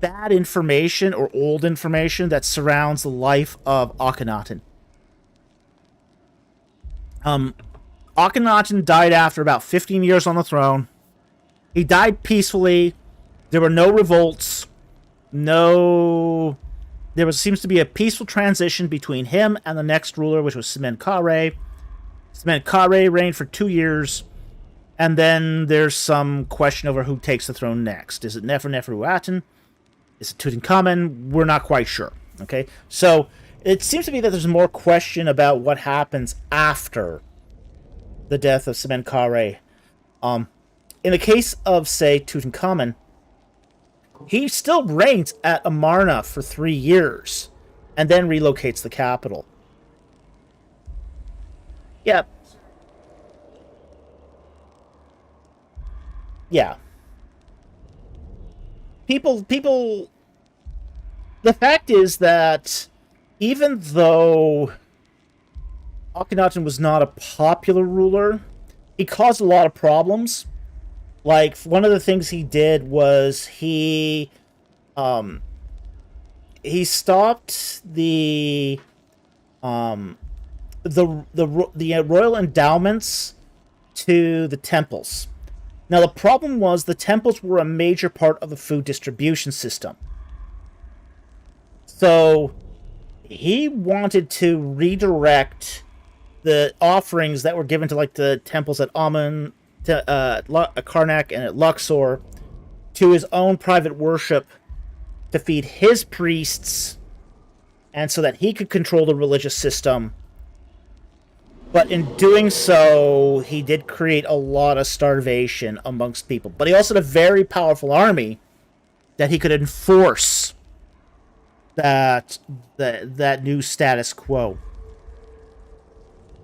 [SPEAKER 1] bad information or old information that surrounds the life of Akhenaten. Akhenaten died after about 15 years on the throne. He died peacefully. There were no revolts. There seems to be a peaceful transition between him and the next ruler, which was Semenkhare. Semenkhare reigned for 2 years, and then there's some question over who takes the throne next. Is it Neferuaten? Is it Tutankhamun? We're not quite sure. Okay, so it seems to be that there's more question about what happens after the death of Semenkhare. In the case of, say, Tutankhamun, he still reigns at Amarna for 3 years, and then relocates the capital. Yeah. Yeah. People, the fact is that even though Akhenaten was not a popular ruler, he caused a lot of problems. Like, one of the things he did was he stopped the royal endowments to the temples. Now, the problem was the temples were a major part of the food distribution system. So, he wanted to redirect the offerings that were given to, like, the temples at Amun, Karnak, and at Luxor to his own private worship to feed his priests, and so that he could control the religious system. But in doing so, he did create a lot of starvation amongst people. But he also had a very powerful army that he could enforce that new status quo.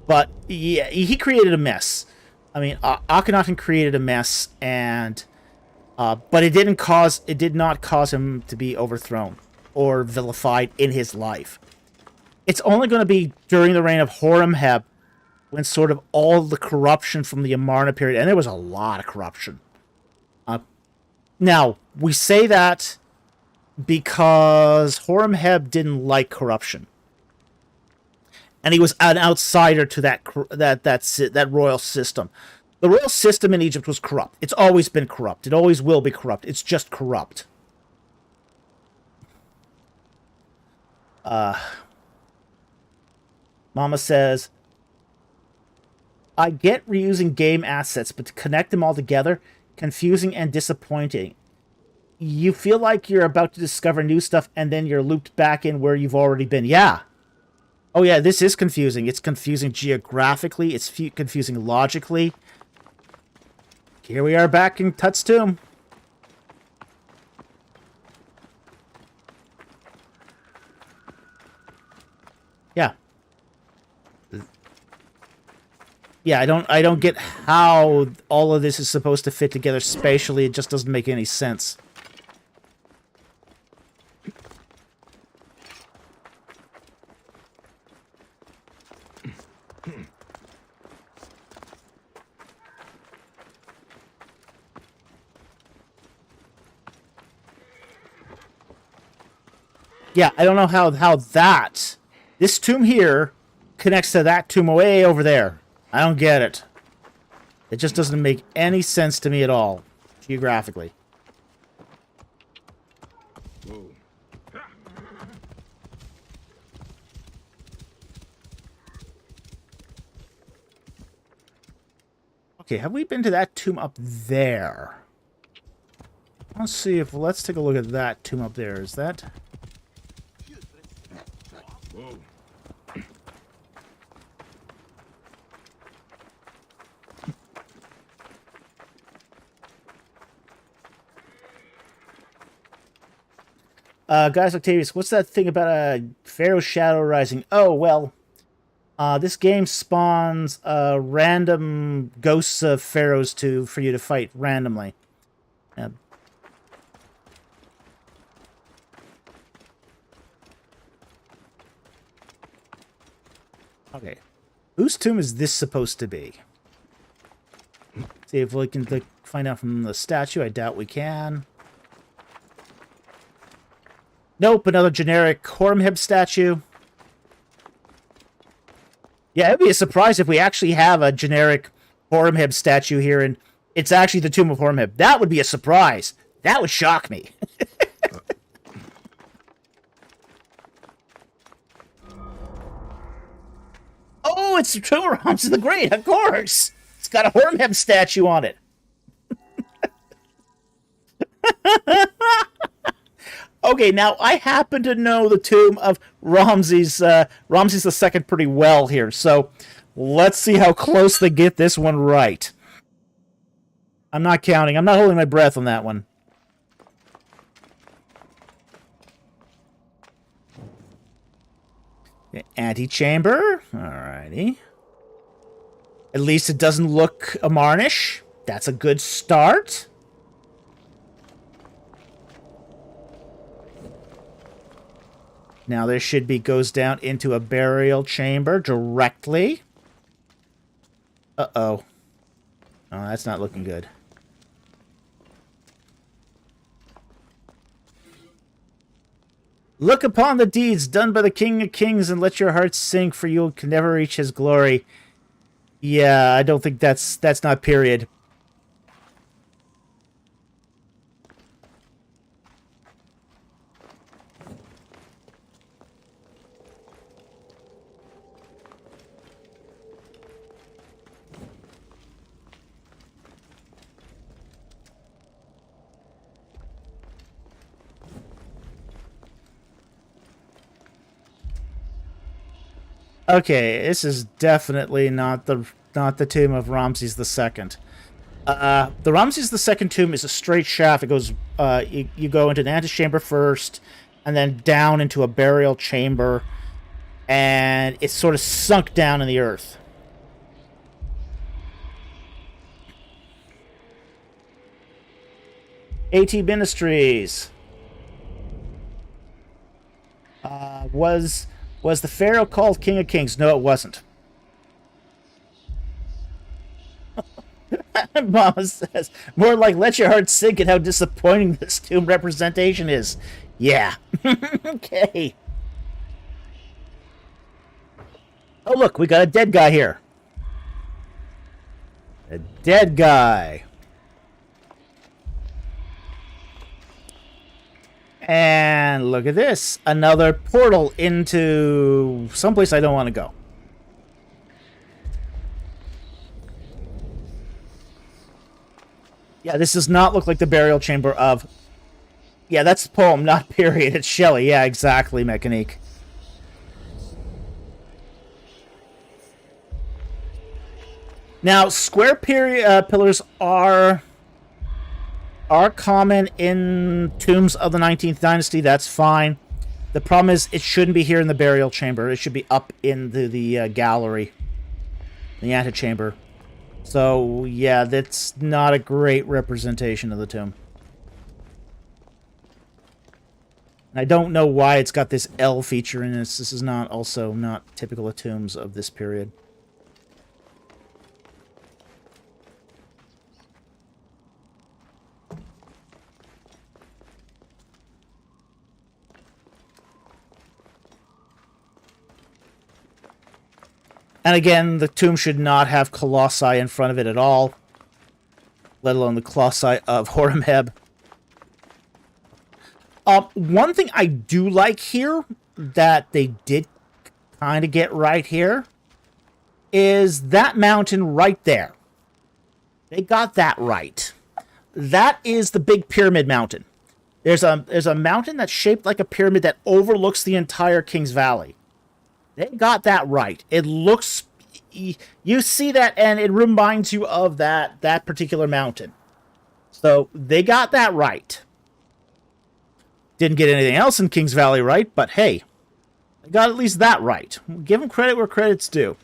[SPEAKER 1] But yeah, he created a mess. I mean, Akhenaten created a mess, and but it did not cause him to be overthrown or vilified in his life. It's only going to be during the reign of Horemheb when sort of all the corruption from the Amarna period, and there was a lot of corruption. Now, we say that because Horemheb didn't like corruption, and he was an outsider to that royal system. The royal system in Egypt was corrupt. It's always been corrupt. It always will be corrupt. It's just corrupt. Mama says, I get reusing game assets, but to connect them all together, confusing and disappointing. You feel like you're about to discover new stuff, and then you're looped back in where you've already been. Yeah. Oh yeah, this is confusing. It's confusing geographically. It's confusing logically. Here we are back in Tut's tomb. Yeah. Yeah, I don't get how all of this is supposed to fit together spatially. It just doesn't make any sense. Yeah, I don't know how this tomb here connects to that tomb way over there. I don't get it. It just doesn't make any sense to me at all, geographically. Okay, have we been to that tomb up there? Let's see if... Let's take a look at that tomb up there. Is that...
[SPEAKER 4] Whoa.
[SPEAKER 1] Guys, Octavius, what's that thing about a Pharaoh's Shadow Rising? Oh, well, this game spawns random ghosts of pharaohs for you to fight randomly. Okay, whose tomb is this supposed to be? See if we can find out from the statue. I doubt we can. Nope, another generic Horemheb statue. Yeah, it'd be a surprise if we actually have a generic Horemheb statue here, and it's actually the Tomb of Horemheb. That would be a surprise. That would shock me. Oh, it's the Tomb of Ramses the Great, of course! It's got a Horemheb statue on it. Okay, now I happen to know the tomb of Ramses II pretty well here, so let's see how close they get this one right. I'm not counting. I'm not holding my breath on that one. Antechamber. Alrighty. At least it doesn't look Amarnish. That's a good start. Now this should be goes down into a burial chamber directly. Uh-oh. Oh, that's not looking good. Look upon the deeds done by the King of Kings and let your heart sink, for you can never reach his glory. Yeah, I don't think that's not period. Okay, this is definitely not the tomb of Ramses II. The Ramses II tomb is a straight shaft. It goes, you go into an antechamber first, and then down into a burial chamber, and it's sort of sunk down in the earth. AT Ministries. Was the Pharaoh called King of Kings? No, it wasn't. Mama says, more like let your heart sink at how disappointing this tomb representation is. Yeah. Okay. Oh, look, we got a dead guy here. A dead guy. And look at this. Another portal into someplace I don't want to go. Yeah, this does not look like the burial chamber of... Yeah, that's poem, not period. It's Shelley. Yeah, exactly, Mechanique. Now, square pillars are common in tombs of the 19th dynasty. That's fine. The problem is it shouldn't be here in the burial chamber. It should be up in the gallery, the antechamber. So, yeah, that's not a great representation of the tomb. And I don't know why it's got this L feature in this. This is not typical of tombs of this period. And again, the tomb should not have colossi in front of it at all, let alone the colossi of Horemheb. One thing I do like here that they did kind of get right here is that mountain right there. They got that right. That is the Big Pyramid Mountain. There's a mountain that's shaped like a pyramid that overlooks the entire Kings Valley. They got that right. It looks... You see that, and it reminds you of that particular mountain. So, they got that right. Didn't get anything else in Kings Valley right, but hey, they got at least that right. Give them credit where credit's due.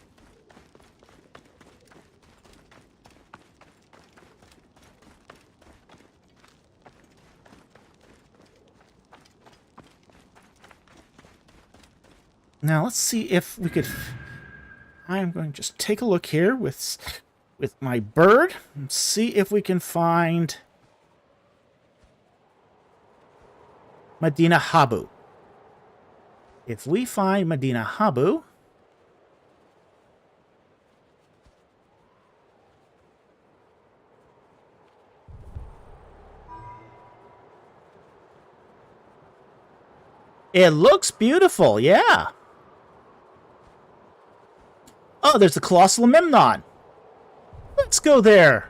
[SPEAKER 1] Now, let's see if we could... I'm going to just take a look here with my bird and see if we can find Medina Habu. If we find Medina Habu... It looks beautiful, yeah. Oh, there's the Colossi of Memnon. Let's go there.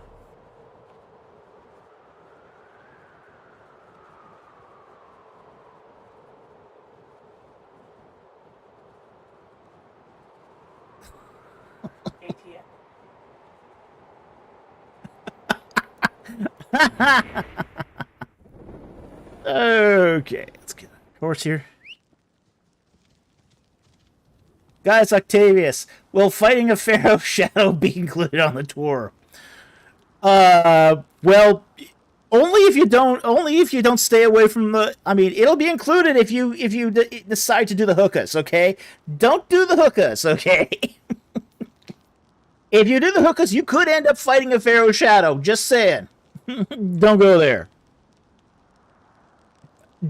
[SPEAKER 1] Okay, let's get a horse here. Guys, Octavius, will fighting a Pharaoh shadow be included on the tour? Well, only if you don't stay away from the... I mean, it'll be included if you decide to do the hookahs, okay? Don't do the hookahs, okay? If you do the hookahs, you could end up fighting a Pharaoh shadow. Just saying. Don't go there.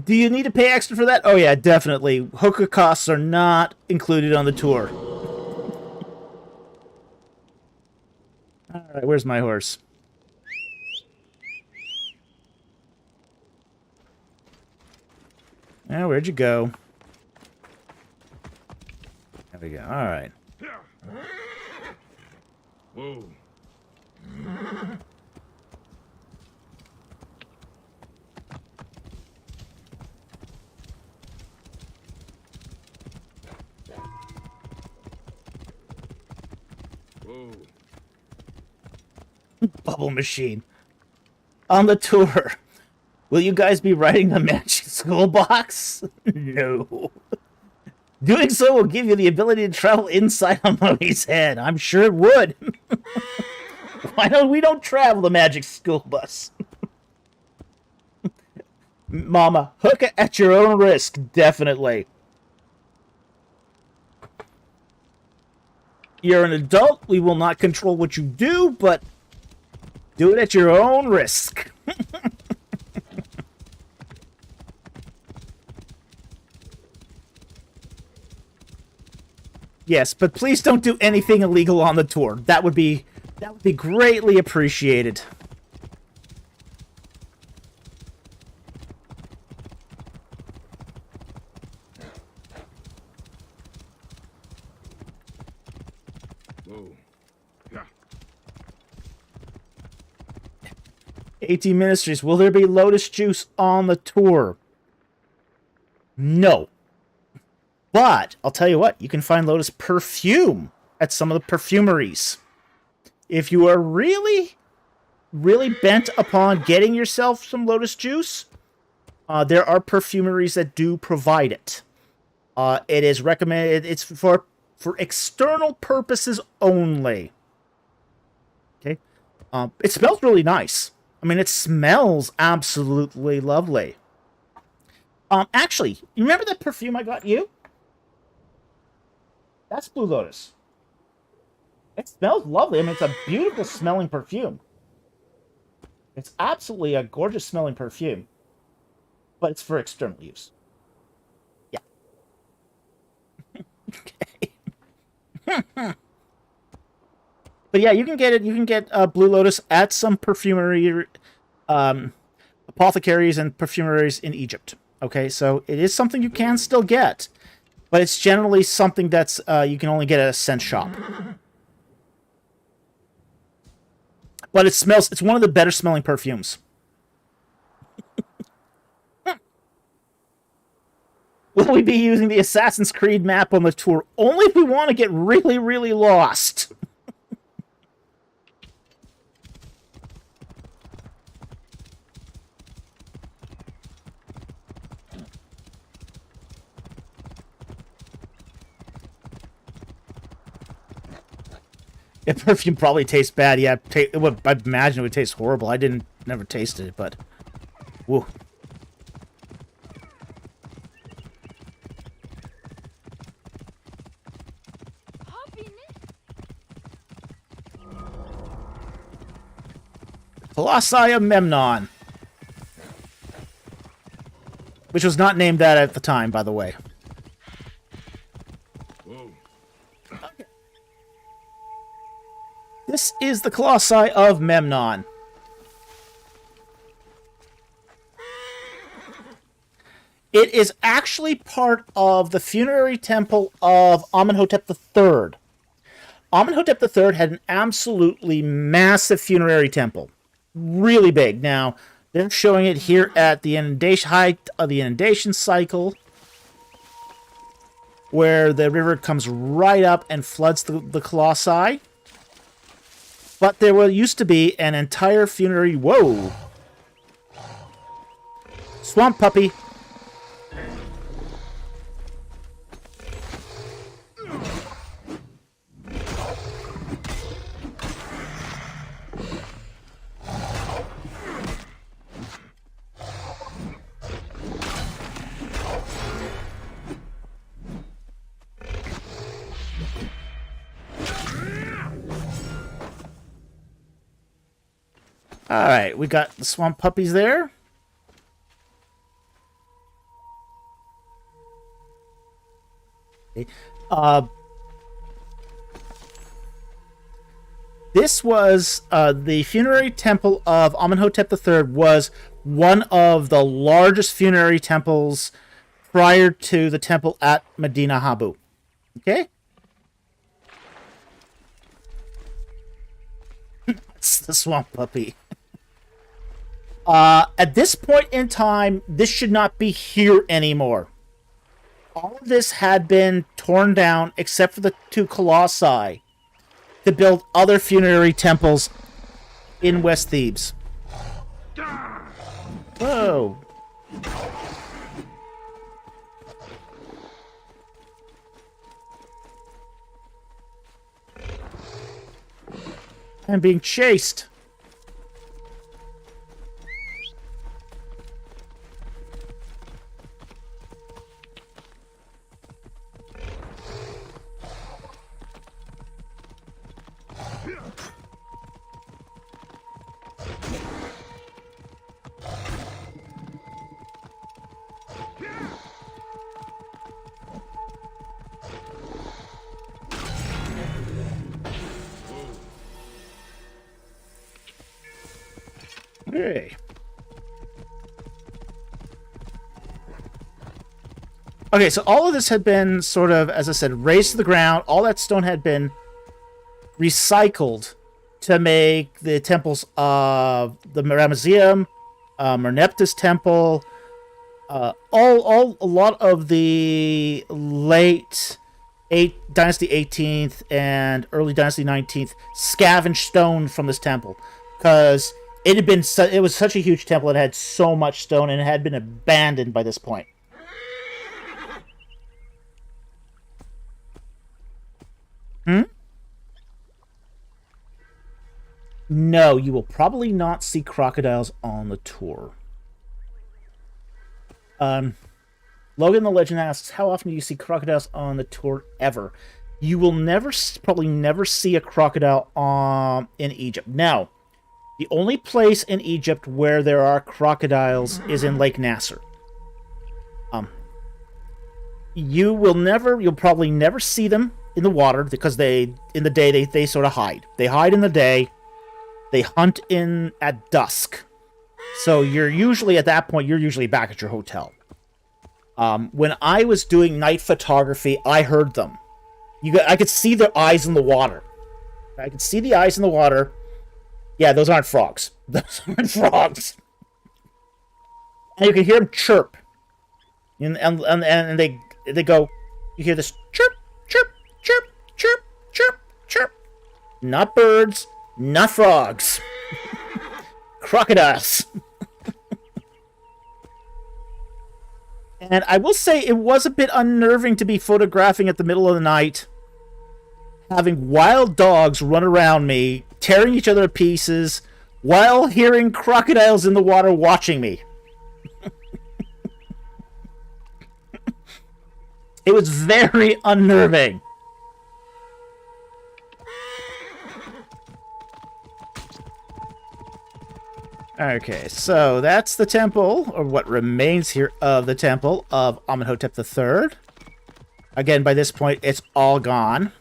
[SPEAKER 1] Do you need to pay extra for that? Oh yeah, definitely. Hookah costs are not included on the tour. Alright, where's my horse? Now, where'd you go? There we go. Alright.
[SPEAKER 4] Whoa. Whoa.
[SPEAKER 1] Bubble machine. On the tour, will you guys be riding the Magic School Box? No. Doing so will give you the ability to travel inside on Moe's head. I'm sure it would. Why don't we travel the Magic School Bus? Mama, hook it at your own risk, definitely. You're an adult. We will not control what you do, but do it at your own risk. Yes, but please don't do anything illegal on the tour. That would be greatly appreciated.
[SPEAKER 4] Whoa. Yeah.
[SPEAKER 1] AT Ministries, will there be Lotus Juice on the tour? No. But, I'll tell you what, you can find Lotus Perfume at some of the perfumeries. If you are really, really bent upon getting yourself some Lotus Juice, there are perfumeries that do provide it. It is recommended, it's for external purposes only. Okay? It smells really nice. I mean, it smells absolutely lovely. Actually, you remember that perfume I got you? That's Blue Lotus. It smells lovely. I mean, it's a beautiful smelling perfume. It's absolutely a gorgeous smelling perfume. But it's for external use. Yeah. Okay. But yeah, you can get it. You can get Blue Lotus at some perfumery, apothecaries and perfumeries in Egypt. Okay, so it is something you can still get. But it's generally something that's you can only get at a scent shop. But it smells, it's one of the better smelling perfumes. Will we be using the Assassin's Creed map on the tour? Only if we want to get really, really lost. Yeah, perfume probably tastes bad. Yeah, I imagine it would taste horrible. I never tasted it, but... Woo. Colossi of Memnon. Which was not named that at the time, by the way.
[SPEAKER 4] Whoa.
[SPEAKER 1] Okay. This is the Colossi of Memnon. It is actually part of the funerary temple of Amenhotep III. Amenhotep III had an absolutely massive funerary temple. Really big. Now, they're showing it here at the inundation height of the inundation cycle, where the river comes right up and floods the Colossi. But there used to be an entire funerary... Whoa! Swamp puppy. Alright, we got the swamp puppies there. Okay. This was the funerary temple of Amenhotep III was one of the largest funerary temples prior to the temple at Medina Habu. Okay? It's the swamp puppy. At this point in time, this should not be here anymore. All of this had been torn down except for the two colossi to build other funerary temples in West Thebes. Whoa. I'm being chased. Okay. Okay, so all of this had been sort of, as I said, razed to the ground. All that stone had been recycled to make the temples of the Ramesseum, Merneptah's temple, a lot of the late Dynasty 18th and early Dynasty 19th scavenged stone from this temple, because it was such a huge temple. It had so much stone, and it had been abandoned by this point. No, you will probably not see crocodiles on the tour. Logan the Legend asks, how often do you see crocodiles on the tour ever? You will probably never see a crocodile in Egypt. Now, the only place in Egypt where there are crocodiles is in Lake Nasser. You'll probably never see them in the water, because in the day they sort of hide. They hide in the day. They hunt at dusk. So you're usually, at that point, you're usually back at your hotel. When I was doing night photography, I heard them. I could see their eyes in the water. I could see the eyes in the water. Yeah, those aren't frogs. Those aren't frogs. And you can hear them chirp. And they go, you hear this chirp, chirp, chirp, chirp, chirp, chirp. Not birds, not frogs. Crocodiles. And I will say it was a bit unnerving to be photographing at the middle of the night, having wild dogs run around me, tearing each other to pieces, while hearing crocodiles in the water watching me. It was very unnerving. Okay, so that's the temple, or what remains here of the temple of Amenhotep III. Again, by this point, it's all gone.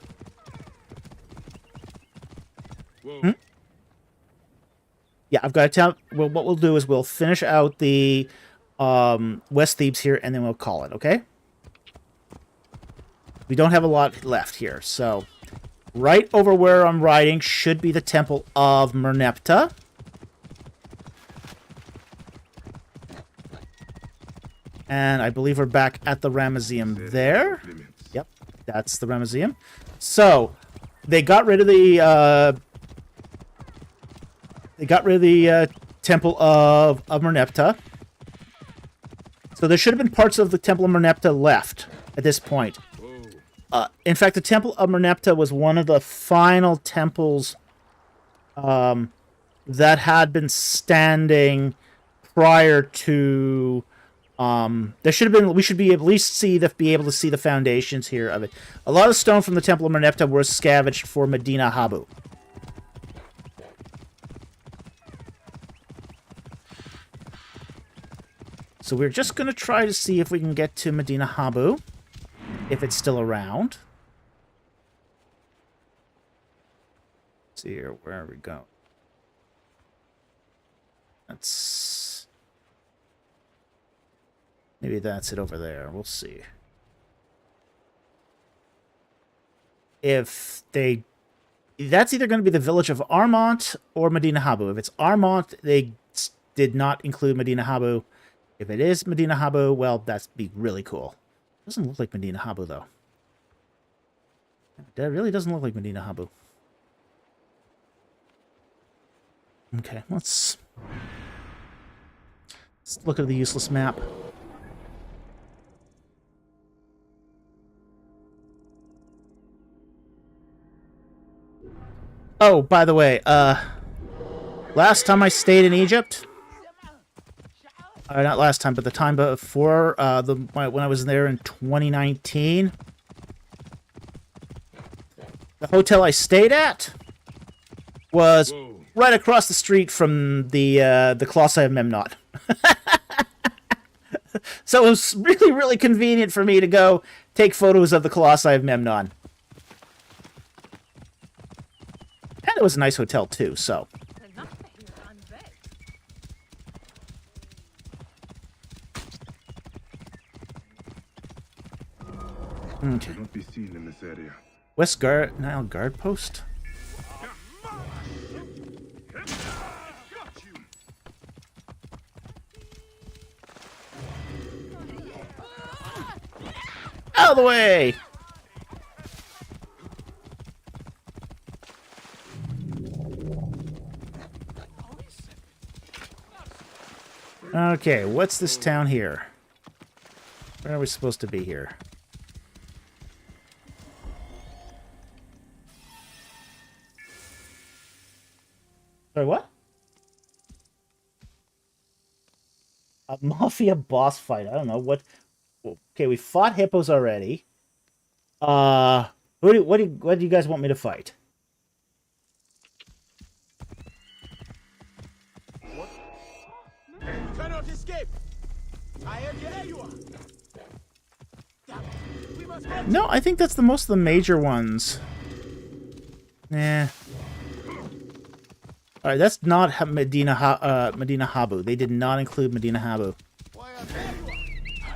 [SPEAKER 1] Yeah, I've got to tell... Well, what we'll do is we'll finish out the West Thebes here, and then we'll call it, okay? We don't have a lot left here, so... Right over where I'm riding should be the Temple of Merneptah. And I believe we're back at the Ramesseum there. Yep, that's the Ramesseum. So, they got rid of the... Temple of Merneptah. So there should have been parts of the Temple of Merneptah left at this point. In fact, the Temple of Merneptah was one of the final temples that had been standing prior to... there should have been... We should be at least be able to see the foundations here of it. A lot of stone from the Temple of Merneptah were scavenged for Medina Habu. So we're just going to try to see if we can get to Medina Habu, if it's still around. Let's see here, where we go. That's... Maybe that's it over there. We'll see. If they... That's either going to be the village of Armont or Medina Habu. If it's Armont, they did not include Medina Habu. If it is Medina Habu, well, that'd be really cool. Doesn't look like Medina Habu, though. That really doesn't look like Medina Habu. Okay, let's look at the useless map. Oh, by the way, last time I stayed in Egypt... not last time, but the time before, when I was there in 2019. The hotel I stayed at was right across the street from the Colossi of Memnon. So it was really, really convenient for me to go take photos of the Colossi of Memnon. And it was a nice hotel, too, so... Okay.
[SPEAKER 4] Not be seen in this area.
[SPEAKER 1] West Nile Guard Post? Out of the way! Okay, what's this town here? Where are we supposed to be here? Sorry, what? A mafia boss fight. I don't know what. Okay, we fought hippos already. What do you guys want me to fight?
[SPEAKER 5] You cannot escape. I am here. You are. We must get...
[SPEAKER 1] No, I think that's the most of the major ones. Nah. Alright, that's not Medina Habu. They did not include Medina Habu.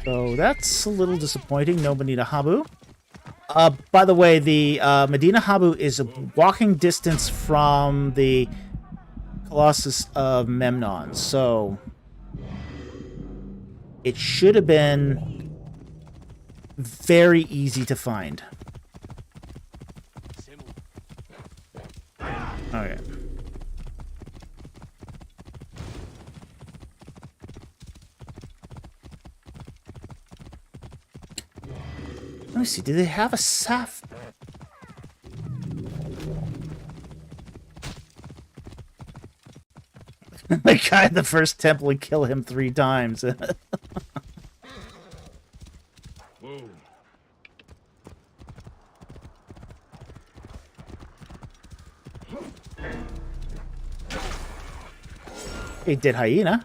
[SPEAKER 1] So that's a little disappointing. No Medina Habu. By the way, the Medina Habu is a walking distance from the Colossus of Memnon. So it should have been very easy to find. Okay. Let me see, do they have a Saf? The guy in the first temple and kill him 3 times.
[SPEAKER 4] Whoa.
[SPEAKER 1] He did hyena.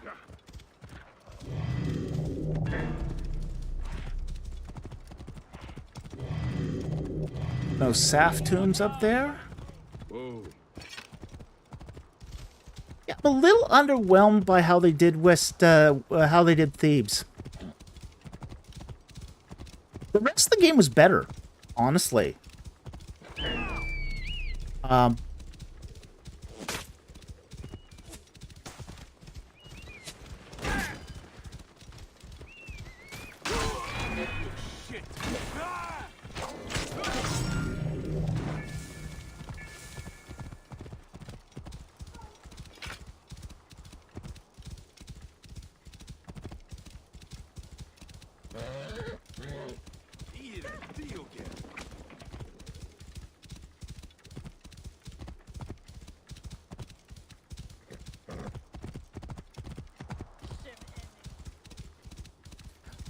[SPEAKER 1] No Saf tombs up there.
[SPEAKER 4] Whoa.
[SPEAKER 1] Yeah, I'm a little underwhelmed by how they did how they did Thebes. The rest of the game was better, honestly.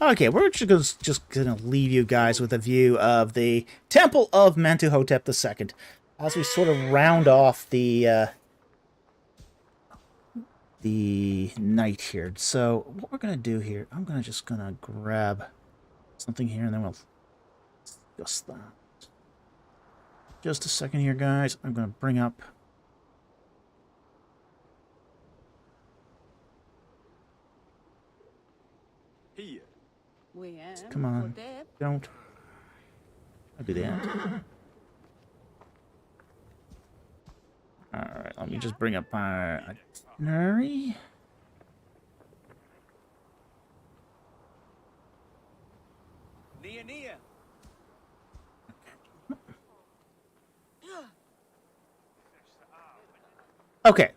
[SPEAKER 1] Okay, we're just gonna leave you guys with a view of the Temple of Mentuhotep II as we sort of round off the night here. So what we're gonna do here, I'm just gonna grab something here and then we'll discuss that. Just a second here, guys. I'm gonna bring up. Come on, don't. I'll do that. Alright, let me just bring up our itinerary. Okay.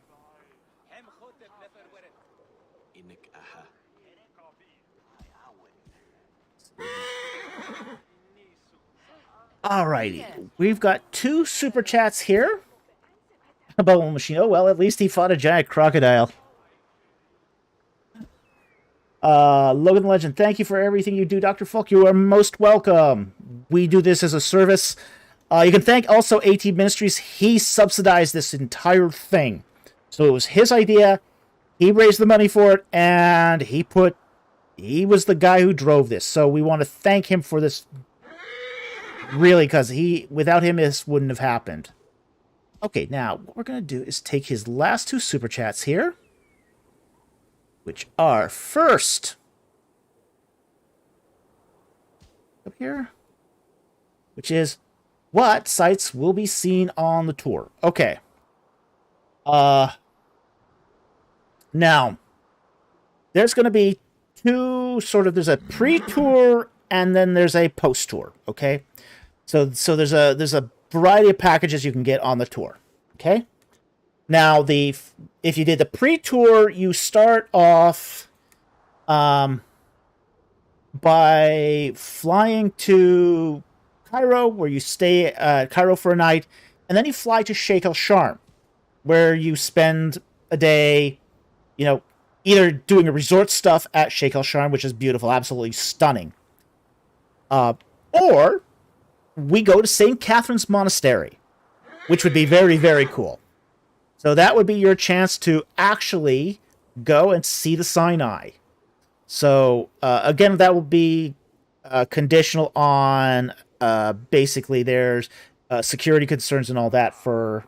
[SPEAKER 1] Alrighty, we've got 2 super chats here. Bubble Machine. Oh well, at least he fought a giant crocodile. Logan Legend, thank you for everything you do, Dr. Falk. You are most welcome. We do this as a service. You can thank also AT Ministries. He subsidized this entire thing. So it was his idea. He raised the money for it, and he was the guy who drove this. So we want to thank him for this. Really, because without him, this wouldn't have happened. Okay, now, what we're going to do is take his last 2 super chats here, which are first, up here, which is, what sites will be seen on the tour? Okay. Now, there's going to be 2, there's a pre-tour, and then there's a post-tour, okay? So there's a variety of packages you can get on the tour. Okay. Now if you did the pre-tour, you start off by flying to Cairo, where you stay at Cairo for a night, and then you fly to Sheikh el-Sharm, where you spend a day, either doing a resort stuff at Sheikh el-Sharm, which is beautiful, absolutely stunning, or we go to St. Catherine's Monastery, which would be very, very cool. So that would be your chance to actually go and see the Sinai. So, again, that will be conditional on, basically, there's security concerns and all that for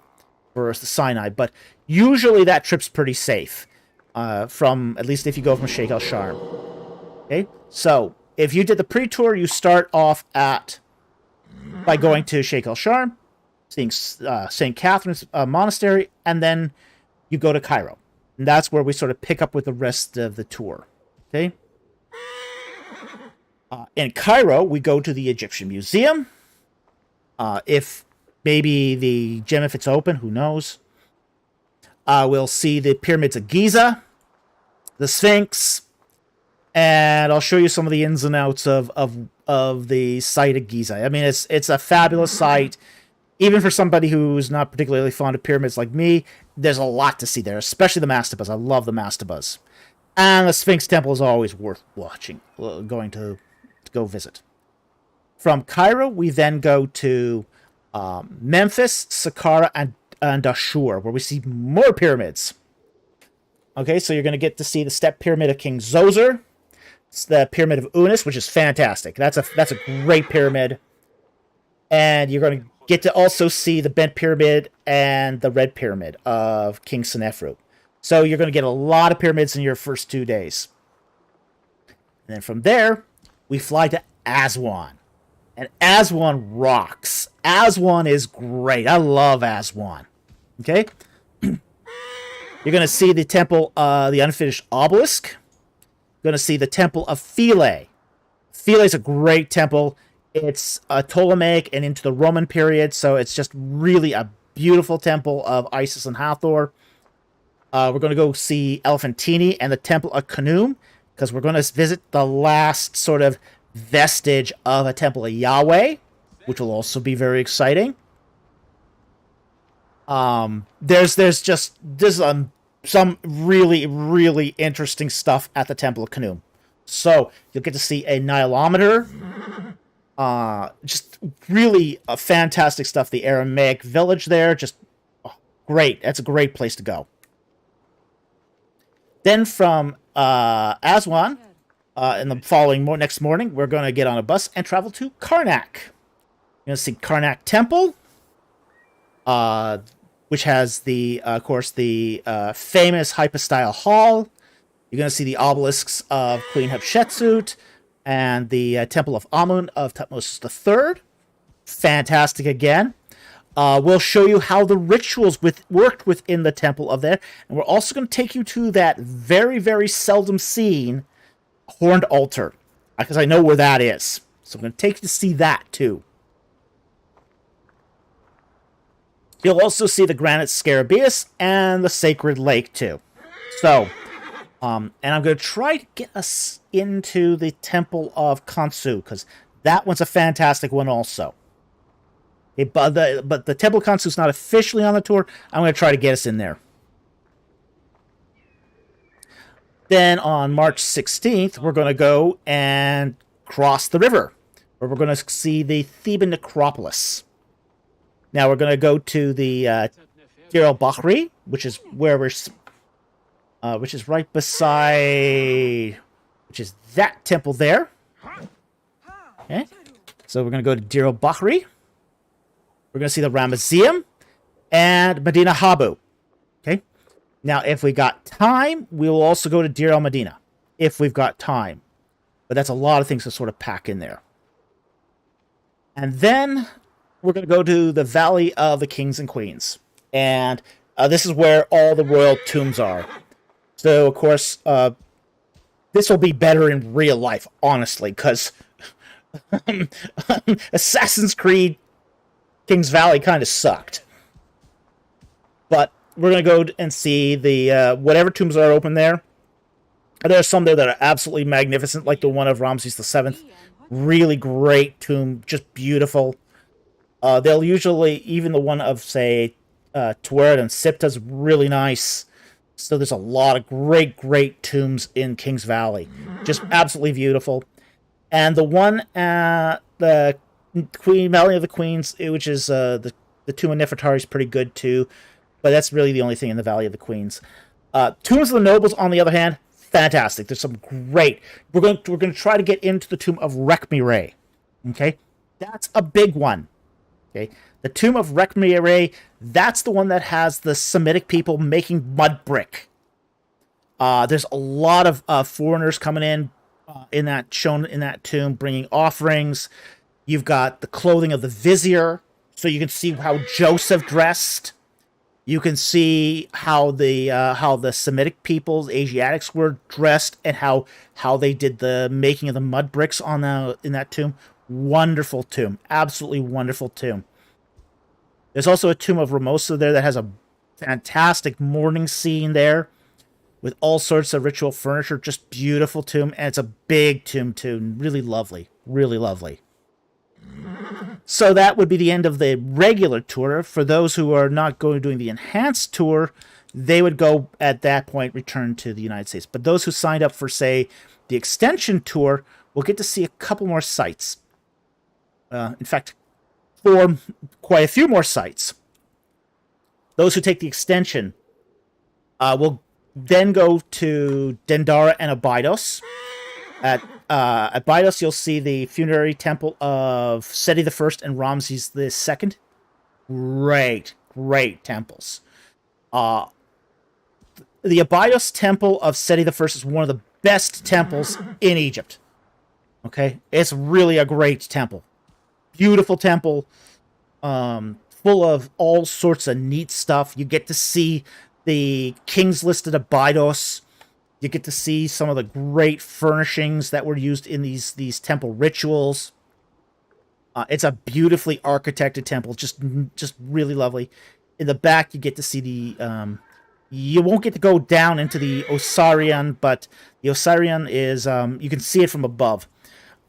[SPEAKER 1] the Sinai. But usually that trip's pretty safe, at least if you go from Sheikh el-Sharm. Okay? So, if you did the pre-tour, you start off by going to Sheikh el-Sharm, seeing St. Catherine's Monastery, and then you go to Cairo. And that's where we sort of pick up with the rest of the tour. Okay? In Cairo, we go to the Egyptian Museum. If maybe the gym, if it's open, who knows? We'll see the pyramids of Giza, the Sphinx, and I'll show you some of the ins and outs of the site of Giza. I mean, it's a fabulous site. Even for somebody who's not particularly fond of pyramids like me, there's a lot to see there, especially the mastabas. I love the mastabas. And the Sphinx Temple is always worth watching, going to go visit. From Cairo, we then go to Memphis, Saqqara, and Dashur, where we see more pyramids. Okay, so you're going to get to see the Step Pyramid of King Zoser, the Pyramid of Unis, which is fantastic. That's a great pyramid. And you're going to get to also see the Bent Pyramid and the Red Pyramid of King Senefru. So you're going to get a lot of pyramids in your first 2 days. And then from there, we fly to Aswan. And Aswan rocks. Aswan is great. I love Aswan. Okay? You're going to see the temple, the unfinished obelisk. You're going to see the temple of Philae. Philae is a great temple. It's a Ptolemaic and into the Roman period, so it's just really a beautiful temple of Isis and Hathor. We're going to go see Elephantini and the temple of Khnum, because we're going to visit the last sort of vestige of a temple of Yahweh, which will also be very exciting. There's some really, really interesting stuff at the temple of Khnum. So you'll get to see a Nilometer. Just really fantastic stuff. The Aramaic village there, just great. That's a great place to go. Then from Aswan, in the following next morning, we're going to get on a bus and travel to Karnak. You're going to see Karnak Temple, which has the, of course, the famous hypostyle hall. You're going to see the obelisks of Queen Hatshepsut and the Temple of Amun of Thutmose III. Fantastic again. We'll show you how the rituals worked within the temple of there. And we're also going to take you to that very, very seldom seen horned altar, because I know where that is. So I'm going to take you to see that too. You'll also see the granite Scarabaeus and the sacred lake too. So, and I'm going to try to get us into the Temple of Khonsu, because that one's a fantastic one also. Okay, but the Temple of Khonsu is not officially on the tour. I'm going to try to get us in there. Then on March 16th, we're going to go and cross the river, where we're going to see the Theban necropolis. Now we're going to go to the Deir el-Bahri, which is where we're, which is right beside, which is that temple there. Okay, so we're going to go to Deir el-Bahri. We're going to see the Ramesseum and Medina Habu. Okay. Now, if we got time, we will also go to Deir el-Medina. If we've got time. But that's a lot of things to sort of pack in there. And then we're going to go to the Valley of the Kings and Queens. And this is where all the royal tombs are. So, of course, this will be better in real life, honestly, because Assassin's Creed King's Valley kind of sucked. But we're going to go and see the whatever tombs are open there. There are some there that are absolutely magnificent, like the one of Ramses VII. Really great tomb, just beautiful. They'll usually, even the one of, say, Tuaret and Sipta is really nice. So there's a lot of great tombs in King's Valley. Just absolutely beautiful. And the one at the Queen Valley of the Queens, which is the Tomb of Nefertari, is pretty good too, but that's really the only thing in the Valley of the Queens. Tombs of the Nobles, on the other hand, fantastic. There's some great. We're going to try to get into the Tomb of Rekhmire. Okay, that's a big one. Okay, the Tomb of Rekhmire, that's the one that has the Semitic people making mud brick. There's a lot of foreigners coming in that tomb, bringing offerings. You've got the clothing of the vizier, so you can see how Joseph dressed. You can see how the Semitic peoples, Asiatics, were dressed, and how they did the making of the mud bricks in that tomb. Wonderful tomb, absolutely wonderful tomb. There's also a tomb of Ramosa there that has a fantastic morning scene there, with all sorts of ritual furniture. Just beautiful tomb, and it's a big tomb too. Really lovely, really lovely. So that would be the end of the regular tour. For those who are not doing the enhanced tour, they would go at that point return to the United States. But those who signed up for, say, the extension tour will get to see a couple more sites. In fact, quite a few more sites. Those who take the extension will then go to Dendara and Abydos. At Abydos, you'll see the funerary temple of Seti I and Ramses II. Great temples. The Abydos temple of Seti I is one of the best temples in Egypt. Okay? It's really a great temple. Beautiful temple. Full of all sorts of neat stuff. You get to see the kings listed Abydos. You get to see some of the great furnishings that were used in these temple rituals. It's a beautifully architected temple, just really lovely. In the back, you get to see the. You won't get to go down into the Osirian, but the Osirian is you can see it from above.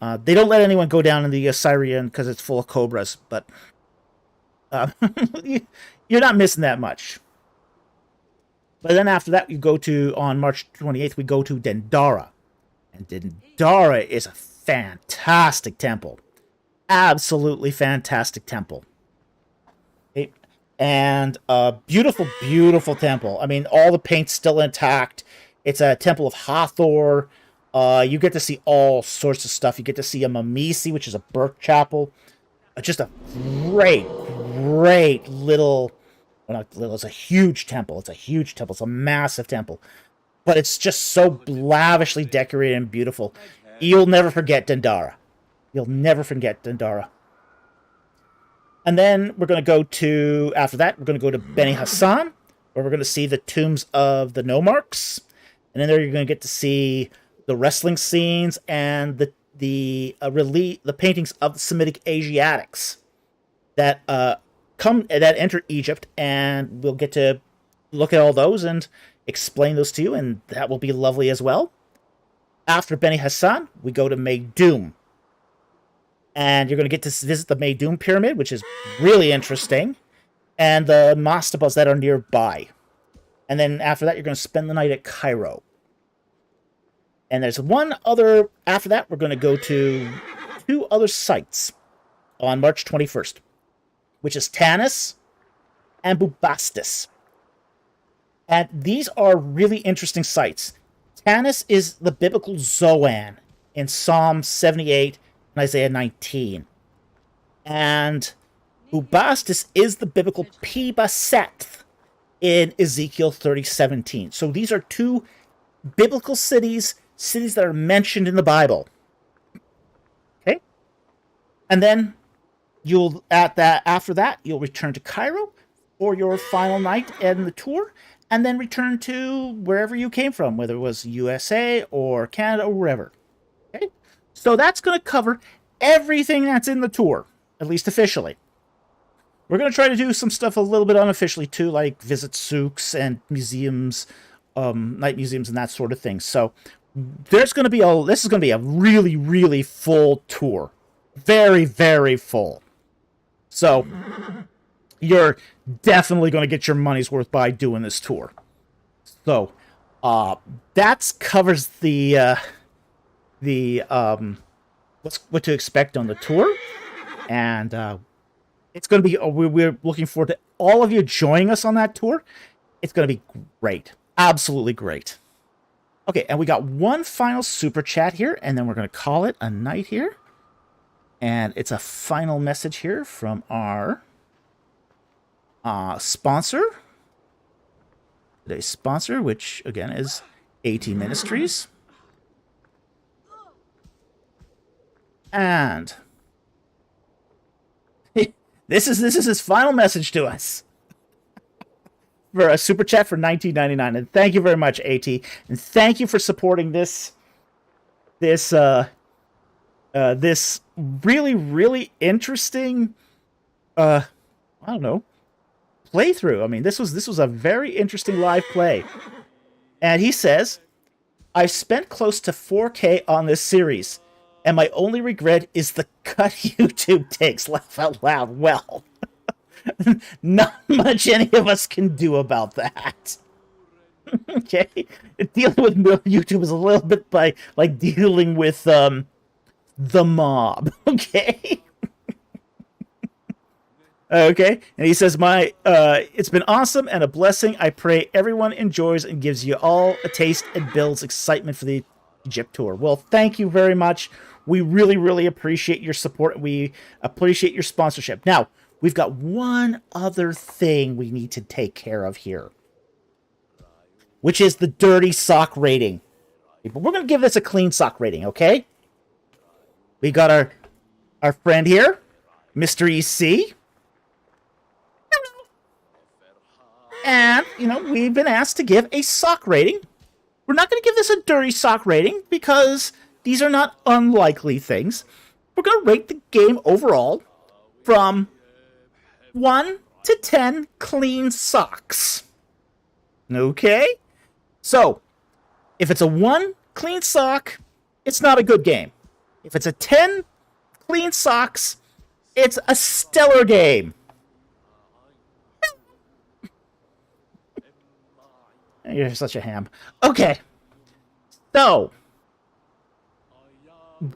[SPEAKER 1] They don't let anyone go down in the Osirian because it's full of cobras, but you're not missing that much. But then after that, on March 28th, we go to Dendara. And Dendara is a fantastic temple. Absolutely fantastic temple. And a beautiful, beautiful temple. I mean, all the paint's still intact. It's a temple of Hathor. You get to see all sorts of stuff. You get to see a Mamisi, which is a birth chapel. Just a great little... Well, not little, it's a huge temple. It's a massive temple. But it's just so lavishly decorated and beautiful. You'll never forget Dendara. And then we're going to go to, after that, we're going to go to Beni Hassan, where we're going to see the tombs of the nomarchs. And then there you're going to get to see the wrestling scenes and the paintings of the Semitic Asiatics that enter Egypt, and we'll get to look at all those and explain those to you, and that will be lovely as well. After Beni Hassan, we go to Meidum. And you're going to get to visit the Meidum Pyramid, which is really interesting, and the mastabas that are nearby. And then after that, you're going to spend the night at Cairo. And there's one other, after that, we're going to go to 2 other sites on March 21st. Which is Tanis and Bubastis. And these are really interesting sites. Tanis is the biblical Zoan in Psalm 78 and Isaiah 19. And Bubastis is the biblical Pi-Baseth in Ezekiel 30:17. So these are 2 biblical cities that are mentioned in the Bible. Okay? And then after that, you'll return to Cairo for your final night in the tour, and then return to wherever you came from, whether it was USA or Canada or wherever. Okay? So that's going to cover everything that's in the tour, at least officially. We're going to try to do some stuff a little bit unofficially too, like visit souks and museums, night museums and that sort of thing. So this is going to be a really, really full tour. Very, very full. So, you're definitely going to get your money's worth by doing this tour. So, that covers what to expect on the tour, and it's going to be. We're looking forward to all of you joining us on that tour. It's going to be great, absolutely great. Okay, and we got one final super chat here, and then we're going to call it a night here. And it's a final message here from our sponsor. Today's sponsor, which again is AT Ministries. And this is his final message to us. for a super chat for $19.99, and thank you very much, AT, and thank you for supporting this really, really interesting, I don't know, playthrough. I mean, this was a very interesting live play. And he says, I've spent close to 4K on this series, and my only regret is the cut YouTube takes. Laugh out loud. Well, not much any of us can do about that. Okay? Dealing with YouTube is a little bit like dealing with the mob. Okay? Okay, and he says, it's been awesome and a blessing. I pray everyone enjoys and gives you all a taste and builds excitement for the Egypt tour. Well, thank you very much. We really, really appreciate your support. We appreciate your sponsorship. Now, we've got one other thing we need to take care of here, which is the dirty sock rating. But we're going to give this a clean sock rating, okay? We got our friend here, Mr. EC. And, we've been asked to give a sock rating. We're not going to give this a dirty sock rating because these are not unlikely things. We're going to rate the game overall from 1 to 10 clean socks. Okay? So, if it's a 1 clean sock, it's not a good game. If it's a 10 clean socks, it's a stellar game. You're such a ham. Okay. So,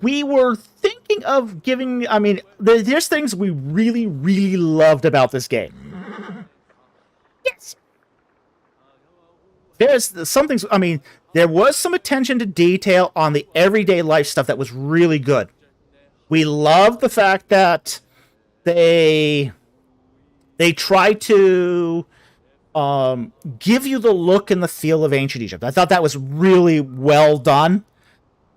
[SPEAKER 1] we were thinking of giving... I mean, there's things we really, really loved about this game. Yes. There's some things... I mean, there was some attention to detail on the everyday life stuff that was really good. We loved the fact that they tried to... give you the look and the feel of ancient Egypt. I thought that was really well done.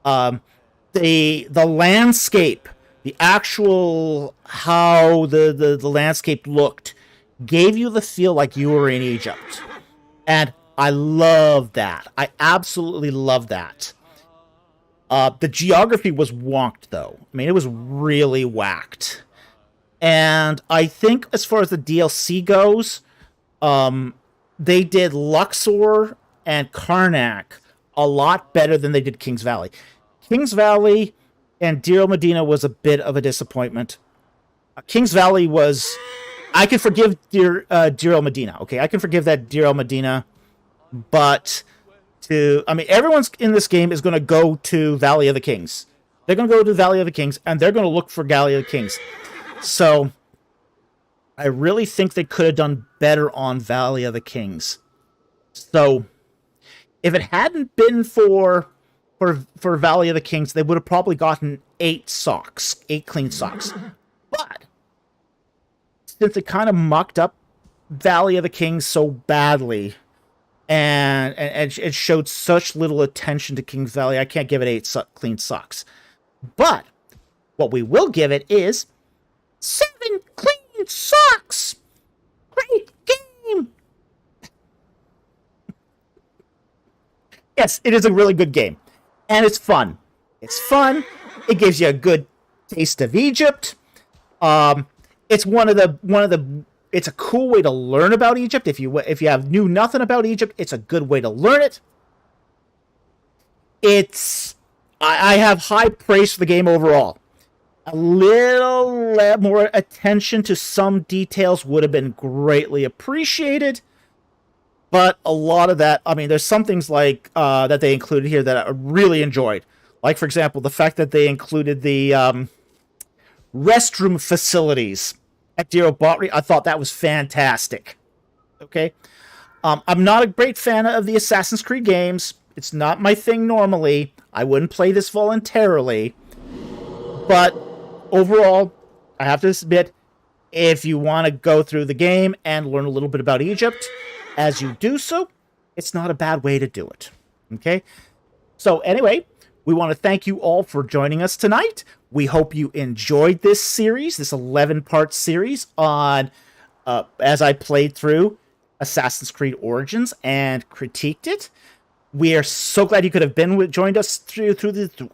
[SPEAKER 1] The landscape, the actual how the landscape looked, gave you the feel like you were in Egypt, and I love that. I absolutely love that. The geography was wonked, though. I mean, it was really whacked, and I think as far as the DLC goes, they did Luxor and Karnak a lot better than they did Kings Valley. Kings Valley and Deir el-Medina was a bit of a disappointment. Kings Valley was... I can forgive Deir el-Medina, okay? I can forgive that Deir el-Medina, but I mean, everyone's in this game is going to go to Valley of the Kings. They're going to go to Valley of the Kings, and they're going to look for Valley of the Kings. So... I really think they could have done better on Valley of the Kings. So, if it hadn't been for Valley of the Kings, they would have probably gotten 8 clean socks. But, since it kind of mucked up Valley of the Kings so badly, and it showed such little attention to Kings Valley, I can't give it 8 clean socks. But, what we will give it is 7 clean socks. Great game. Yes, it is a really good game, and it's fun. It's fun. It gives you a good taste of Egypt. It's it's a cool way to learn about Egypt. If you knew nothing about Egypt, it's a good way to learn it. I have high praise for the game overall. A little more attention to some details would have been greatly appreciated. But a lot of that, I mean, there's some things like that they included here that I really enjoyed. Like, for example, the fact that they included the restroom facilities at Deir el-Bahri. I thought that was fantastic. Okay? I'm not a great fan of the Assassin's Creed games. It's not my thing normally. I wouldn't play this voluntarily. But... overall, I have to admit, if you want to go through the game and learn a little bit about Egypt, as you do so, it's not a bad way to do it. Okay? So anyway, we want to thank you all for joining us tonight. We hope you enjoyed this series, this 11-part series on, as I played through Assassin's Creed Origins and critiqued it. We are so glad you could have joined us through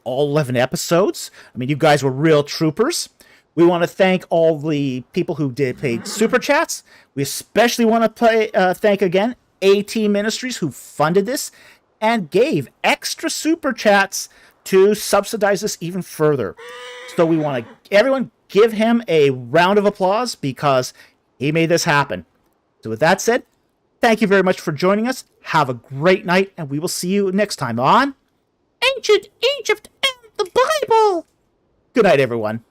[SPEAKER 1] all 11 episodes. I mean, you guys were real troopers. We want to thank all the people who paid super chats. We especially want to thank again AT Ministries, who funded this and gave extra super chats to subsidize this even further. So we want to everyone give him a round of applause because he made this happen. So with that said, thank you very much for joining us. Have a great night, and we will see you next time on Ancient Egypt and the Bible. Good night, everyone.